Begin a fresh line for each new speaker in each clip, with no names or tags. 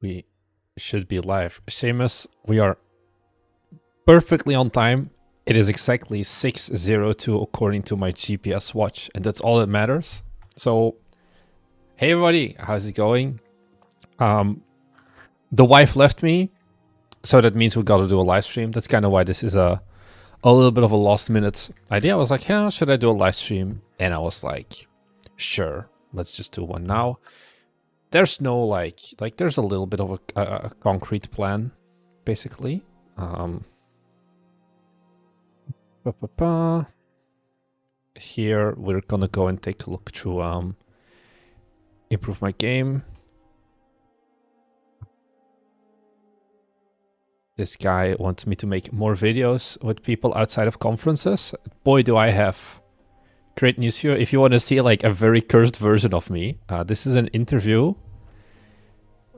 We should be live. Seamus, we are perfectly on time. It is exactly 6:02 according to my GPS watch, and that's all that matters. So, hey everybody, how's it going? The wife left me, so that means we got to do a live stream. That's kind of why this is a little bit of a last minute idea. I was like, yeah, should I do a live stream? And I was like, sure, let's just do one now. There's no like there's a little bit of a concrete plan, basically. Here we're gonna go and take a look through improve my game. This guy wants me to make more videos with people outside of conferences. Boy, do I have great news here. If you want to see like a very cursed version of me, this is an interview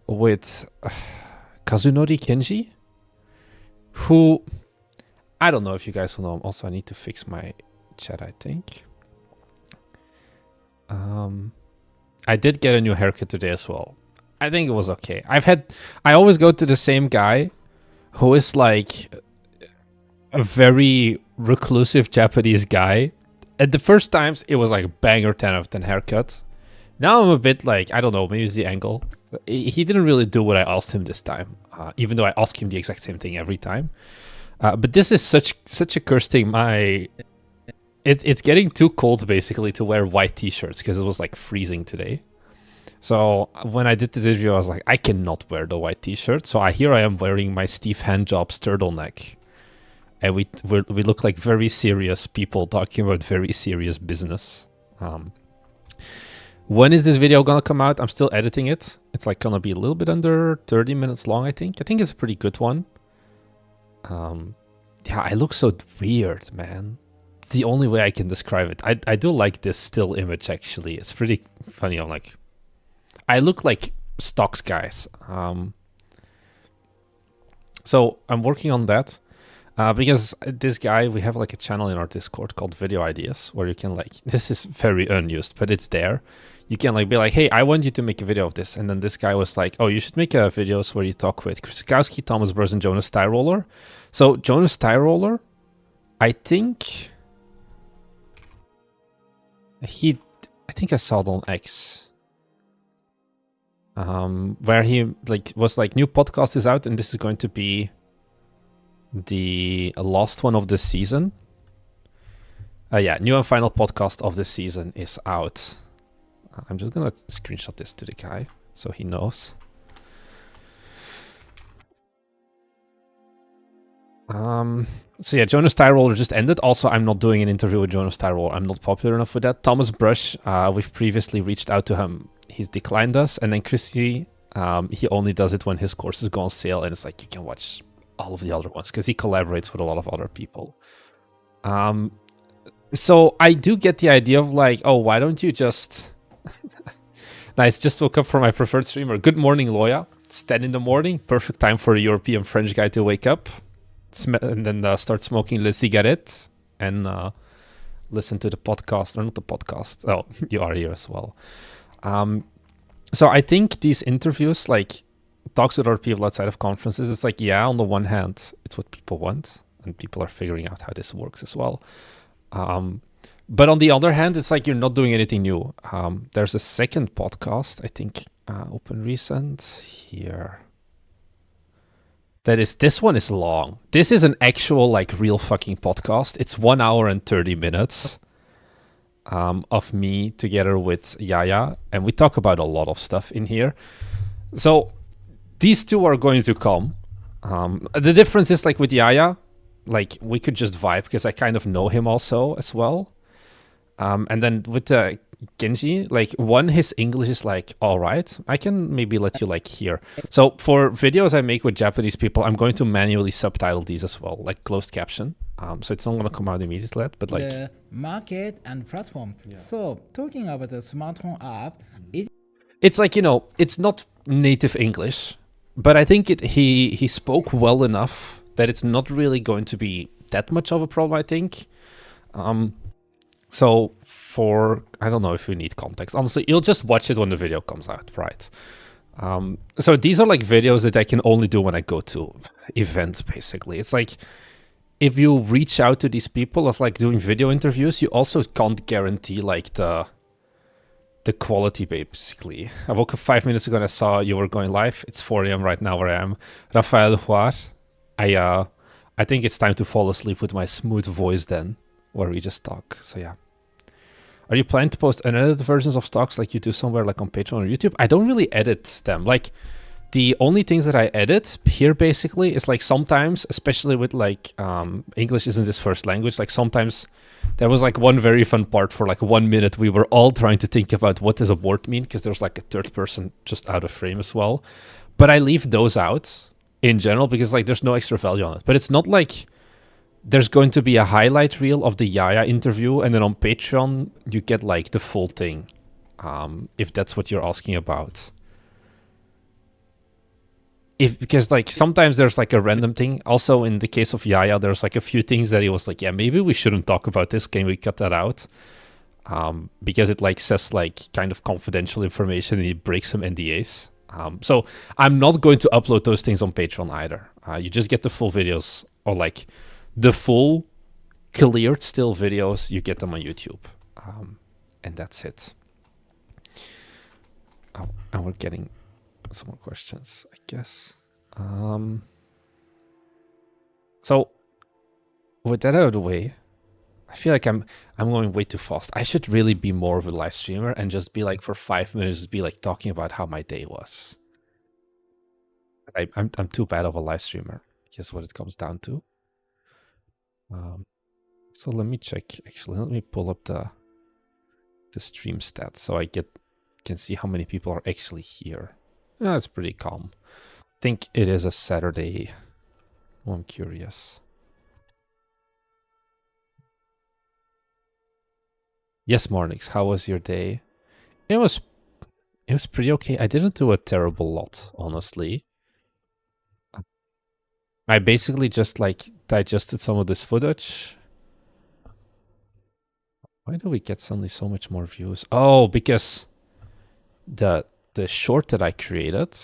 with Kazunori Kenji, who, I don't know if you guys will know him. Also, I need to fix my chat, I think. I did get a new haircut today as well. I think it was okay. I always go to the same guy who is like a very reclusive Japanese guy. At the first times, it was like banger 10 out of 10 haircut. Now I'm a bit like, I don't know, maybe it's the angle. He didn't really do what I asked him this time, even though I ask him the exact same thing every time. But this is such a cursed thing. It's getting too cold basically to wear white t-shirts because it was like freezing today. So when I did this interview, I was like, I cannot wear the white t-shirt. So here I am wearing my Steve Handjobs turtleneck, and we look like very serious people talking about very serious business. When is this video gonna come out? I'm still editing it. It's like gonna be a little bit under 30 minutes long, I think. I think it's a pretty good one. Yeah, I look so weird, man. It's the only way I can describe it. I do like this still image, actually. It's pretty funny. I'm like, I look like stocks guys. So I'm working on that. Because this guy, we have like a channel in our Discord called Video Ideas, where you can like, this is very unused, but it's there. You can like be like, hey, I want you to make a video of this. And then this guy was like, oh, you should make a videos where you talk with Krzyzewski, Thomas Bros, and Jonas Tyroller. So Jonas Tyroller, I think I saw it on X. Where he like was like, new podcast is out and this is going to be the last one of the season. Yeah, new and final podcast of the season is out. I'm just gonna screenshot this to the guy so he knows. So yeah, Jonas Tyroller just ended. Also, I'm not doing an interview with Jonas Tyroller. I'm not popular enough with that. Thomas Brush, we've previously reached out to him. He's declined us. And then Chrissy, he only does it when his courses go on sale, and it's like you can watch all of the other ones because he collaborates with a lot of other people. So I do get the idea of like, oh, why don't you just... Nice, just woke up for my preferred streamer. Good morning, Loya. It's 10 in the morning. Perfect time for a European French guy to wake up. And then start smoking Le Cigarette and listen to the podcast. Or not the podcast. Oh, you are here as well. So I think these interviews, like talks with other people outside of conferences, it's like, yeah, on the one hand, it's what people want. And people are figuring out how this works as well. But on the other hand, it's like you're not doing anything new. There's a second podcast, I think, open recent here. This one is long. This is an actual like real fucking podcast. It's 1 hour and 30 minutes of me together with Yaya, and we talk about a lot of stuff in here. So these two are going to come. The difference is like with Yaya, like we could just vibe because I kind of know him also as well. And then with the Genji, like his English is like, all right, I can maybe let you like hear. So for videos I make with Japanese people, I'm going to manually subtitle these as well, like closed caption. So it's not going to come out immediately, but like
the market and platform. Yeah. So talking about the smartphone app,
it's like, you know, it's not native English, but I think he spoke well enough that it's not really going to be that much of a problem, I think. So I don't know if you need context. Honestly, you'll just watch it when the video comes out, right? So these are like videos that I can only do when I go to events, basically. It's like if you reach out to these people of like doing video interviews, you also can't guarantee like the quality, basically. I woke up 5 minutes ago and I saw you were going live. It's 4 a.m. right now where I am. Rafael Juar. I think it's time to fall asleep with my smooth voice then, where we just talk. So yeah. Are you planning to post unedited versions of stocks like you do somewhere like on Patreon or YouTube? I don't really edit them. Like the only things that I edit here basically is like sometimes, especially with like English isn't his first language, like sometimes there was like one very fun part for like 1 minute. We were all trying to think about what does a word mean because there's like a third person just out of frame as well. But I leave those out in general because like there's no extra value on it. But it's not like there's going to be a highlight reel of the Yaya interview and then on Patreon you get like the full thing, if that's what you're asking about. Because like sometimes there's like a random thing. Also in the case of Yaya, there's like a few things that he was like, yeah, maybe we shouldn't talk about this. Can we cut that out? Because it like says like kind of confidential information and he breaks some NDAs. So I'm not going to upload those things on Patreon either. You just get the full videos or like the full cleared still videos. You get them on YouTube. And that's it. Oh, and we're getting some more questions, I guess. So with that out of the way, I feel like I'm going way too fast. I should really be more of a live streamer and just be like for 5 minutes, be like talking about how my day was. I'm too bad of a live streamer. I guess what it comes down to. So let me check. Actually, let me pull up the stream stats so I can see how many people are actually here. Yeah, it's pretty calm. I think it is a Saturday. Oh, I'm curious. Yes, Marnix, how was your day? It was pretty okay. I didn't do a terrible lot, honestly. I basically just like digested some of this footage. Why do we get suddenly so much more views? Oh, because the short that I created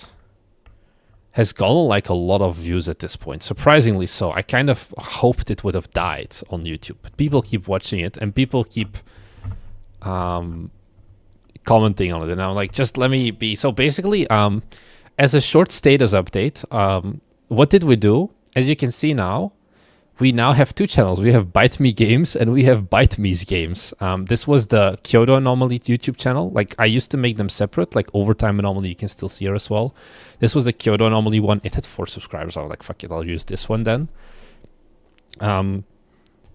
has gotten like a lot of views at this point. Surprisingly so. I kind of hoped it would have died on YouTube, but people keep watching it and people keep commenting on it. And I'm like, just let me be. So basically, as a short status update, what did we do? As you can see now, we now have two channels. We have Bite Me Games and we have Bite Me's Games. This was the Kyoto Anomaly YouTube channel. Like I used to make them separate, like Overtime Anomaly, you can still see her as well. This was the Kyoto Anomaly one. It had 4 subscribers. I was like, fuck it, I'll use this one then. And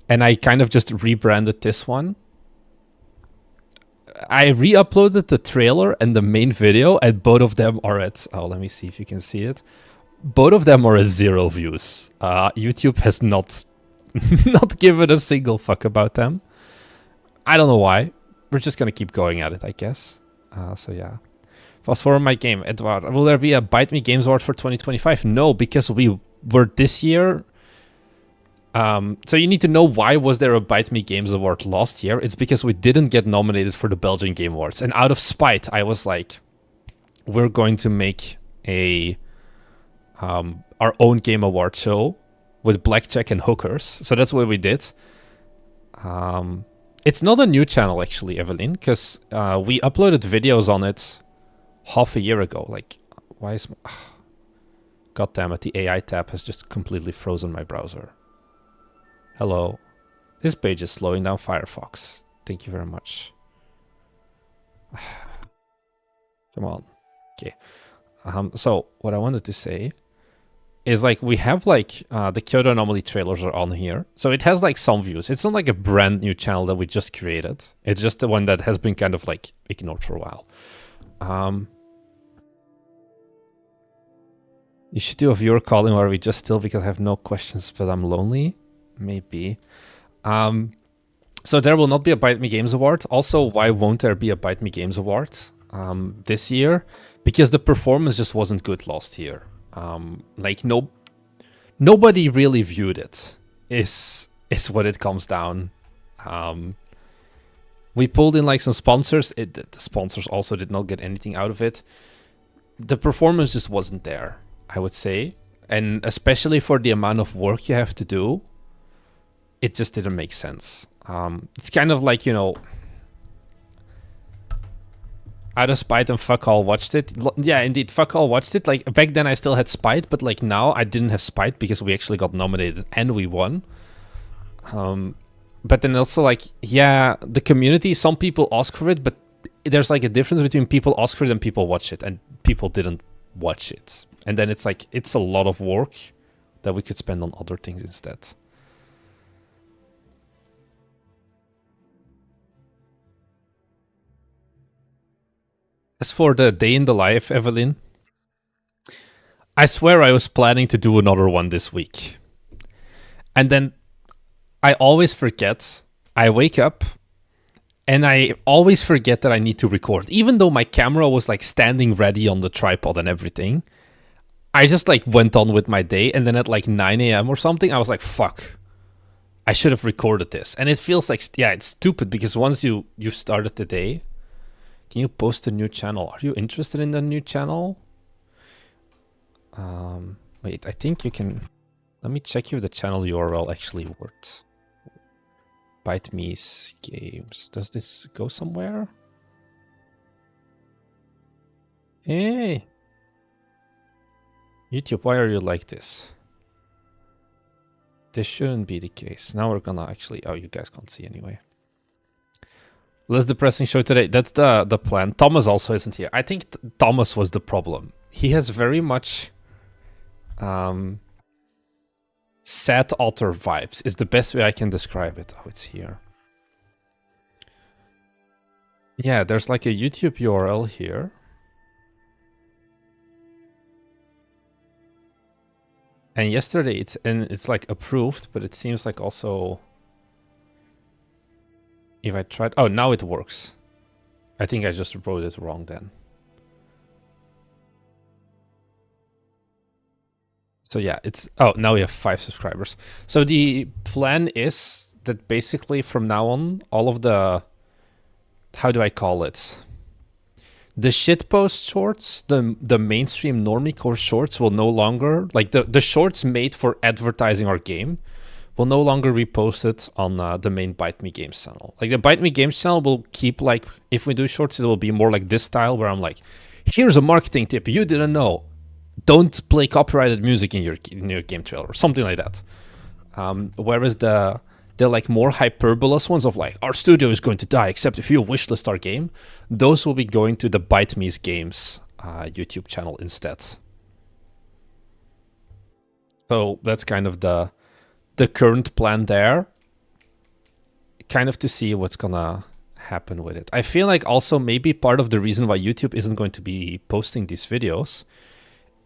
I kind of just rebranded this one. I re-uploaded the trailer and the main video, and both of them are at, oh, let me see if you can see it. Both of them are at 0 views. YouTube has not given a single fuck about them. I don't know why. We're just gonna keep going at it, I guess. So yeah. Fast forward my game, Edward. Will there be a Bite Me Games Award for 2025? No, because we were this year. So you need to know why was there a Bite Me Games Award last year. It's because we didn't get nominated for the Belgian Game Awards. And out of spite, I was like, we're going to make our own game award show with blackjack and hookers. So that's what we did. It's not a new channel, actually, Evelyn, because we uploaded videos on it half a year ago. Like, why is... God damn it, the AI tab has just completely frozen my browser. Hello. This page is slowing down Firefox. Thank you very much. Come on. Okay. So, what I wanted to say is like we have like the Kyoto Anomaly trailers are on here. So it has like some views. It's not like a brand new channel that we just created. It's just the one that has been kind of like ignored for a while. You should do a viewer calling where we just still because I have no questions but I'm lonely. Maybe. So there will not be a Bite Me Games Award. Also, why won't there be a Bite Me Games Award this year? Because the performance just wasn't good last year. Like nobody really viewed it is what it comes down. We pulled in like some sponsors. The sponsors also did not get anything out of it. the performance just wasn't there, I would say. And especially for the amount of work you have to do, it just didn't make sense. It's kind of like, you know, out of spite and fuck all watched it. Yeah, indeed, fuck all watched it. Like, back then I still had spite, but like now I didn't have spite because we actually got nominated and we won. But then also, like, yeah, the community, some people ask for it, but there's like a difference between people ask for it and people watch it, and people didn't watch it. And then it's like, it's a lot of work that we could spend on other things instead. As for the day in the life, Evelyn, I swear I was planning to do another one this week. And then I always forget. I wake up and I always forget that I need to record. Even though my camera was like standing ready on the tripod and everything, I just like went on with my day. And then at like 9 a.m. or something, I was like, fuck, I should have recorded this. And it feels like, yeah, it's stupid because once you've started the day, can you post a new channel? Are you interested in the new channel? Wait, I think you can. Let me check if the channel URL actually worked. Bite Me's Games. Does this go somewhere? Hey! YouTube, why are you like this? This shouldn't be the case. Now we're gonna actually... Oh, you guys can't see anyway. Less depressing show today. That's the plan. Thomas also isn't here. I think Thomas was the problem. He has very much sad author vibes is the best way I can describe it. Oh, it's here. Yeah, there's like a YouTube URL here. And yesterday it's like approved, but it seems like also if I tried... Oh, now it works. I think I just wrote it wrong then. So yeah, it's... Oh, now we have 5 subscribers. So the plan is that basically from now on, all of the... How do I call it? The shitpost shorts, the mainstream normie core shorts will no longer... Like the shorts made for advertising our game will no longer be posted on the main Bite Me Games channel. Like the Bite Me Games channel will keep like... If we do shorts, it will be more like this style where I'm like, here's a marketing tip you didn't know. Don't play copyrighted music in your game trailer or something like that. Whereas the like more hyperbolous ones of like, our studio is going to die except if you wishlist our game, those will be going to the Bite Me's Games YouTube channel instead. So that's kind of the current plan there. Kind of to see what's gonna happen with it. I feel like also maybe part of the reason why YouTube isn't going to be posting these videos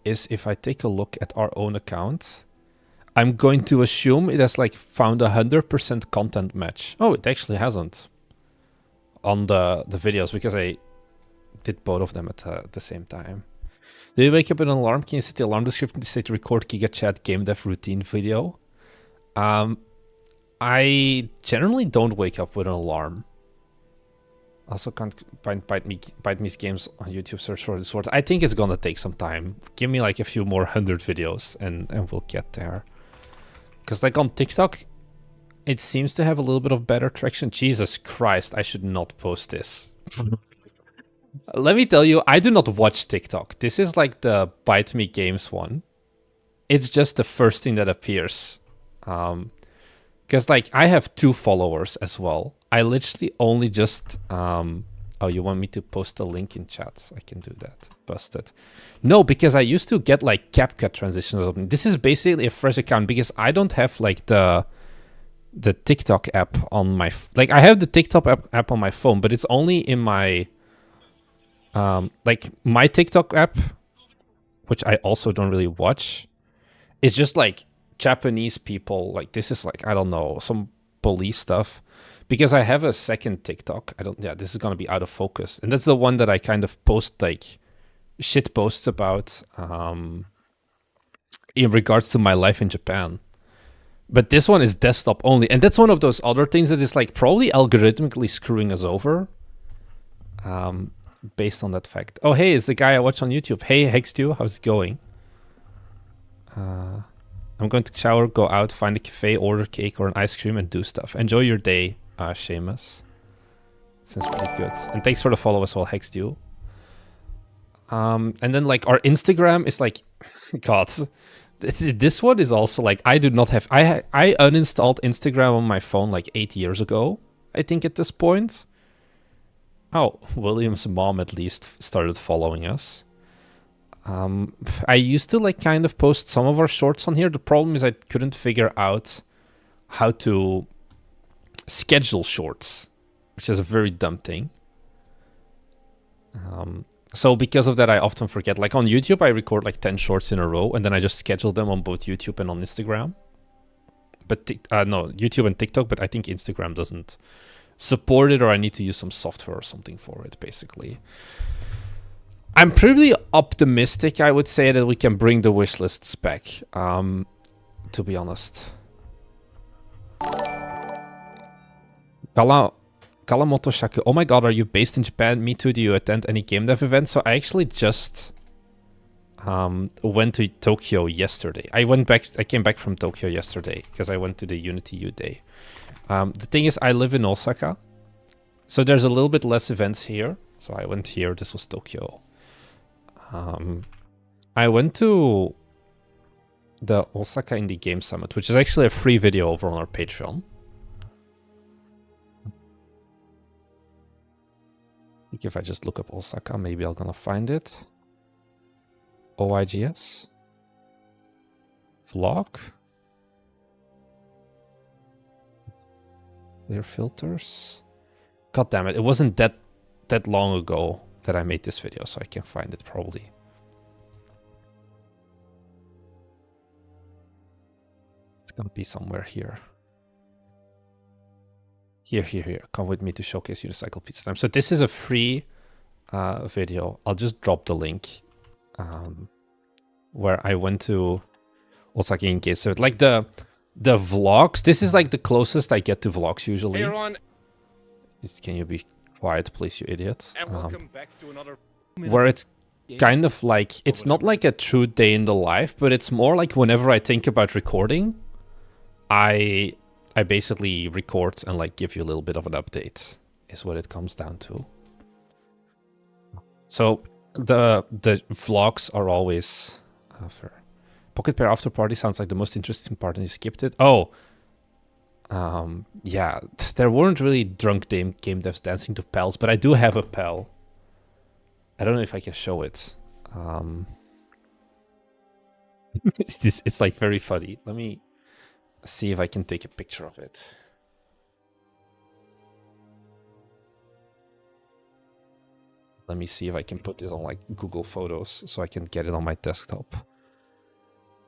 is if I take a look at our own account, I'm going to assume it has like found 100% content match. Oh, it actually hasn't on the videos because I did both of them at the same time. Do you wake up with an alarm? Can you set the alarm description to say to record Giga Chat Gamedev routine video? I generally don't wake up with an alarm. Also can't find Bite Me's Games on YouTube, search for this word. I think it's gonna take some time. Give me like a few more 100 videos and we'll get there. Because like on TikTok, it seems to have a little bit of better traction. Jesus Christ, I should not post this. Let me tell you, I do not watch TikTok. This is like the Bite Me Games one. It's just the first thing that appears. Because like I have 2 followers as well. I literally only just... oh, you want me to post a link in chat? I can do that. Busted. No, because I used to get like CapCut transitions or something. This is basically a fresh account because I don't have like the TikTok app on my... Like I have the TikTok app on my phone, but it's only in my... like my TikTok app, which I also don't really watch, is just like Japanese people. Like this is like, I don't know, some police stuff. Because I have a second TikTok. Yeah, this is going to be out of focus. And that's the one that I kind of post like shit posts about in regards to my life in Japan. But this one is desktop only. And that's one of those other things that is like probably algorithmically screwing us over. based on that fact. Oh, hey, it's the guy I watch on YouTube. Hey, Hextew, how's it going? I'm going to shower, go out, find a cafe, order cake or an ice cream, and do stuff. Enjoy your day, Seamus. Sounds really good. And thanks for the follow as well, Hextew. And then like our Instagram is like, God, this one is also like, I do not have, I uninstalled Instagram on my phone like 8 years ago, I think at this point. Oh, William's mom at least started following us. I used to like kind of post some of our shorts on here. The problem is I couldn't figure out how to schedule shorts, which is a very dumb thing. So because of that, I often forget. Like on YouTube, I record like 10 shorts in a row, and then I just schedule them on both YouTube and on Instagram. But no, YouTube and TikTok, but I think Instagram doesn't support it, or I need to use some software or something for it, basically. I'm pretty optimistic, I would say, that we can bring the wish lists back, to be honest. Kalamoto Shaku, oh my god, are you based in Japan? Me too, do you attend any game dev events? So I actually just went to Tokyo yesterday. I came back from Tokyo yesterday, because I went to the Unity U Day. The thing is, I live in Osaka, so there's a little bit less events here. So I went here, this was Tokyo. I went to the Osaka Indie Game Summit, which is actually a free video over on our Patreon. I think if I just look up Osaka, maybe I'm gonna find it. OIGS. Vlog. Clear filters. God damn it, it wasn't that long ago that I made this video, so I can find it probably. It's gonna be somewhere here. Here. Come with me to showcase Unicycle Pizza Time. So this is a free video. I'll just drop the link where I went to Osaka in case. So like the vlogs, this is like the closest I get to vlogs usually.
Hey everyone.
Can you be quiet, please, you idiot?
And welcome back to another
where it's kind of like, it's not like a true day in the life, but it's more like whenever I think about recording, I basically record and like give you a little bit of an update, is what it comes down to. So the vlogs are always fair. Pocket Pair After Party sounds like the most interesting part and you skipped it. Oh, yeah, there weren't really drunk game devs dancing to pals, but I do have a pal. I don't know if I can show it. It's like very funny. Let me see if I can take a picture of it. Let me see if I can put this on like Google Photos so I can get it on my desktop.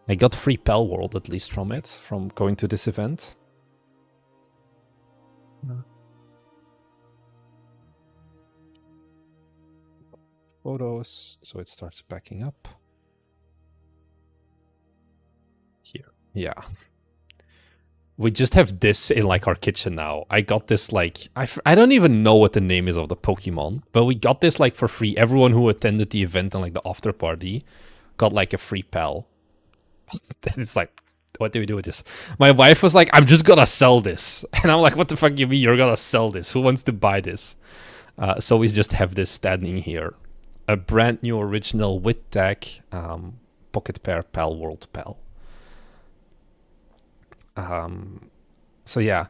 I got free Pal World at least from it, from going to this event. Photos, so it starts backing up. Here, yeah. We just have this in like our kitchen now. I got this like, I don't even know what the name is of the Pokemon, but we got this like for free. Everyone who attended the event and like the after party got like a free pal. It's like, what do we do with this? My wife was like, I'm just gonna sell this. And I'm like, what the fuck you mean you're gonna sell this? Who wants to buy this? So we just have this standing here. A brand new original with tag Pocket Pair Pal World Pal. So yeah,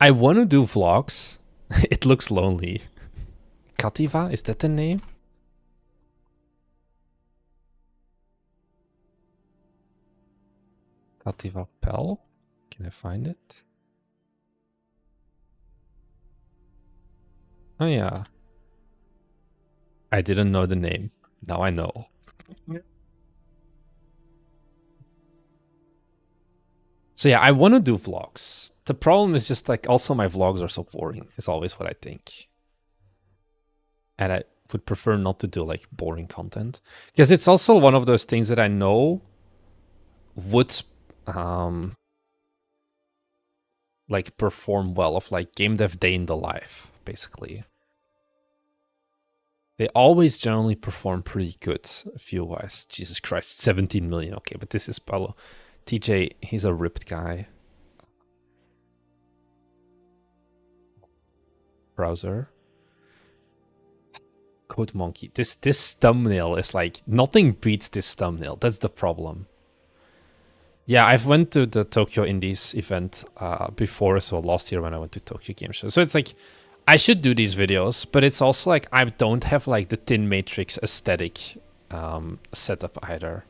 I want to do vlogs. It looks lonely. Kativa, is that the name? Kativa Pal? Can I find it? Oh yeah. I didn't know the name. Now I know. Yeah. So yeah, I want to do vlogs. The problem is just like also my vlogs are so boring. Is always what I think. And I would prefer not to do like boring content. Because it's also one of those things that I know would like perform well of like game dev day in the life, basically. They always generally perform pretty good view-wise. Jesus Christ, 17 million. Okay, but this is Paulo. TJ, he's a ripped guy. Browser. Code Monkey. This thumbnail is like, nothing beats this thumbnail. That's the problem. Yeah, I've went to the Tokyo Indies event before, so last year when I went to Tokyo Game Show. So it's like, I should do these videos, but it's also like, I don't have like the Tin Matrix aesthetic setup either.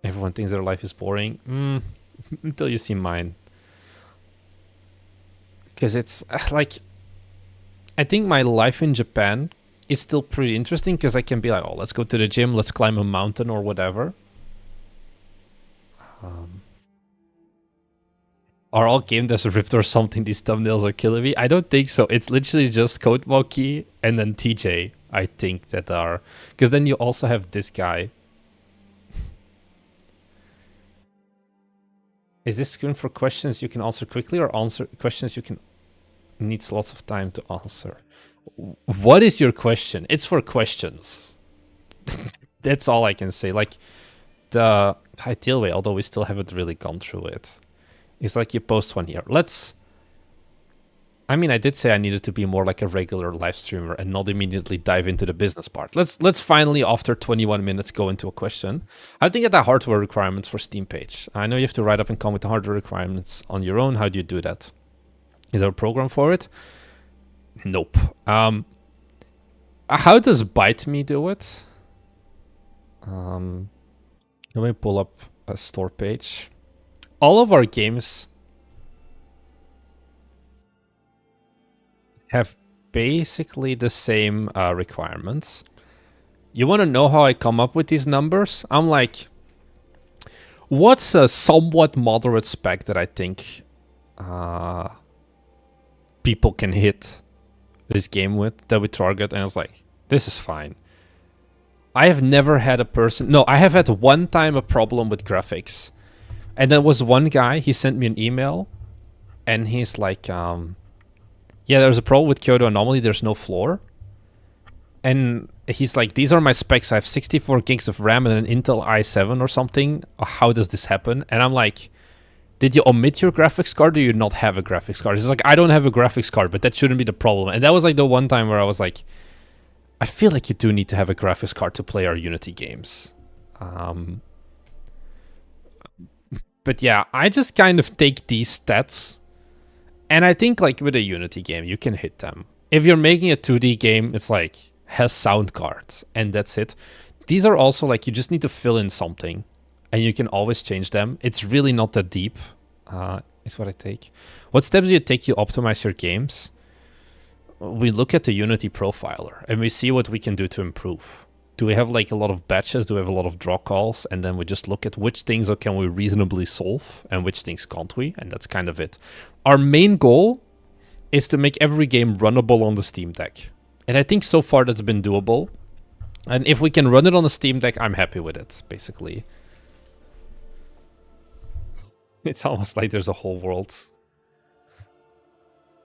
Everyone thinks their life is boring. Until you see mine. Because it's like, I think my life in Japan is still pretty interesting because I can be like, oh, let's go to the gym, let's climb a mountain or whatever. Are all game devs ripped or something? These thumbnails are killing me. I don't think so. It's literally just Code Monkey and then TJ, I think, that are. Because then you also have this guy. Is this screen for questions you can answer quickly or answer questions you can needs lots of time to answer? What is your question? It's for questions. That's all I can say. Like the ideal way, although we still haven't really gone through it. It's like you post one here. I mean, I did say I needed to be more like a regular live streamer and not immediately dive into the business part. Let's finally, after 21 minutes, go into a question. I think at the hardware requirements for Steam page. I know you have to write up and come with the hardware requirements on your own. How do you do that? Is there a program for it? Nope. How does Bite Me do it? Let me pull up a store page. All of our games have basically the same requirements. You want to know how I come up with these numbers? I'm like, what's a somewhat moderate spec that I think people can hit this game with, that we target? And it's like, this is fine. I have never had a person... No, I have had one time a problem with graphics. And there was one guy, he sent me an email, and he's like, yeah, there's a problem with Kyoto Anomaly, there's no floor. And he's like, these are my specs, I have 64 gigs of RAM and an Intel i7 or something. How does this happen? And I'm like, did you omit your graphics card or do you not have a graphics card? He's like, I don't have a graphics card, but that shouldn't be the problem. And that was like the one time where I was like, I feel like you do need to have a graphics card to play our Unity games. But yeah, I just kind of take these stats, and I think like with a Unity game, you can hit them. If you're making a 2D game, it's like has sound cards, and that's it. These are also like you just need to fill in something, and you can always change them. It's really not that deep, is what I take. What steps do you take to optimize your games? We look at the Unity profiler, and we see what we can do to improve. Do we have like a lot of batches? Do we have a lot of draw calls? And then we just look at which things can we reasonably solve and which things can't we? And that's kind of it. Our main goal is to make every game runnable on the Steam Deck. And I think so far that's been doable. And if we can run it on the Steam Deck, I'm happy with it, basically. It's almost like there's a whole world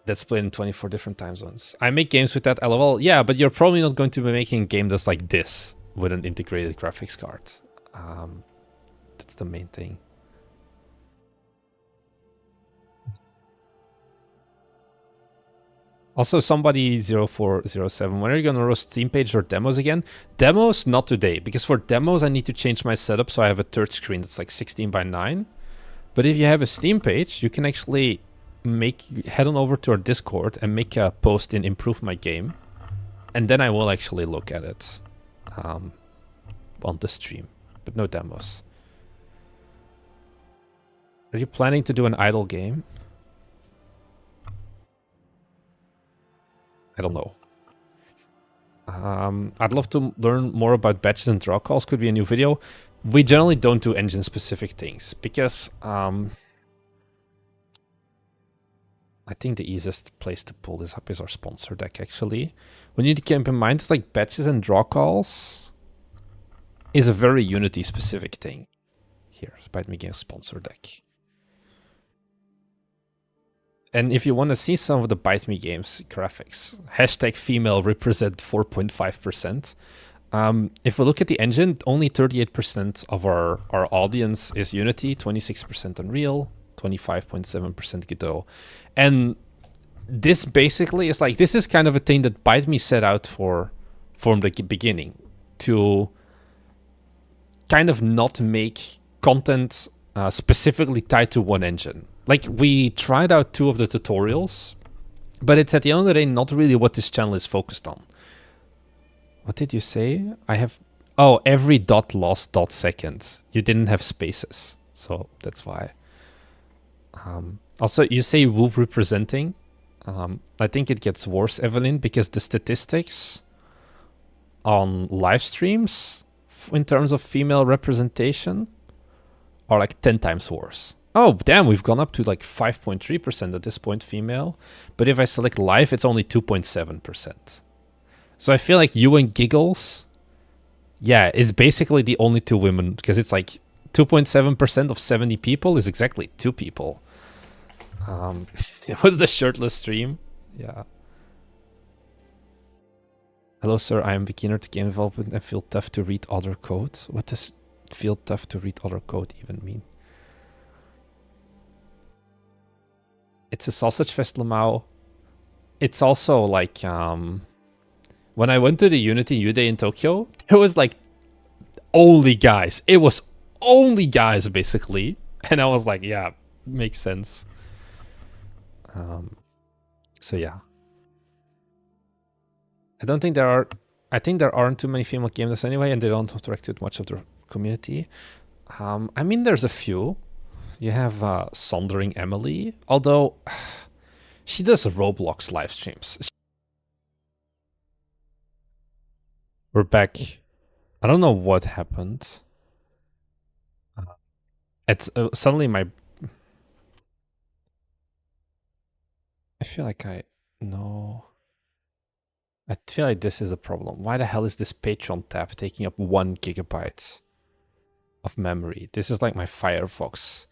that's played in 24 different time zones. I make games with that, LOL. Yeah, but you're probably not going to be making a game that's like this with an integrated graphics card. That's the main thing. Also, somebody 0407, when are you going to roast Steam page or demos again? Demos, not today, because for demos, I need to change my setup so I have a third screen that's like 16 by 9. But if you have a Steam page, you can actually head on over to our Discord and make a post in Improve My Game, and then I will actually look at it on the stream, but no demos. Are you planning to do an idle game? I don't know. I'd love to learn more about batches and draw calls. Could be a new video. We generally don't do engine specific things because I think the easiest place to pull this up is our sponsor deck, actually. We need to keep in mind, it's like batches and draw calls is a very Unity-specific thing. Here, Bite Me Game sponsor deck. And if you want to see some of the Bite Me Games graphics, hashtag female represent 4.5%. If we look at the engine, only 38% of our audience is Unity, 26% Unreal, 25.7% Godot. And this basically is like, this is kind of a thing that Bite Me set out for from the beginning, to kind of not make content specifically tied to one engine. Like, we tried out 2 of the tutorials, but it's at the end of the day not really what this channel is focused on. What did you say? I have... Oh, every dot lost dot seconds. You didn't have spaces, so that's why. Also, you say Whoop representing. I think it gets worse, Evelyn, because the statistics on live streams in terms of female representation are like 10 times worse. Oh, damn, we've gone up to like 5.3% at this point female. But if I select live, it's only 2.7%. So I feel like you and Giggles, yeah, is basically the only 2 women, because it's like 2.7% of 70 people is exactly 2 people. It was the shirtless stream. Yeah. Hello, sir. I am beginner to game development and feel tough to read other code. What does feel tough to read other code even mean? It's a sausage fest, Lamau. It's also like, when I went to the Unity U Day in Tokyo, there was like only guys. It was only guys, basically. And I was like, yeah, makes sense. So yeah. I think there aren't too many female game devs anyway, and they don't interact with much of the community. I mean, there's a few. You have Sondering Emily, although she does Roblox live streams. We're back. I don't know what happened. It's suddenly my... I feel like no. I feel like this is a problem. Why the hell is this Patreon tab taking up 1 gigabyte of memory? This is like my Firefox.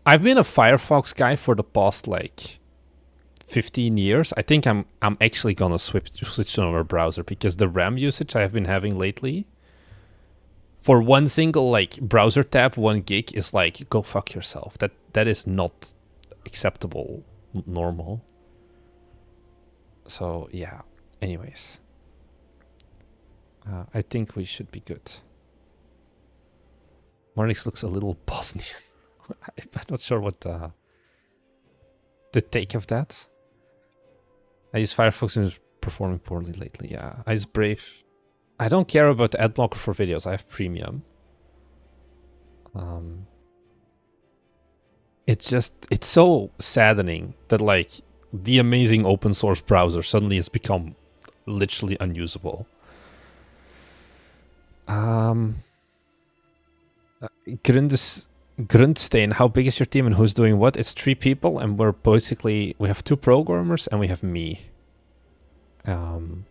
I've been a Firefox guy for the past like 15 years. I think I'm actually gonna switch to another browser, because the RAM usage I have been having lately for one single like browser tab, 1 gig is like, go fuck yourself. That is not acceptable, normal. So yeah. Anyways, I think we should be good. Marnix looks a little Bosnian. I'm not sure what the take of that. I use Firefox and it's performing poorly lately. Yeah, I use Brave. I don't care about the ad blocker for videos. I have premium. It's so saddening that like the amazing open source browser suddenly has become literally unusable. Grundstein, how big is your team and who's doing what? It's 3 people, and we have 2 programmers and we have me. And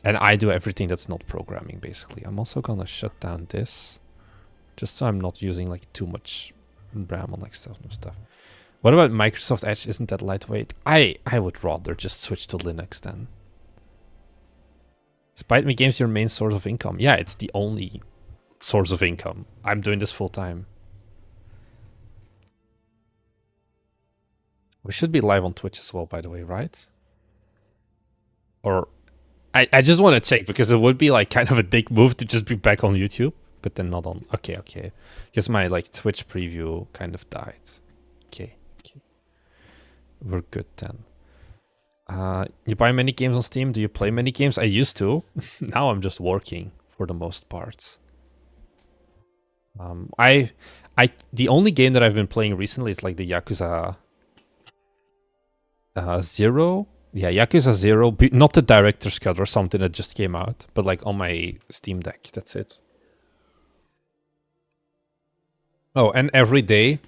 I do everything that's not programming, basically. I'm also gonna shut down this, just so I'm not using like too much RAM on like stuff. What about Microsoft Edge? Isn't that lightweight? I would rather just switch to Linux then. Spite Me Games your main source of income. Yeah, it's the only source of income. I'm doing this full time. We should be live on Twitch as well, by the way, right? Or I just want to check, because it would be like kind of a dick move to just be back on YouTube, but then not on. Okay. Because my like Twitch preview kind of died. Okay. We're good then. You buy many games on Steam? Do you play many games? I used to. Now I'm just working for the most part. The only game that I've been playing recently is like the Yakuza 0. Yeah, Yakuza 0, not the director's cut or something that just came out, but like on my Steam Deck. That's it. Oh, and every day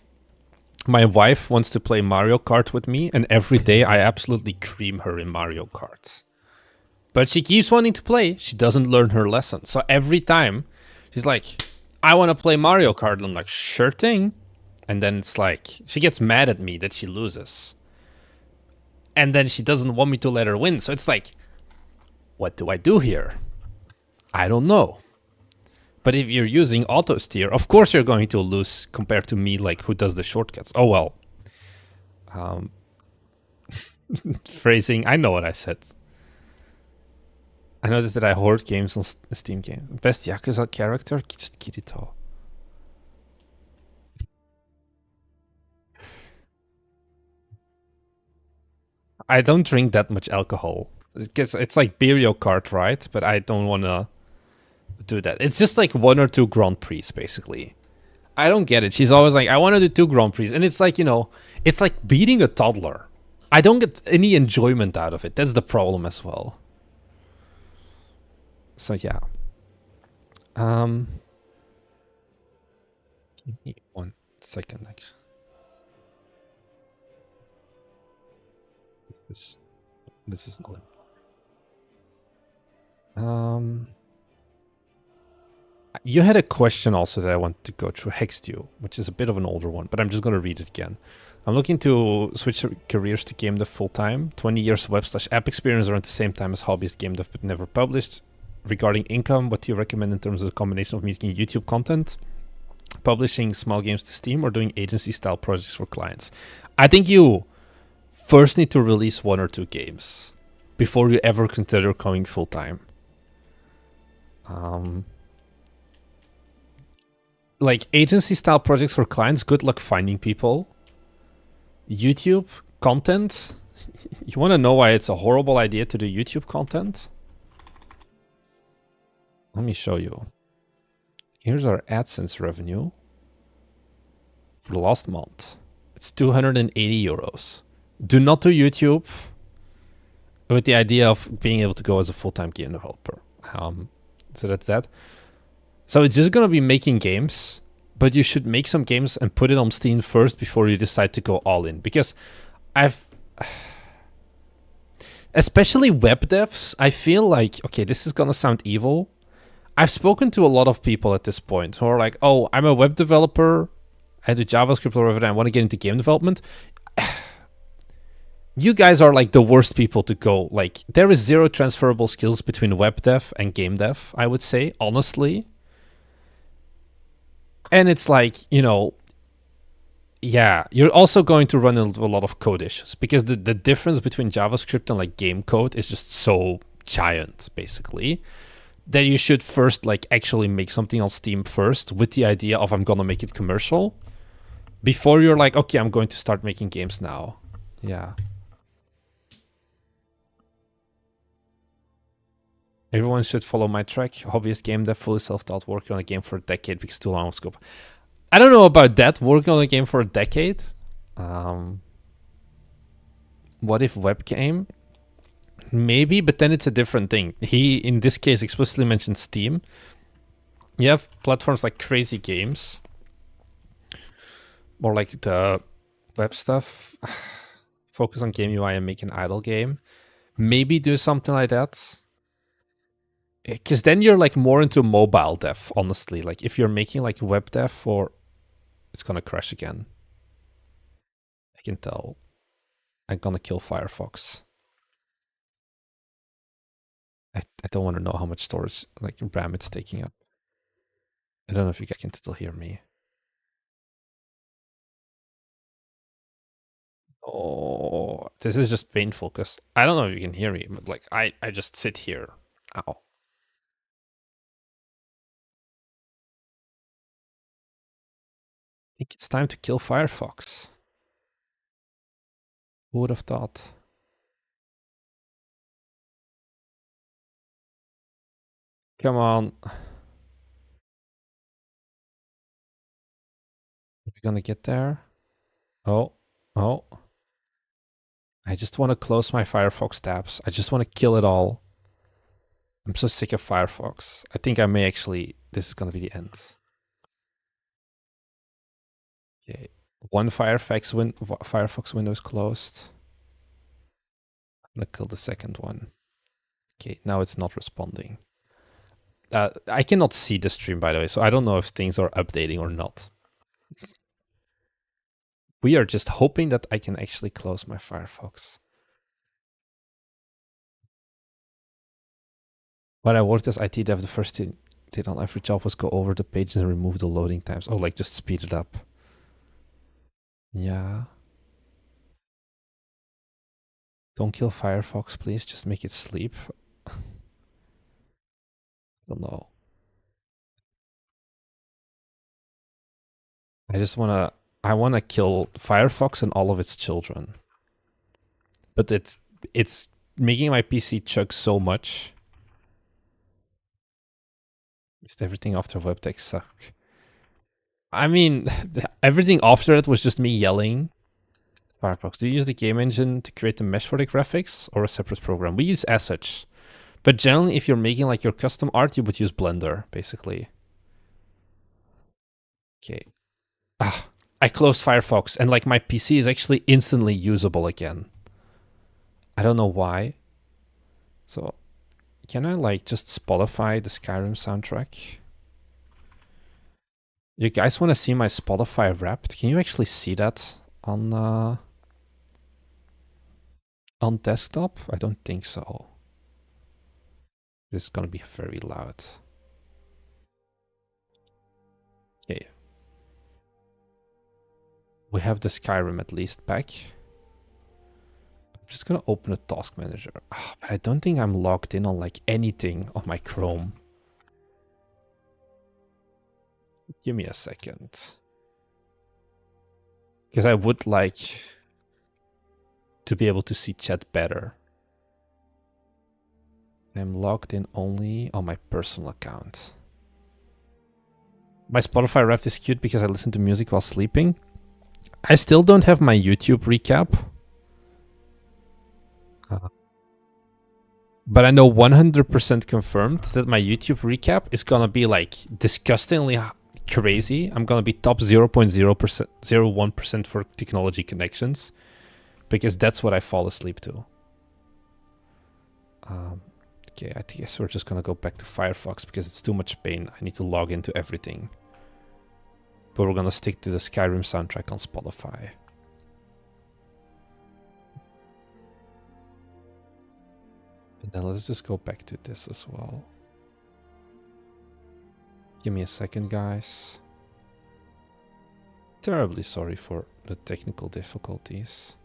my wife wants to play Mario Kart with me, and every day I absolutely cream her in Mario Kart. But she keeps wanting to play. She doesn't learn her lesson. So every time she's like, I want to play Mario Kart. And I'm like, sure thing. And then it's like, she gets mad at me that she loses. and then she doesn't want me to let her win. So it's like, what do I do here? I don't know. But if you're using auto steer, of course you're going to lose compared to me, like who does the shortcuts. Oh well. Phrasing. I know what I said. I noticed that I hoard games on Steam games. Best Yakuza character? Just Kirito. I don't drink that much alcohol. Because it's like Beerio Kart, right? But I don't want to do that. It's just like 1 or 2 Grand Prix, basically. I don't get it. She's always like, I want to do 2 Grand Prix. And it's like, you know, it's like beating a toddler. I don't get any enjoyment out of it. That's the problem as well. So yeah. Give me 1 second, actually. This is not. You had a question also that I want to go through, Hexdew, which is a bit of an older one, but I'm just going to read it again. I'm looking to switch careers to game dev full-time. 20 years web/app experience around the same time as hobbyist game dev, but never published. Regarding income, what do you recommend in terms of the combination of making YouTube content, publishing small games to Steam, or doing agency-style projects for clients? I think you first need to release 1 or 2 games before you ever consider going full-time. Like agency-style projects for clients, good luck finding people. YouTube content, you want to know why it's a horrible idea to do YouTube content? Let me show you. Here's our AdSense revenue for the last month. It's 280 euros. Do not do YouTube with the idea of being able to go as a full-time game developer. So that's that. So it's just going to be making games, but you should make some games and put it on Steam first before you decide to go all in. Because especially web devs, I feel like, okay, this is going to sound evil. I've spoken to a lot of people at this point who are like, oh, I'm a web developer, I do JavaScript or whatever, and I want to get into game development. You guys are like the worst people to go. Like, there is 0 transferable skills between web dev and game dev, I would say, honestly. And it's like, you know, yeah, you're also going to run into a lot of code issues because the difference between JavaScript and like game code is just so giant, basically, that you should first like actually make something on Steam first with the idea of I'm gonna make it commercial before you're like, okay, I'm going to start making games now. Yeah. Everyone should follow my track. Hobbyist game dev, fully self-taught, working on a game for a decade because too long of scope. I don't know about that, working on a game for a decade. What if webcam? Maybe, but then it's a different thing. He, in this case, explicitly mentioned Steam. You have platforms like Crazy Games. More like the web stuff. Focus on game UI and make an idle game. Maybe do something like that. Because then you're like more into mobile dev, honestly. Like if you're making like web dev for... It's gonna crash again. I can tell. I'm gonna kill Firefox. I don't want to know how much storage, like RAM it's taking up. I don't know if you guys can still hear me. Oh, this is just painful because I don't know if you can hear me, but like I just sit here. Ow. I think it's time to kill Firefox. Who would have thought? Come on. Are we gonna get there? Oh. I just want to close my Firefox tabs. I just want to kill it all. I'm so sick of Firefox. I think I may actually... This is gonna be the end. Okay. One Firefox window is closed. I'm gonna kill the second one. Okay, now it's not responding. I cannot see the stream, by the way, so I don't know if things are updating or not. We are just hoping that I can actually close my Firefox. When I worked as IT dev, the first thing I did on every job was go over the pages and remove the loading times. Oh, like just speed it up. Yeah. Don't kill Firefox, please. Just make it sleep. Don't know. I wanna kill Firefox and all of its children. But it's making my PC chug so much. Just everything after WebTech suck. I mean, everything after it was just me yelling. Firefox, do you use the game engine to create the mesh for the graphics or a separate program? We use Assetch. But generally, if you're making like your custom art, you would use Blender, basically. Okay. I closed Firefox and like my PC is actually instantly usable again. I don't know why. So can I like just Spotify the Skyrim soundtrack? You guys want to see my Spotify Wrapped? Can you actually see that on desktop? I don't think so. This is gonna be very loud. Okay. We have the Skyrim at least back. I'm just gonna open a task manager. But I don't think I'm logged in on like anything on my Chrome. Give me a second. Because I would like to be able to see chat better. I'm logged in only on my personal account. My Spotify Wrapped is cute because I listen to music while sleeping. I still don't have my YouTube recap. But I know 100% confirmed that my YouTube recap is gonna be like disgustingly crazy. I'm gonna be top 0.01% for technology connections. Because that's what I fall asleep to. Okay, I guess we're just gonna go back to Firefox because it's too much pain. I need to log into everything. But we're gonna stick to the Skyrim soundtrack on Spotify. And then let's just go back to this as well. Give me a second, guys. Terribly sorry for the technical difficulties.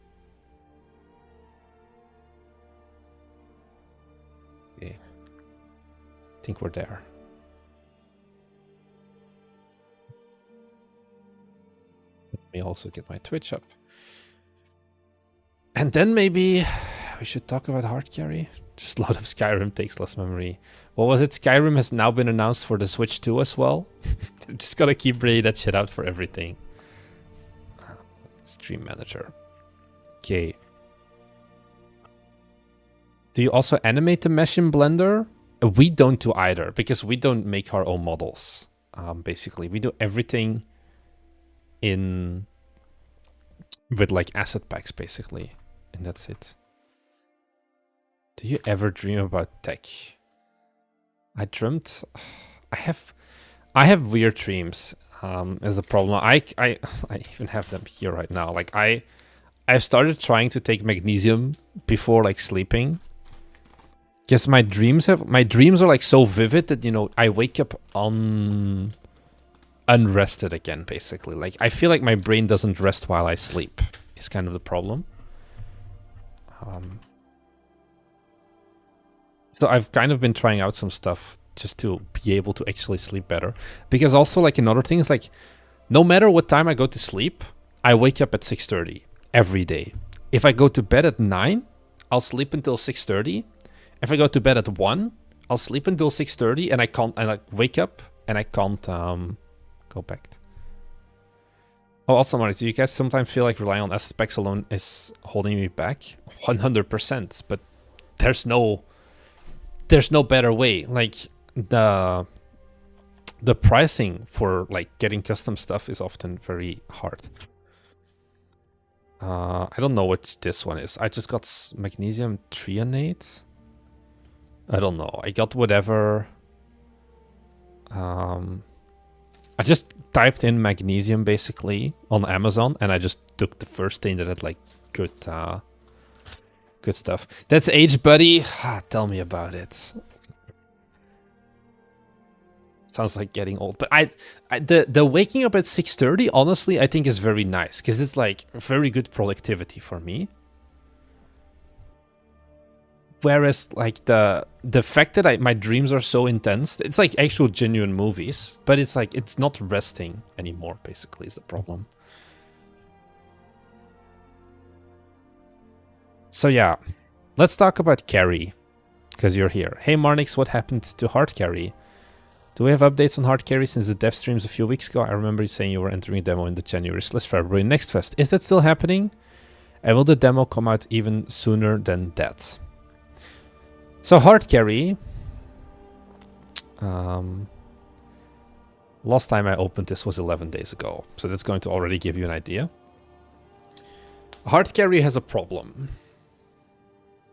Okay. I think we're there. Let me also get my Twitch up. And then maybe we should talk about hard carry. Just load up Skyrim, takes less memory. What was it? Skyrim has now been announced for the Switch 2 as well. I'm just gonna keep bringing that shit out for everything. Stream manager. Okay. Do you also animate the mesh in Blender? We don't do either, because we don't make our own models. Basically, we do everything in with like asset packs, basically, and that's it. Do you ever dream about tech? I dreamt. I have weird dreams. Is the problem. I even have them here right now. Like I've started trying to take magnesium before like sleeping. Because my dreams are like so vivid that, you know, I wake up unrested again, basically. Like I feel like my brain doesn't rest while I sleep. Is kind of the problem. So I've kind of been trying out some stuff just to be able to actually sleep better. Because also like another thing is like, no matter what time I go to sleep, I wake up at 6:30 every day. If I go to bed at 9, I'll sleep until 6:30. If I go to bed at 1, I'll sleep until 6:30 and I like wake up and I can't go back. Oh, also, Marty, do you guys sometimes feel like relying on asset packs alone is holding me back? 100%, but there's no better way. Like the pricing for like getting custom stuff is often very hard. I don't know what this one is. I just got magnesium threonate. I don't know. I got whatever. I just typed in magnesium basically on Amazon, and I just took the first thing that had like good stuff. That's age, buddy. Tell me about it. Sounds like getting old. But the waking up at 6:30, honestly, I think is very nice because it's like very good productivity for me. Whereas like the fact that my dreams are so intense, it's like actual genuine movies, but it's like it's not resting anymore, basically, is the problem. So yeah, let's talk about Carrie, because you're here. Hey Marnix, what happened to Hard Carrie? Do we have updates on Hard Carry since the dev streams a few weeks ago? I remember you saying you were entering a demo in the January/February Next Fest. Is that still happening? And will the demo come out even sooner than that? So Hard Carry. Last time I opened this was 11 days ago. So that's going to already give you an idea. Hard Carry has a problem.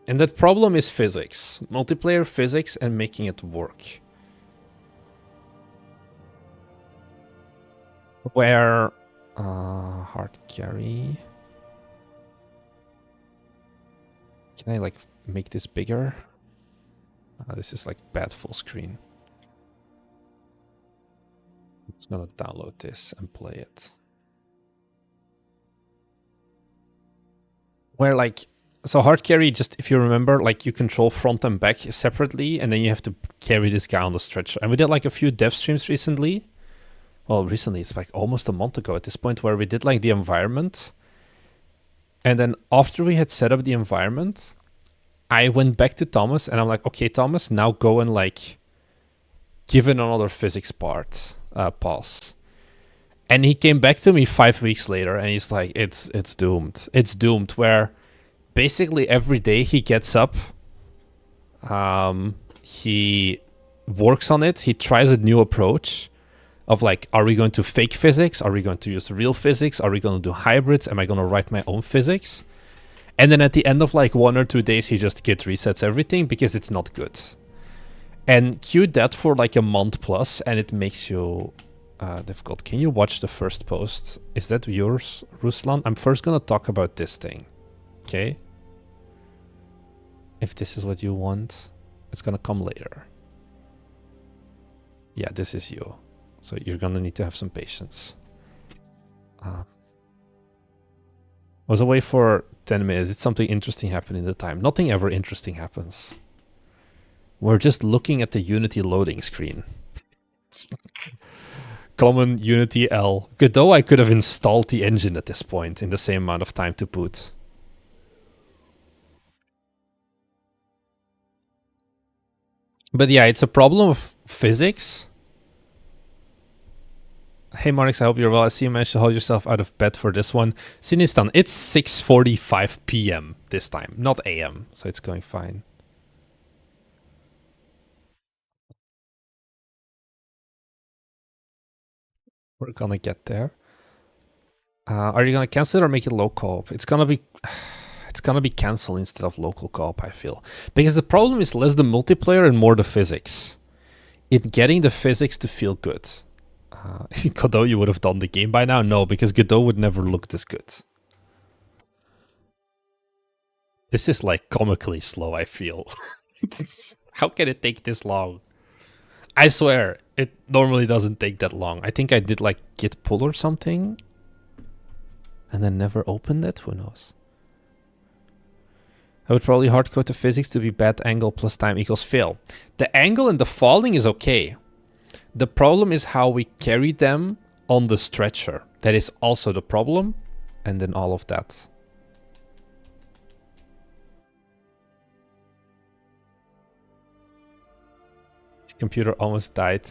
And that problem is physics. Multiplayer physics and making it work. Where Hard Carry. Can I like make this bigger? This is like bad full screen. I'm just gonna download this and play it. Where like, so Hard Carry, just if you remember, like you control front and back separately, and then you have to carry this guy on the stretcher. And we did like a few dev streams recently. Well, recently, it's like almost a month ago at this point, where we did like the environment. And then after we had set up the environment, I went back to Thomas and I'm like, okay, Thomas, now go and like give it another physics part pass. And he came back to me 5 weeks later and he's like, it's doomed. It's doomed, where basically every day he gets up, he works on it, he tries a new approach of like, are we going to fake physics? Are we going to use real physics? Are we going to do hybrids? Am I going to write my own physics? And then at the end of like 1 or 2 days, he just git resets everything because it's not good. And queue that for like a month plus, and it makes you difficult. Can you watch the first post? Is that yours, Ruslan? I'm first going to talk about this thing. Okay? If this is what you want, it's going to come later. Yeah, this is you. So you're going to need to have some patience. Was away for 10 minutes. Did something interesting happen in the time? Nothing ever interesting happens. We're just looking at the Unity loading screen. Common Unity L. Godot, I could have installed the engine at this point in the same amount of time to boot. But yeah, it's a problem of physics. Hey Marnix, I hope you're well. I see you managed to hold yourself out of bed for this one. Sinistan, it's 6:45 p.m. this time, not a.m., so it's going fine. We're gonna get there. Are you gonna cancel it or make it low co-op? It's gonna be canceled instead of local co-op, I feel. Because the problem is less the multiplayer and more the physics. It getting the physics to feel good. Godot, you would have done the game by now? No, because Godot would never look this good. This is like comically slow, I feel. How can it take this long? I swear, it normally doesn't take that long. I think I did like git pull or something. And then never opened it? Who knows? I would probably hardcode the physics to be bad angle plus time equals fail. The angle and the falling is okay. The problem is how we carry them on the stretcher. That is also the problem. And then all of that. Computer almost died.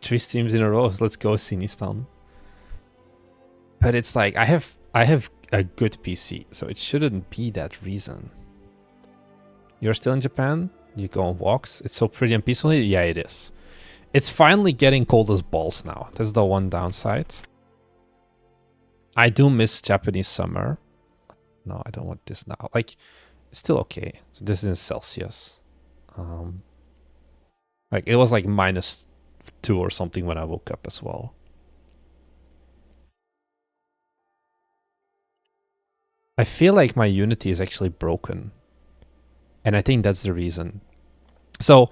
3 streams in a row. Let's go, Sinistan. But it's like I have a good PC, so it shouldn't be that reason. You're still in Japan? You go on walks? It's so pretty and peaceful here? Yeah, it is. It's finally getting cold as balls now. That's the one downside. I do miss Japanese summer. No, I don't want this now. Like, it's still okay. So this is in Celsius. Like, it was like -2 or something when I woke up as well. I feel like my Unity is actually broken. And I think that's the reason. So,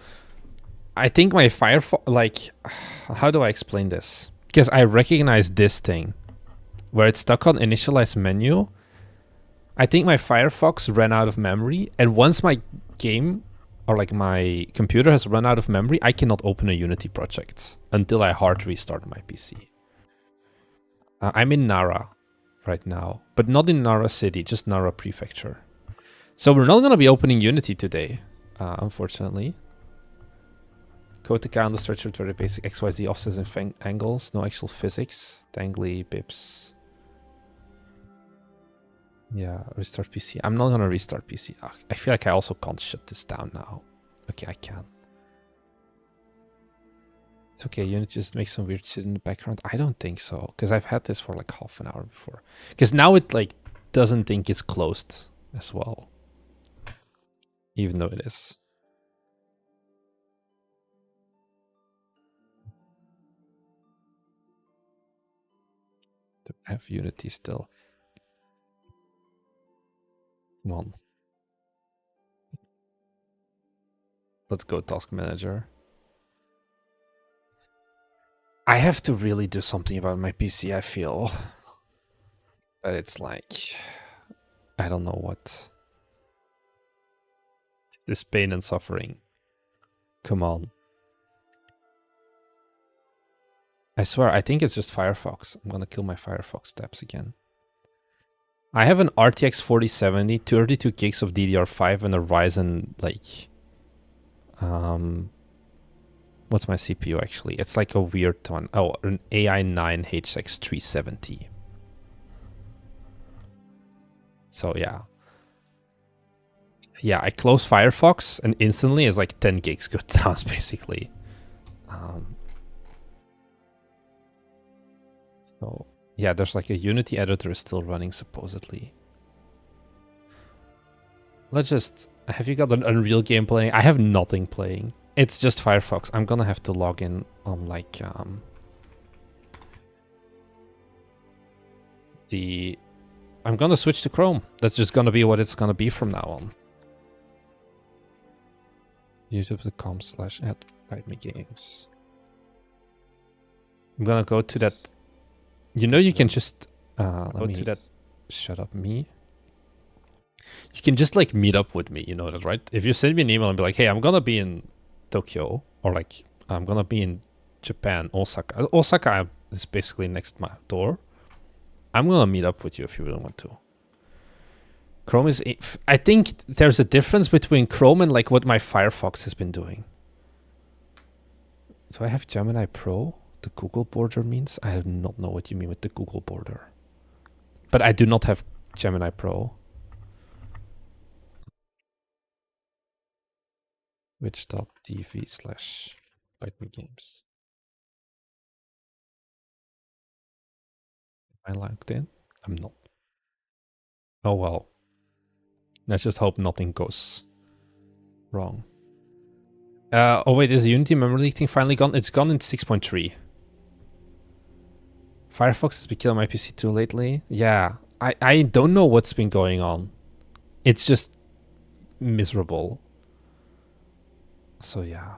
I think my Firefox, like, how do I explain this? Because I recognize this thing where it's stuck on initialize menu. I think my Firefox ran out of memory, and once my game or like my computer has run out of memory, I cannot open a Unity project until I hard restart my PC. I'm in Nara right now, but not in Nara City, just Nara Prefecture. So we're not going to be opening Unity today, unfortunately. Code to count the structure with very basic XYZ offsets and angles, no actual physics, dangly, bips. Yeah, restart PC. I'm not gonna restart PC. I feel like I also can't shut this down now. Okay, I can. It's okay, Unity just makes some weird shit in the background. I don't think so, because I've had this for like half an hour before. Because now it like doesn't think it's closed as well. Even though it is. I have Unity still. Come on. Let's go task manager. I have to really do something about my PC, I feel. But it's like, I don't know what. This pain and suffering. Come on. I swear, I think it's just Firefox. I'm gonna kill my Firefox tabs again. I have an RTX 4070, 32 gigs of DDR5 and a Ryzen, like... what's my CPU actually? It's like a weird one. Oh, an AI9 HX 370. So yeah. Yeah, I close Firefox and instantly it's like 10 gigs go down, basically. So yeah, there's like a Unity editor is still running supposedly. Let's just... Have you got an Unreal game playing? I have nothing playing. It's just Firefox. I'm gonna have to log in on like I'm gonna switch to Chrome. That's just gonna be what it's gonna be from now on. YouTube.com/@BiteMeGames. I'm gonna go to that. You know, you can just go to that. Shut up, me. You can just like meet up with me. You know that, right? If you send me an email and be like, "Hey, I'm gonna be in Tokyo," or like, "I'm gonna be in Japan, Osaka." Osaka is basically next my door. I'm gonna meet up with you if you really want to. Chrome is... I think there's a difference between Chrome and like what my Firefox has been doing. Do I have Gemini Pro? The Google border means? I do not know what you mean with the Google border. But I do not have Gemini Pro. Twitch.tv/BiteMeGames. Am I logged in? I'm not. Oh well. Let's just hope nothing goes wrong. Oh wait, is the Unity memory leak thing finally gone? It's gone in 6.3. Firefox has been killing my PC too lately. Yeah, I don't know what's been going on. It's just miserable. So yeah.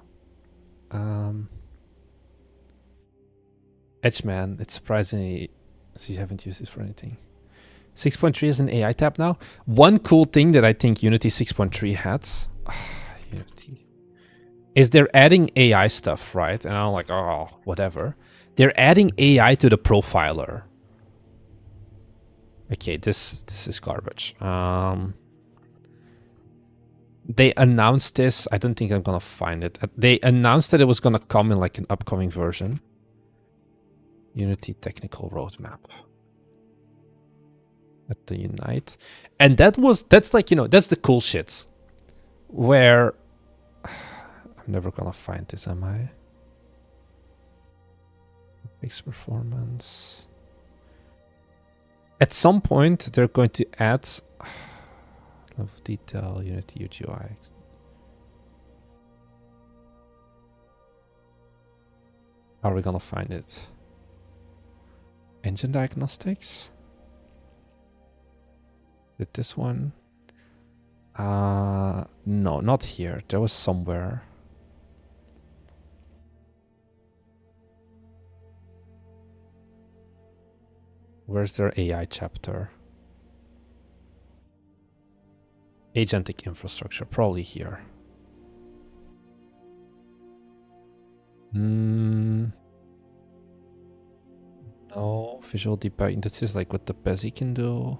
Edgeman, it's surprisingly... So you haven't used it for anything. 6.3 is an AI tab now. One cool thing that I think Unity 6.3 had... Unity... is they're adding AI stuff, right? And I'm like, oh, whatever. They're adding AI to the profiler. Okay, this is garbage. They announced this. I don't think I'm gonna find it. They announced that it was gonna come in like an upcoming version. Unity technical roadmap. At the Unite. And that's like, you know, that's the cool shit. Where... I'm never gonna find this, am I? Fixed performance. At some point, they're going to add level of detail, Unity UGI. How are we gonna find it? Engine diagnostics? Did this one? No, not here. There was somewhere. Where's their AI chapter? Agentic infrastructure, probably here. No, visual debugging. This is like what the Pezzy can do.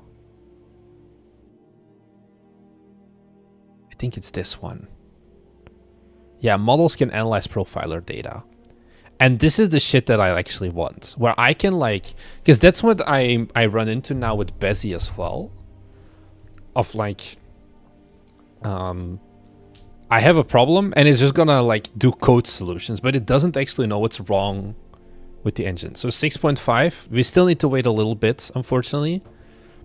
I think it's this one. Yeah, models can analyze profiler data. And this is the shit that I actually want. Where I can like... Because that's what I run into now with Pezzy as well. Of like... I have a problem and it's just gonna like do code solutions, but it doesn't actually know what's wrong with the engine. So 6.5, we still need to wait a little bit, unfortunately,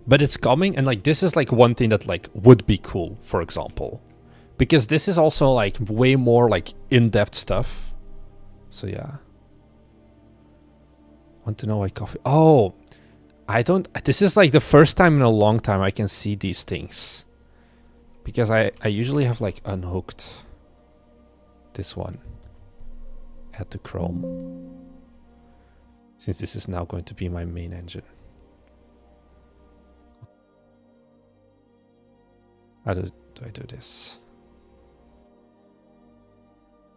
but it's coming. And like this is like one thing that like would be cool, for example, because this is also like way more like in-depth stuff. So yeah, want to know why coffee? Oh, I don't. This is like the first time in a long time I can see these things. Because I usually have like unhooked this one. Add to Chrome. Since this is now going to be my main engine. How do I do this?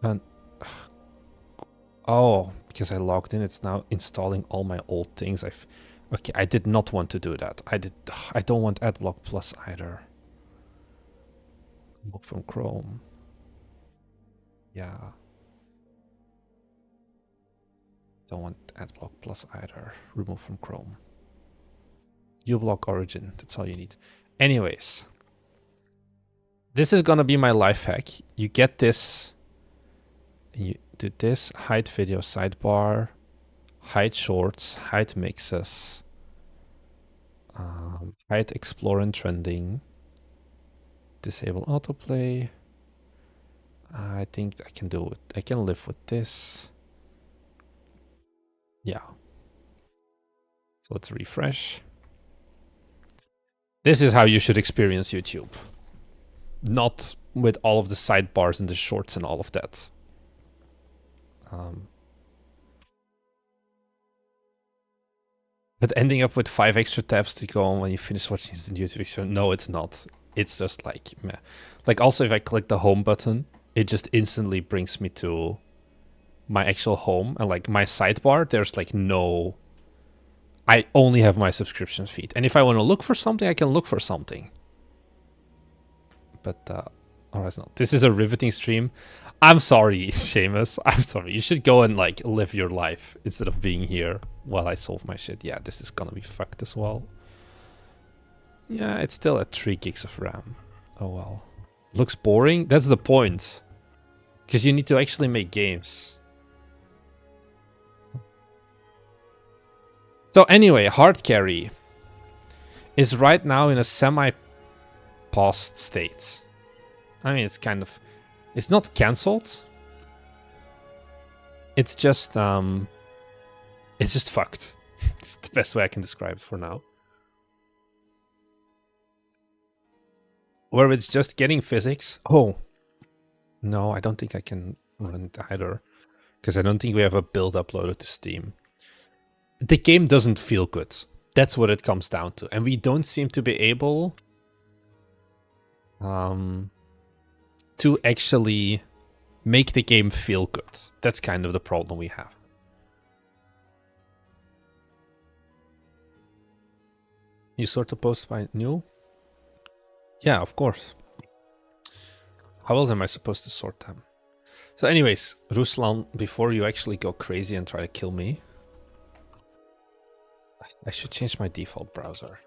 And oh, because I logged in, it's now installing all my old things. Okay, I did not want to do that. I don't want AdBlock Plus either. Remove from Chrome. Yeah. Don't want AdBlock Plus either. Remove from Chrome. uBlock Origin. That's all you need. Anyways. This is gonna be my life hack. You get this. You do this. Hide video sidebar. Hide shorts. Hide mixes. Hide explore and trending. Disable autoplay. I think I can do it. I can live with this. Yeah. So let's refresh. This is how you should experience YouTube. Not with all of the sidebars and the shorts and all of that. But ending up with 5 extra tabs to go on when you finish watching the YouTube show, no, it's not. It's just like, meh. Like also if I click the home button, it just instantly brings me to my actual home. And like my sidebar, there's like no... I only have my subscription feed. And if I want to look for something, I can look for something. But, otherwise not. This is a riveting stream. I'm sorry, Seamus. I'm sorry. You should go and like live your life instead of being here while I solve my shit. Yeah, this is gonna be fucked as well. Yeah, it's still at 3 gigs of RAM. Oh well. Looks boring? That's the point. Because you need to actually make games. So anyway, hard carry is right now in a semi-paused state. I mean, it's kind of... It's not cancelled. It's just fucked. It's the best way I can describe it for now. Where it's just getting physics. Oh. No, I don't think I can run it either. Because I don't think we have a build uploaded to Steam. The game doesn't feel good. That's what it comes down to. And we don't seem to be able to actually make the game feel good. That's kind of the problem we have. You sort the post by new? Yeah, of course. How else am I supposed to sort them? So anyways, Ruslan, before you actually go crazy and try to kill me, I should change my default browser.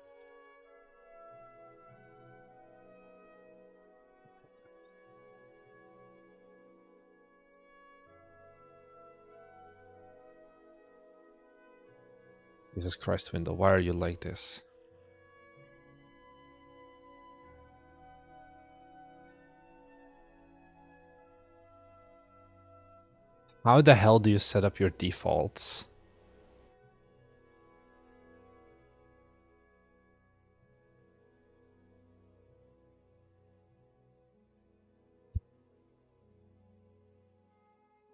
Jesus Christ, Window, why are you like this? How the hell do you set up your defaults?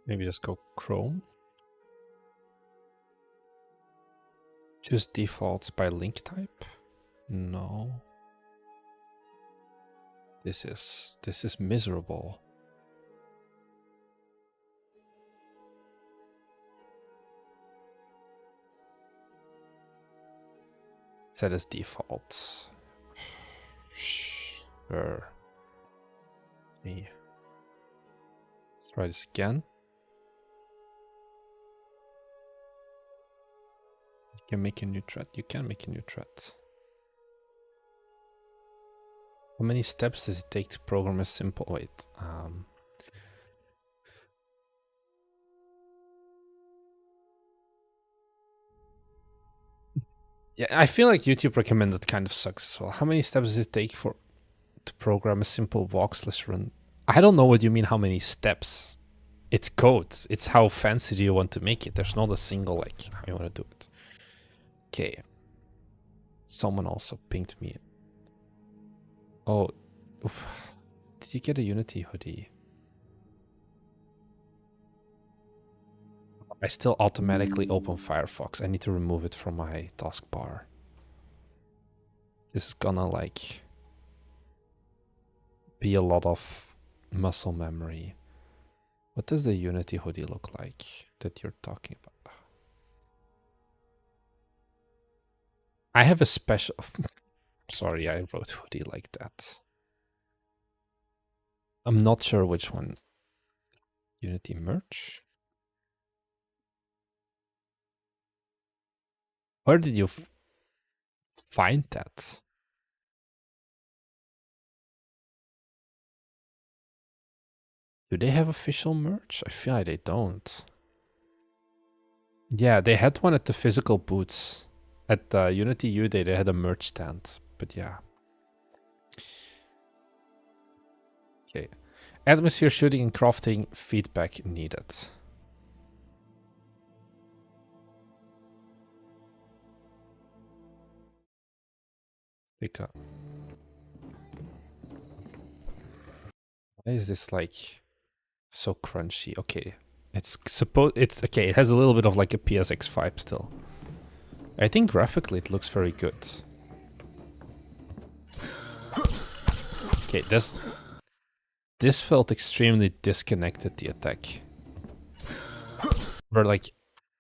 Maybe just go Chrome. Choose defaults by link type? No. This is miserable. Set as default. Sure. Let's try this again. You can make a new thread. You can make a new thread. How many steps does it take to program a simple... Wait. Yeah, I feel like YouTube recommended kind of sucks as well. How many steps does it take to program a simple walk/run? I don't know what you mean, how many steps. It's code. It's how fancy do you want to make it. There's not a single, like, how you want to do it. Okay. Someone also pinged me. Oh. Oof. Did you get a Unity hoodie? I still automatically open Firefox. I need to remove it from my taskbar. This is gonna, like, be a lot of muscle memory. What does the Unity hoodie look like that you're talking about? I have a special... Sorry, I wrote hoodie like that. I'm not sure which one. Unity merch? Where did you find that? Do they have official merch? I feel like they don't. Yeah, they had one at the physical booths. At Unity U Day, they had a merch stand. But yeah. Okay. Atmosphere shooting and crafting feedback needed. Pick up. Why is this like so crunchy? Okay. It's okay, it has a little bit of like a PSX vibe still. I think graphically it looks very good. Okay, this felt extremely disconnected, the attack. Where like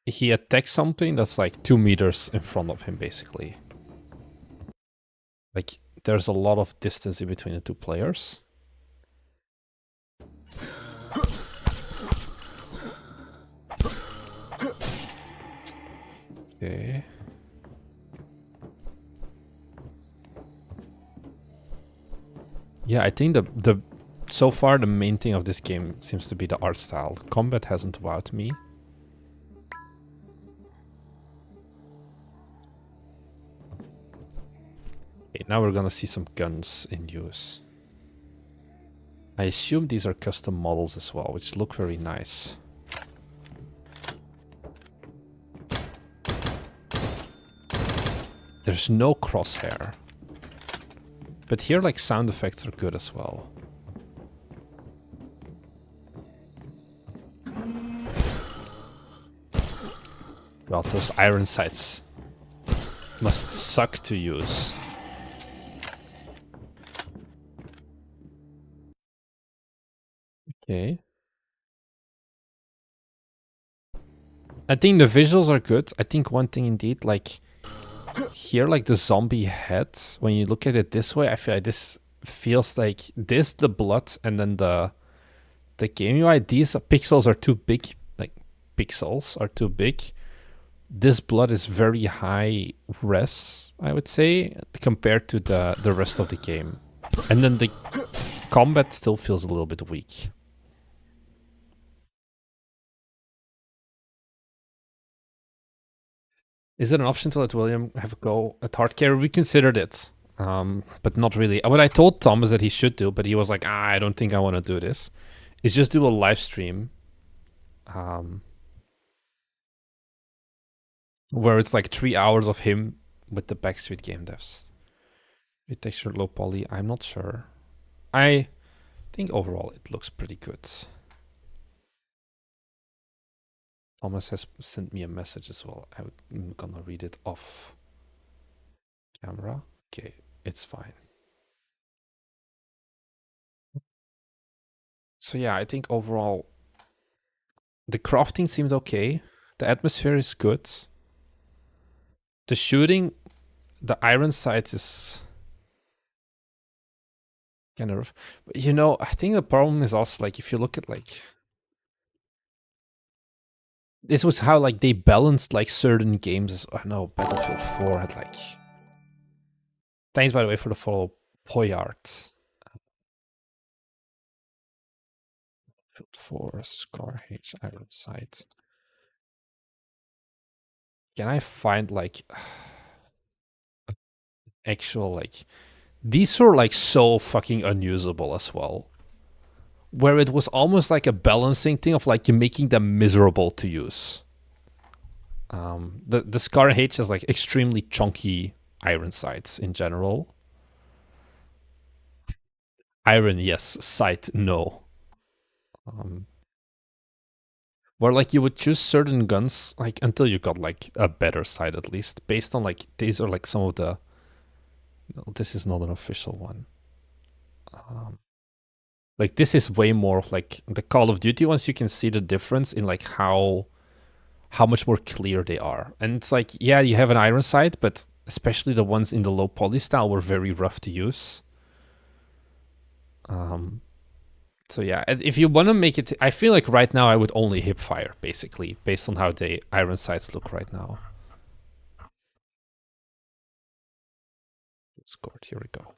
he attacks something that's like 2 meters in front of him, basically. Like there's a lot of distance in between the two players. Okay. Yeah, I think the so far the main thing of this game seems to be the art style. Combat hasn't wowed me. Okay, now we're gonna see some guns in use. I assume these are custom models as well, which look very nice. There's no crosshair. But here, like, sound effects are good as well. Well, those iron sights must suck to use. Okay. I think the visuals are good. I think one thing indeed, like, here, like the zombie head, when you look at it this way, I feel like this feels like this, the blood, and then the game UI, these pixels are too big. Like, pixels are too big. This blood is very high res, I would say, compared to the rest of the game. And then the combat still feels a little bit weak. Is it an option to let William have a go at hard carry? We considered it, but not really. What I told Tom is that he should do, but he was like, I don't think I want to do this. Is just do a live stream, where it's like 3 hours of him with the Backstreet Game devs. Texture low poly, I'm not sure. I think overall it looks pretty good. Thomas has sent me a message as well. I'm gonna read it off camera. Okay, it's fine. So yeah, I think overall the crafting seemed okay. The atmosphere is good. The shooting, the iron sights is kind of, you know, I think the problem is also like if you look at like this was how like they balanced like certain games. I know Battlefield 4 had like. Thanks by the way for the follow, Poyart. Battlefield 4 Scar H Iron Sight. Can I find like actual like these were like so fucking unusable as well. Where it was almost like a balancing thing of like you making them miserable to use. The Scar H is like extremely chunky iron sights in general. Iron, yes. Sight, no. Where like you would choose certain guns like until you got like a better sight at least, based on like these are like some of the. No, this is not an official one. Like this is way more like the Call of Duty ones. You can see the difference in like how much more clear they are, and it's like yeah, you have an iron sight, but especially the ones in the low poly style were very rough to use. So yeah, if you want to make it, I feel like right now I would only hip fire basically based on how the iron sights look right now. Discord, here we go.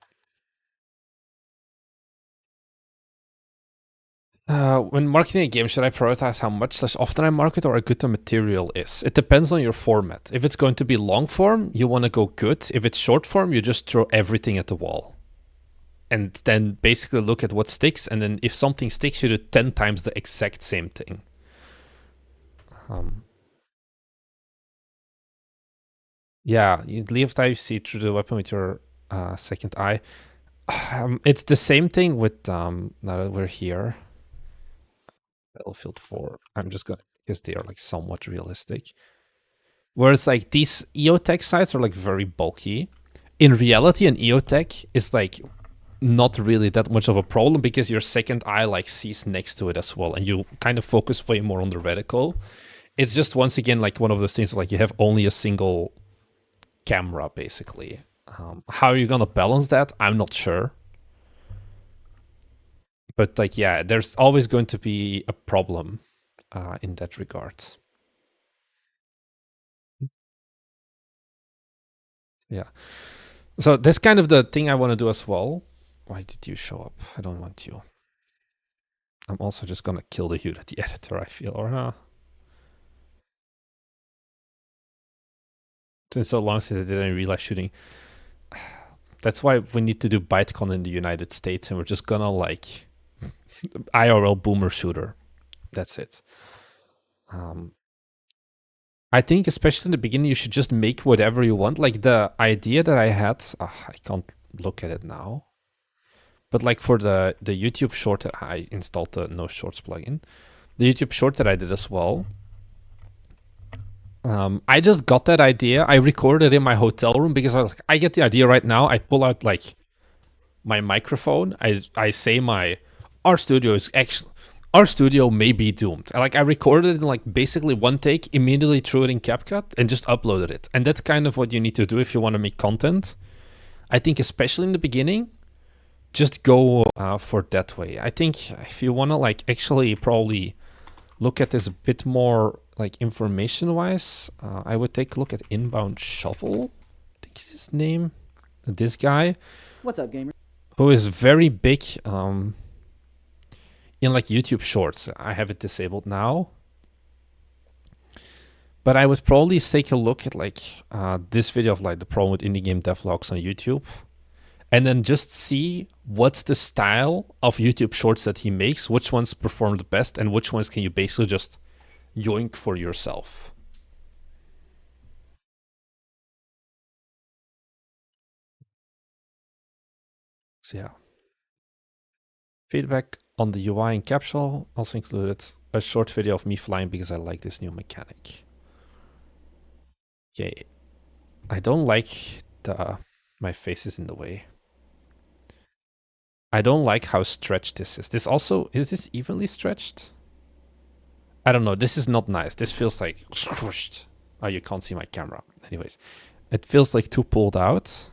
When marketing a game, should I prioritize how much / often I market or how good the material is? It depends on your format. If it's going to be long form, you want to go good. If it's short form, you just throw everything at the wall. And then basically look at what sticks. And then if something sticks, you do 10 times the exact same thing. Yeah, you leave time, you see through the weapon with your second eye. It's the same thing with, now that we're here, Battlefield 4. I'm just going to, because they are like somewhat realistic. Whereas like these EOTech sites are like very bulky. In reality, an EOTech is like not really that much of a problem because your second eye like sees next to it as well, and you kind of focus way more on the reticle. It's just once again like one of those things like you have only a single camera basically. How are you gonna balance that? I'm not sure. But like yeah, there's always going to be a problem in that regard. Yeah. So that's kind of the thing I want to do as well. Why did you show up? I don't want you. I'm also just gonna kill the Unity editor, I feel, or Since so long since I did any real life shooting. That's why we need to do ByteCon in the United States, and we're just gonna like IRL boomer shooter. That's it. I think especially in the beginning, you should just make whatever you want. Like the idea that I had, I can't look at it now. But like for the YouTube short, I installed the No Shorts plugin. The YouTube short that I did as well. I just got that idea. I recorded in my hotel room because I was like, I get the idea right now. I pull out like my microphone. I say our studio is actually our studio may be doomed. I recorded it in like basically one take, immediately threw it in CapCut and just uploaded it. And that's kind of what you need to do if you want to make content. I think especially in the beginning, just go for that way. I think if you want to like actually probably look at this a bit more like information wise, I would take a look at Inbound Shovel. I think is his name. This guy.
What's up, gamer?
Who is very big in like YouTube Shorts. I have it disabled now. But I would probably take a look at like this video of like the problem with indie game devlogs on YouTube. And then just see what's the style of YouTube Shorts that he makes, which ones perform the best, and which ones can you basically just yoink for yourself. So yeah. Feedback On the UI in Capsule, also included a short video of me flying because I like this new mechanic. Okay, I don't like my face is in the way. I don't like how stretched this is. Is this evenly stretched? I don't know. This is not nice. This feels like squished. Oh, you can't see my camera. Anyways, it feels like too pulled out.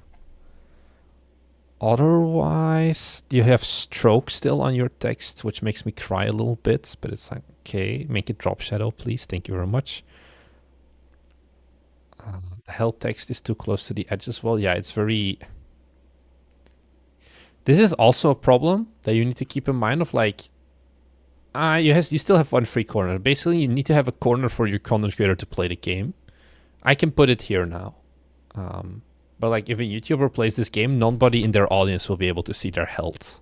Otherwise, you have stroke still on your text, which makes me cry a little bit, but it's like, okay, make it drop shadow, please. Thank you very much. The hell text is too close to the edge as well. Yeah, it's very... This is also a problem that you need to keep in mind of like, you still have one free corner. Basically, you need to have a corner for your content creator to play the game. I can put it here now. But like if a YouTuber plays this game, nobody in their audience will be able to see their health,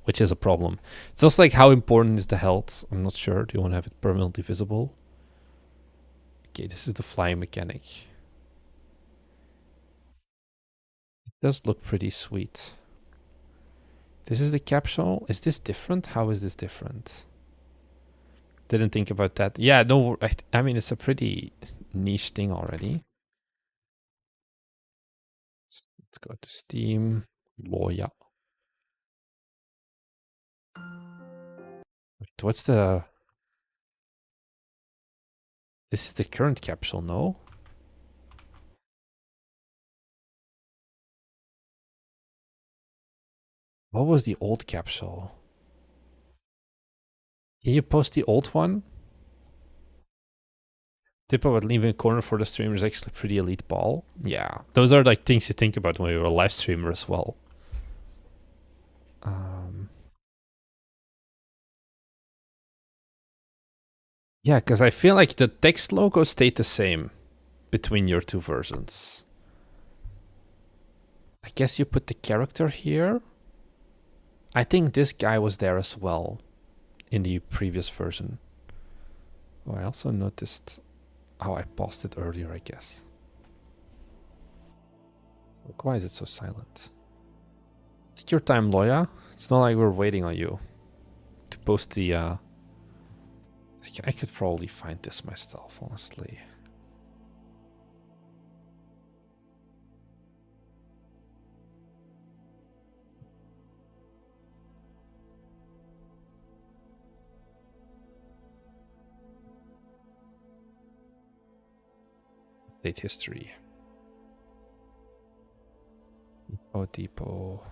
which is a problem. It's just like how important is the health? I'm not sure. Do you want to have it permanently visible? Okay, this is the flying mechanic. It does look pretty sweet. This is the capsule. Is this different? How is this different? Didn't think about that. Yeah, no, I mean, it's a pretty niche thing already. Let's go to Steam. Loya. Wait, what's the... This is the current capsule, no? What was the old capsule? Can you post the old one? Tip about leaving a corner for the streamer is actually pretty elite ball. Yeah, those are like things you think about when you're a live streamer as well. Yeah, because I feel like the text logo stayed the same between your two versions. I guess you put the character here. I think this guy was there as well in the previous version. Oh, I also noticed how I paused it earlier, I guess. Look, why is it so silent? Take your time, Loya. It's not like we're waiting on you to post the... I could probably find this myself, honestly. Date history. Depot.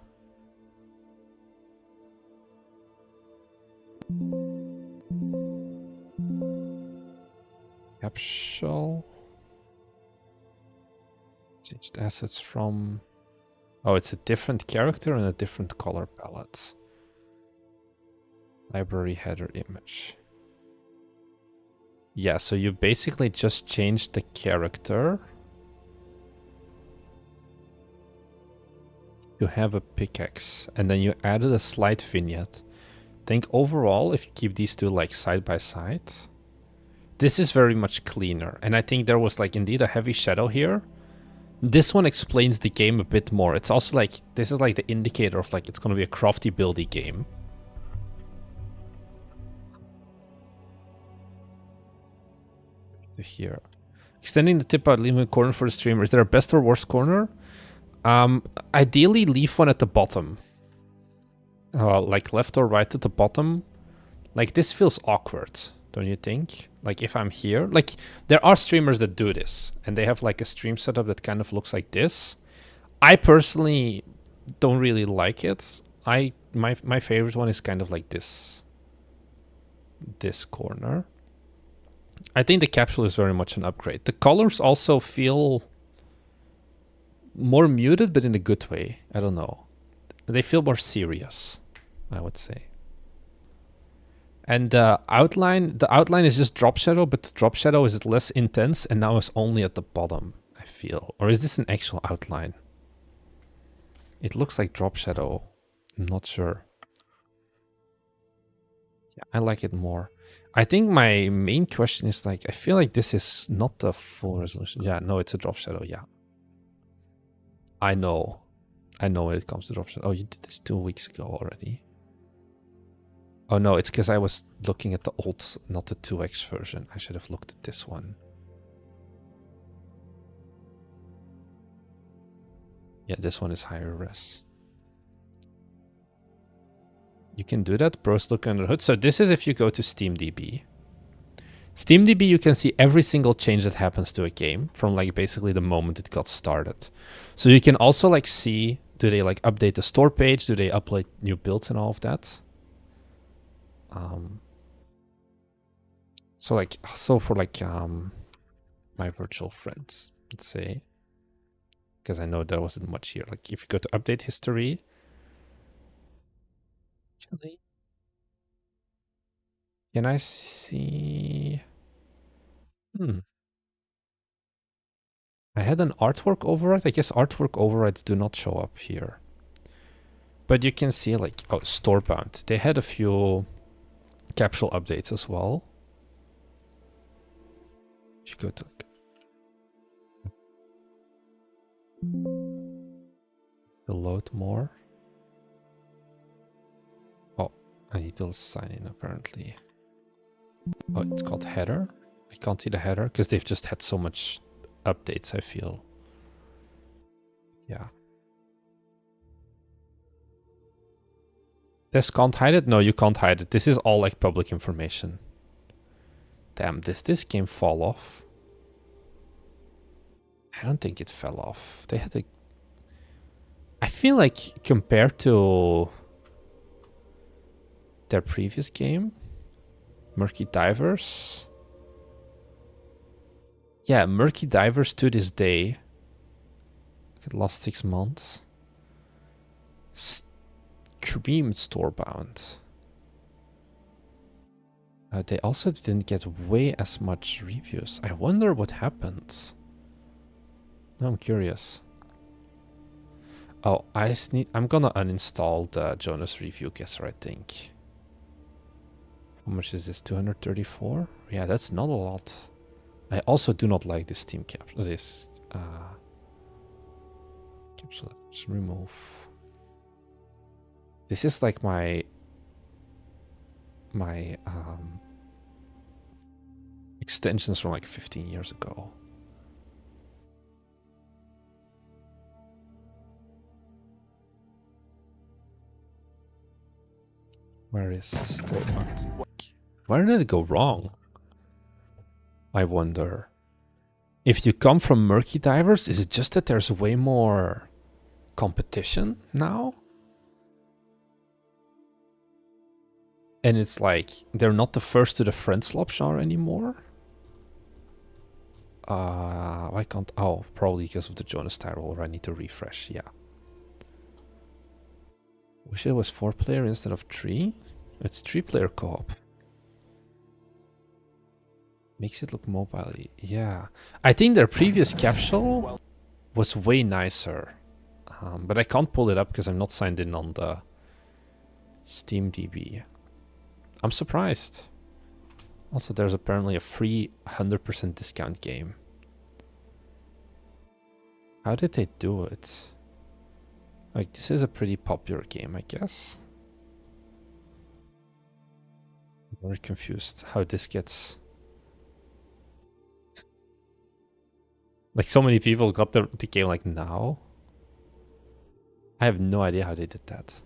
Capsule. Changed assets from... Oh, it's a different character and a different color palette. Library header image. Yeah, so you basically just changed the character to have a pickaxe, and then you added a slight vignette. I think overall, if you keep these two like side by side, this is very much cleaner. And I think there was like indeed a heavy shadow here. This one explains the game a bit more. It's also like, this is like the indicator of like, it's going to be a crafty buildy game. Here. Extending the tip out, leaving a corner for the streamer. Is there a best or worst corner? Ideally leave one at the bottom. Like left or right at the bottom. Like this feels awkward, don't you think? Like if I'm here, like there are streamers that do this and they have like a stream setup that kind of looks like this. I personally don't really like it. My favorite one is kind of like this corner. I think the capsule is very much an upgrade. The colors also feel more muted, but in a good way. I don't know. They feel more serious, I would say. And the outline is just drop shadow, but the drop shadow is less intense and now it's only at the bottom, I feel. Or is this an actual outline? It looks like drop shadow. I'm not sure. Yeah, I like it more. I think my main question is like, I feel like this is not the full resolution. Yeah, no, it's a drop shadow. Yeah. I know when it comes to drop shadow. Oh, you did this 2 weeks ago already. Oh no, it's because I was looking at the old, not the 2x version. I should have looked at this one. Yeah, this one is higher res. You can do that. Pros look under the hood. So this is if you go to SteamDB. SteamDB, you can see every single change that happens to a game from like basically the moment it got started. So you can also like see, do they like update the store page? Do they upload new builds and all of that? So like, so for like my virtual friends, let's say, because I know there wasn't much here. Like if you go to update history, actually, can I see? I had an artwork override. I guess artwork overrides do not show up here. But you can see like, oh, Storebound. They had a few Capsule updates as well. If you go to the load more. Oh, I need to sign in apparently. Oh, it's called header. I can't see the header because they've just had so much updates, I feel. Yeah. This can't hide it? No, you can't hide it. This is all like public information. Damn, does this game fall off? I don't think it fell off. They had a... I feel like compared to their previous game, Murky Divers. Yeah, Murky Divers to this day. Look at the last 6 months. Screamed Storebound. They also didn't get way as much reviews. I wonder what happened. Now I'm curious. Oh, I'm gonna uninstall the Jonas review guesser, I think. How much is this? 234? Yeah, that's not a lot. I also do not like this team capsule. This capsule. Let's remove. This is like my extensions from like 15 years ago. Where is Storebound? Where did it go wrong? I wonder. If you come from Murky Divers, is it just that there's way more competition now? And it's like, they're not the first to the friend slop genre anymore? Why can't... Oh, probably because of the Jonas title, or I need to refresh, yeah. Wish it was 4-player instead of 3? It's 3-player co-op. Makes it look mobile. Yeah. I think their previous capsule was way nicer. But I can't pull it up because I'm not signed in on the SteamDB. I'm surprised. Also, there's apparently a free 100% discount game. How did they do it? Like, this is a pretty popular game, I guess. I'm very confused how this gets... Like, so many people got the game, like, now. I have no idea how they did that.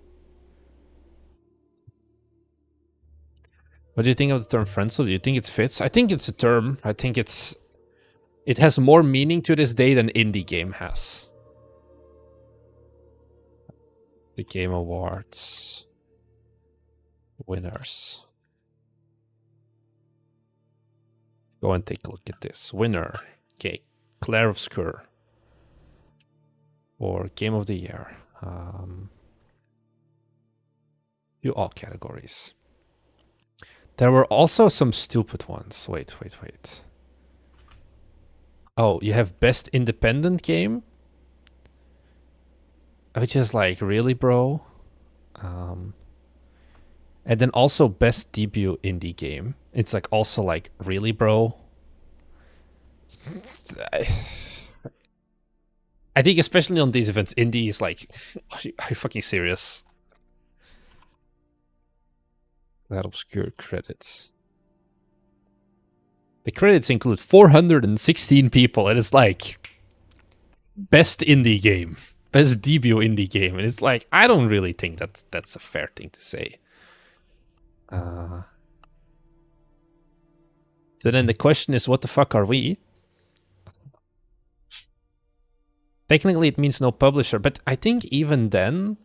What do you think of the term friendzone? Do you think it fits? I think it's a term. I think it has more meaning to this day than indie game has. The Game Awards. Winners. Go and take a look at this. Winner. Okay. Claire Obscure. Or Game of the Year. View all categories. There were also some stupid ones. Wait. Oh, you have Best Independent Game. Which is like, really, bro? And then also Best Debut Indie Game. It's like also like, really, bro? I think especially on these events, indie is like, are you fucking serious? That obscure credits. The credits include 416 people, and it's like best indie game, best debut indie game, and it's like I don't really think that's a fair thing to say. So then the question is, what the fuck are we? Technically, it means no publisher, but I think even then,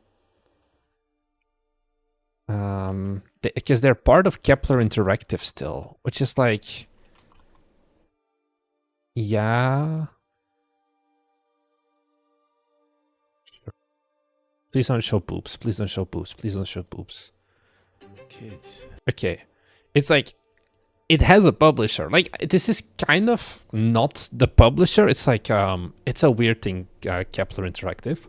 because they're part of Kepler Interactive still, which is like, yeah. Please don't show boobs. Please don't show boobs. Please don't show boobs.
Kids.
Okay. It's like, it has a publisher. Like, this is kind of not the publisher. It's like, it's a weird thing, Kepler Interactive.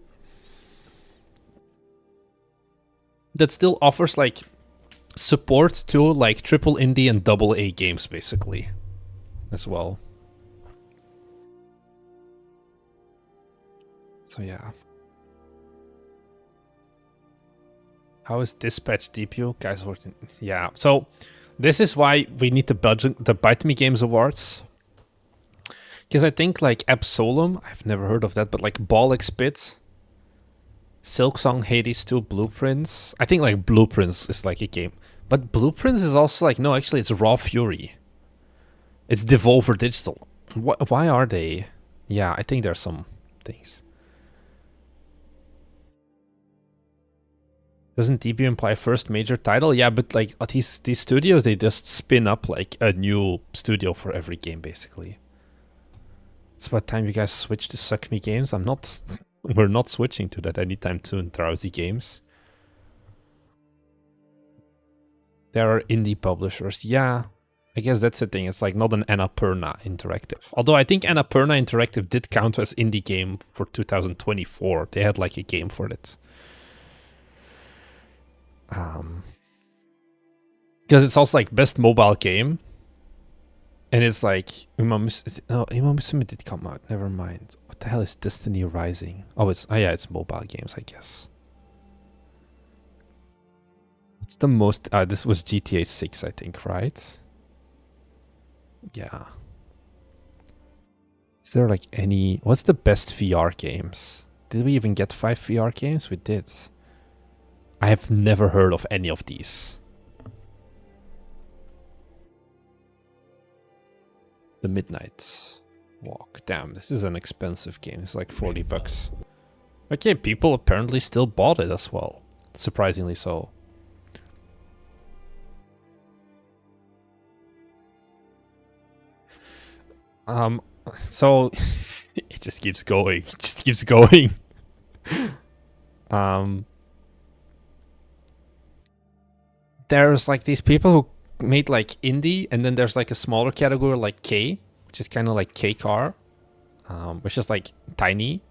That still offers, like, support to, like, triple indie and double A games, basically, as well. So, yeah. How is Dispatch debut? Guys, yeah. So, this is why we need the Bite Me Games Awards. Because I think, like, Absolem, I've never heard of that, but, like, Ball Spit, Silksong, Hades 2, Blueprints. I think, like, Blueprints is, like, a game. But Blueprints is also, like, no, actually, it's Raw Fury. It's Devolver Digital. Why are they? Yeah, I think there's some things. Doesn't debut imply first major title? Yeah, but like these studios, they just spin up like a new studio for every game, basically. It's about time you guys switch to Suck Me Games. We're not switching to that anytime soon, Drowsy Games. There are indie publishers. Yeah, I guess that's the thing. It's like not an Annapurna Interactive. Although I think Annapurna Interactive did count as indie game for 2024. They had like a game for it. Because it's also like best mobile game, and it's like Uma Musume did come out. Never mind. What the hell is Destiny Rising? Oh, yeah, it's mobile games, I guess. What's the most? This was GTA 6, I think, right? Yeah. Is there like any? What's the best VR games? Did we even get 5 VR games? We did. I have never heard of any of these. The Midnight Walk. Damn, this is an expensive game. It's like 40 bucks. Okay, people apparently still bought it as well. Surprisingly so. So it just keeps going. It just keeps going. There's like these people who made like indie, and then there's like a smaller category like K, which is kind of like K car, which is like tiny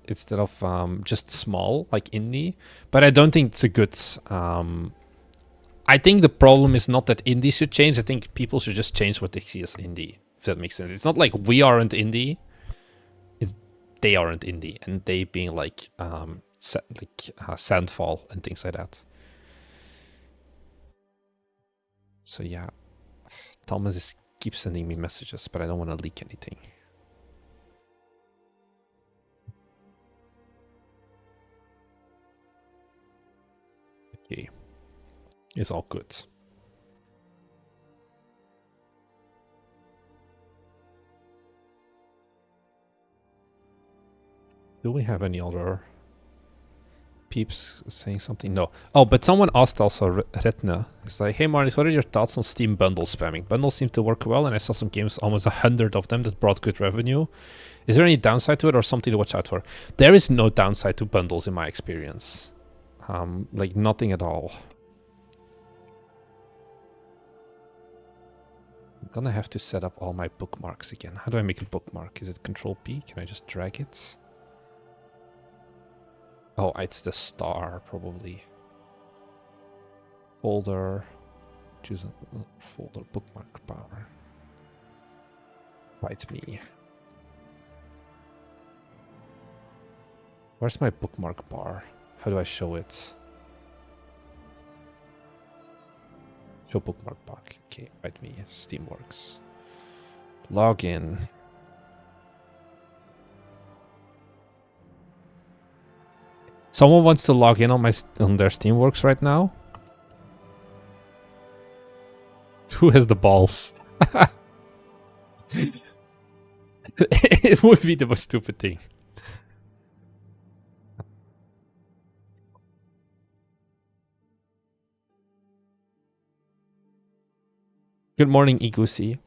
instead of just small like indie. But I don't think it's a good. I think the problem is not that indie should change. I think people should just change what they see as indie. If that makes sense. It's not like we aren't indie. It's they aren't indie, and they being like Sandfall and things like that. So yeah, Thomas keeps sending me messages, but I don't want to leak anything. Okay, it's all good. Do we have any other peeps saying something? No. Oh, but someone asked also, Retna. It's like, hey Marlies, what are your thoughts on Steam bundle spamming? Bundles seem to work well, and I saw some games, almost 100 of them, that brought good revenue. Is there any downside to it or something to watch out for? There is no downside to bundles in my experience. Like nothing at all. I'm gonna have to set up all my bookmarks again. How do I make a bookmark? Is it Control P? Can I just drag it? Oh, it's the star, probably. Folder. Choose a folder, bookmark power. Bite me. Where's my bookmark bar? How do I show it? Show bookmark back. Okay, write me. Steamworks. Login. Someone wants to log in on their Steamworks right now. Who has the balls? It would be the most stupid thing. Good morning, Igusi.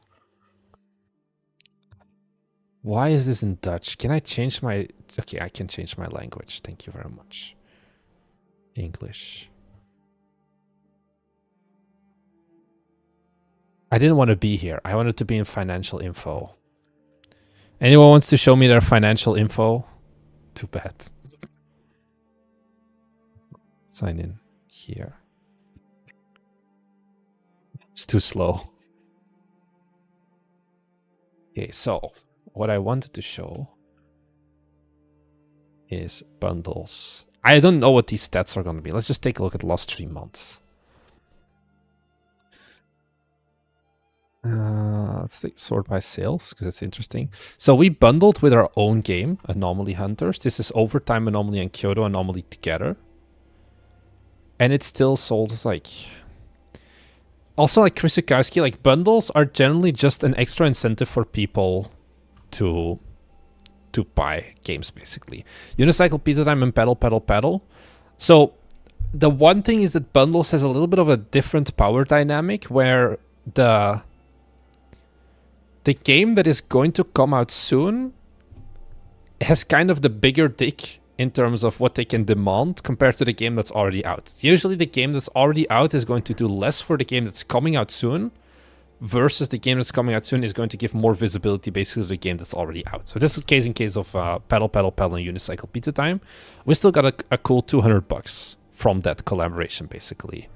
Why is this in Dutch? Can I change my... Okay, I can change my language. Thank you very much. English. I didn't want to be here. I wanted to be in financial info. Anyone wants to show me their financial info? Too bad. Sign in here. It's too slow. Okay, so what I wanted to show is bundles. I don't know what these stats are going to be. Let's just take a look at the last 3 months. Let's sort by sales because it's interesting. So we bundled with our own game, Anomaly Hunters. This is Overtime Anomaly and Kyoto Anomaly together. And it still sold like... Also, like Krusukowski, like bundles are generally just an extra incentive for people to buy games, basically. Unicycle, Pizza Time, and Paddle. So the one thing is that bundles has a little bit of a different power dynamic where the game that is going to come out soon has kind of the bigger dick in terms of what they can demand compared to the game that's already out. Usually the game that's already out is going to do less for the game that's coming out soon versus the game that's coming out soon is going to give more visibility basically to the game that's already out. So this is case in case of Paddle, and Unicycle Pizza Time. We still got a cool $200 from that collaboration, basically.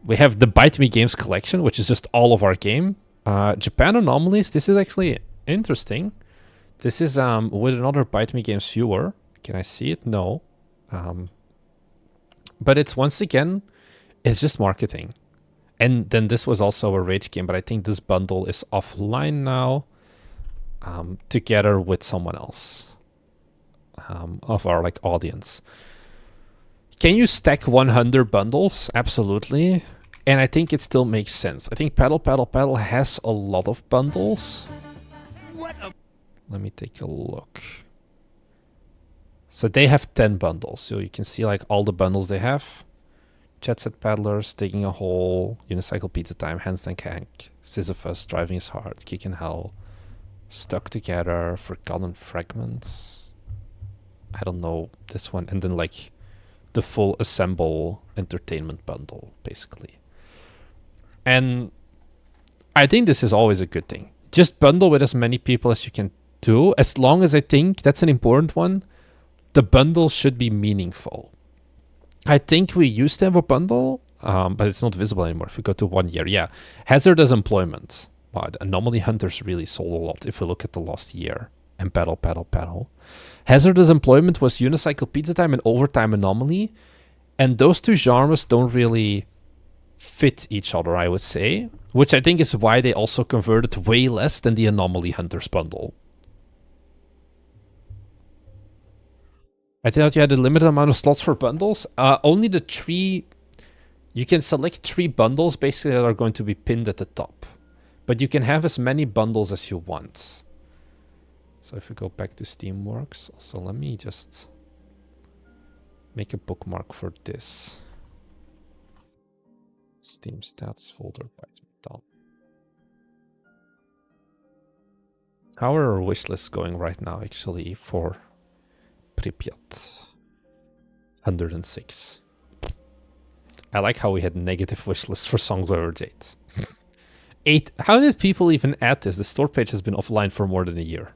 We have the Bite Me Games collection, which is just all of our game. Japan Anomalies, this is actually interesting. This is with another Bite Me Games viewer. Can I see it? No. But it's once again, it's just marketing. And then this was also a Rage game, but I think this bundle is offline now, together with someone else of our like audience. Can you stack 100 bundles? Absolutely. And I think it still makes sense. I think Paddle has a lot of bundles. Let me take a look. So they have 10 bundles. So you can see like all the bundles they have. Jet Set Paddlers, Digging a Hole, Unicycle Pizza Time, Handstand Hank, Sisyphus, Driving is Hard, Kick in Hell, Stuck Together, Forgotten Fragments. I don't know this one. And then like the full Assemble entertainment bundle, basically. And I think this is always a good thing. Just bundle with as many people as you can do, as long as I think that's an important one. The bundle should be meaningful. I think we used to have a bundle, but it's not visible anymore. If we go to 1 year, yeah. Hazardous Employment. Wow, the Anomaly Hunters really sold a lot if we look at the last year. And Paddle. Hazardous Employment was Unicycle Pizza Time and Overtime Anomaly. And those two genres don't really fit each other, I would say. Which I think is why they also converted way less than the Anomaly Hunters bundle. I thought you had a limited amount of slots for bundles. Only the 3... You can select 3 bundles basically that are going to be pinned at the top. But you can have as many bundles as you want. So if we go back to Steamworks, also let me just make a bookmark for this. Steam stats folder by done. How are our wish lists going right now actually for Pripyat? 106. I like how we had negative wish lists for Songlover Jade. 8. How did people even add this? The store page has been offline for more than a year.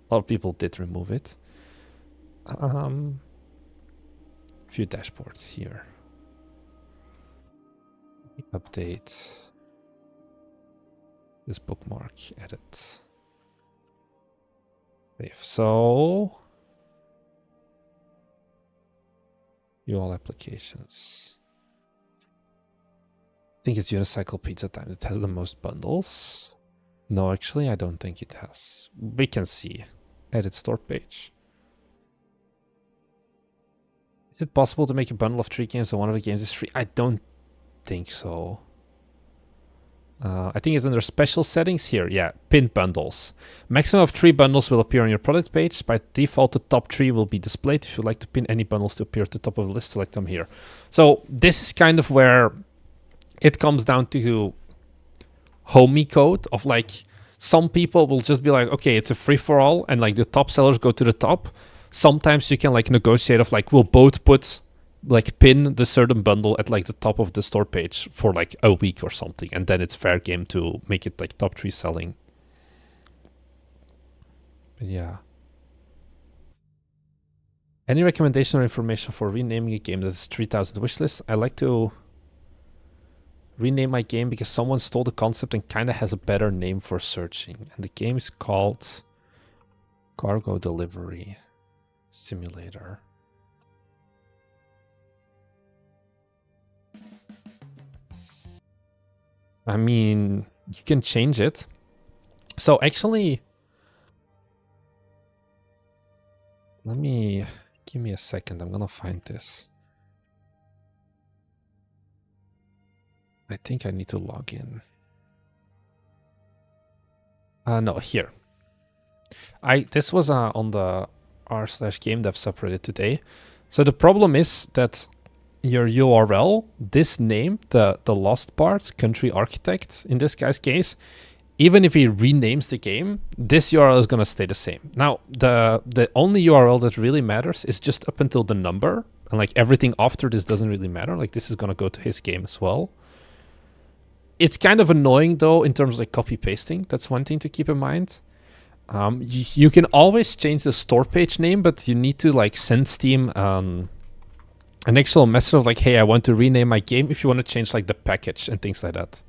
A lot of people did remove it. View dashboard here. Update. This bookmark. Edit. Save. So view all applications. think it's Unicycle Pizza Time that has the most bundles. No, actually, I don't think it has. We can see. Edit store page. Is it possible to make a bundle of 3 games and one of the games is free? I don't think so. I think it's under special settings here. Yeah, pin bundles. Maximum of 3 bundles will appear on your product page. By default, the top 3 will be displayed. If you'd like to pin any bundles to appear at the top of the list, select them here. So this is kind of where it comes down to homie code of like, some people will just be like, okay, it's a free-for-all, and like the top sellers go to the top. Sometimes you can like negotiate of like, we'll both put like pin the certain bundle at like the top of the store page for like a week or something, and then it's fair game to make it like top 3 selling. But yeah. Any recommendation or information for renaming a game that is 3,000 wishlist? I like to rename my game because someone stole the concept and kind of has a better name for searching. And the game is called Cargo Delivery Simulator. I mean, you can change it. So actually, give me a second. I'm gonna find this. I think I need to log in. No, here. This was on the r/Gamedev subreddit today. So the problem is that your URL, this name, the lost part, country architect, in this guy's case, even if he renames the game, this URL is gonna stay the same. Now, the only URL that really matters is just up until the number, and like everything after this doesn't really matter. Like this is gonna go to his game as well. It's kind of annoying though in terms of like copy pasting. That's one thing to keep in mind. You can always change the store page name, but you need to like send Steam an actual message of like, hey, I want to rename my game, if you want to change like the package and things like that.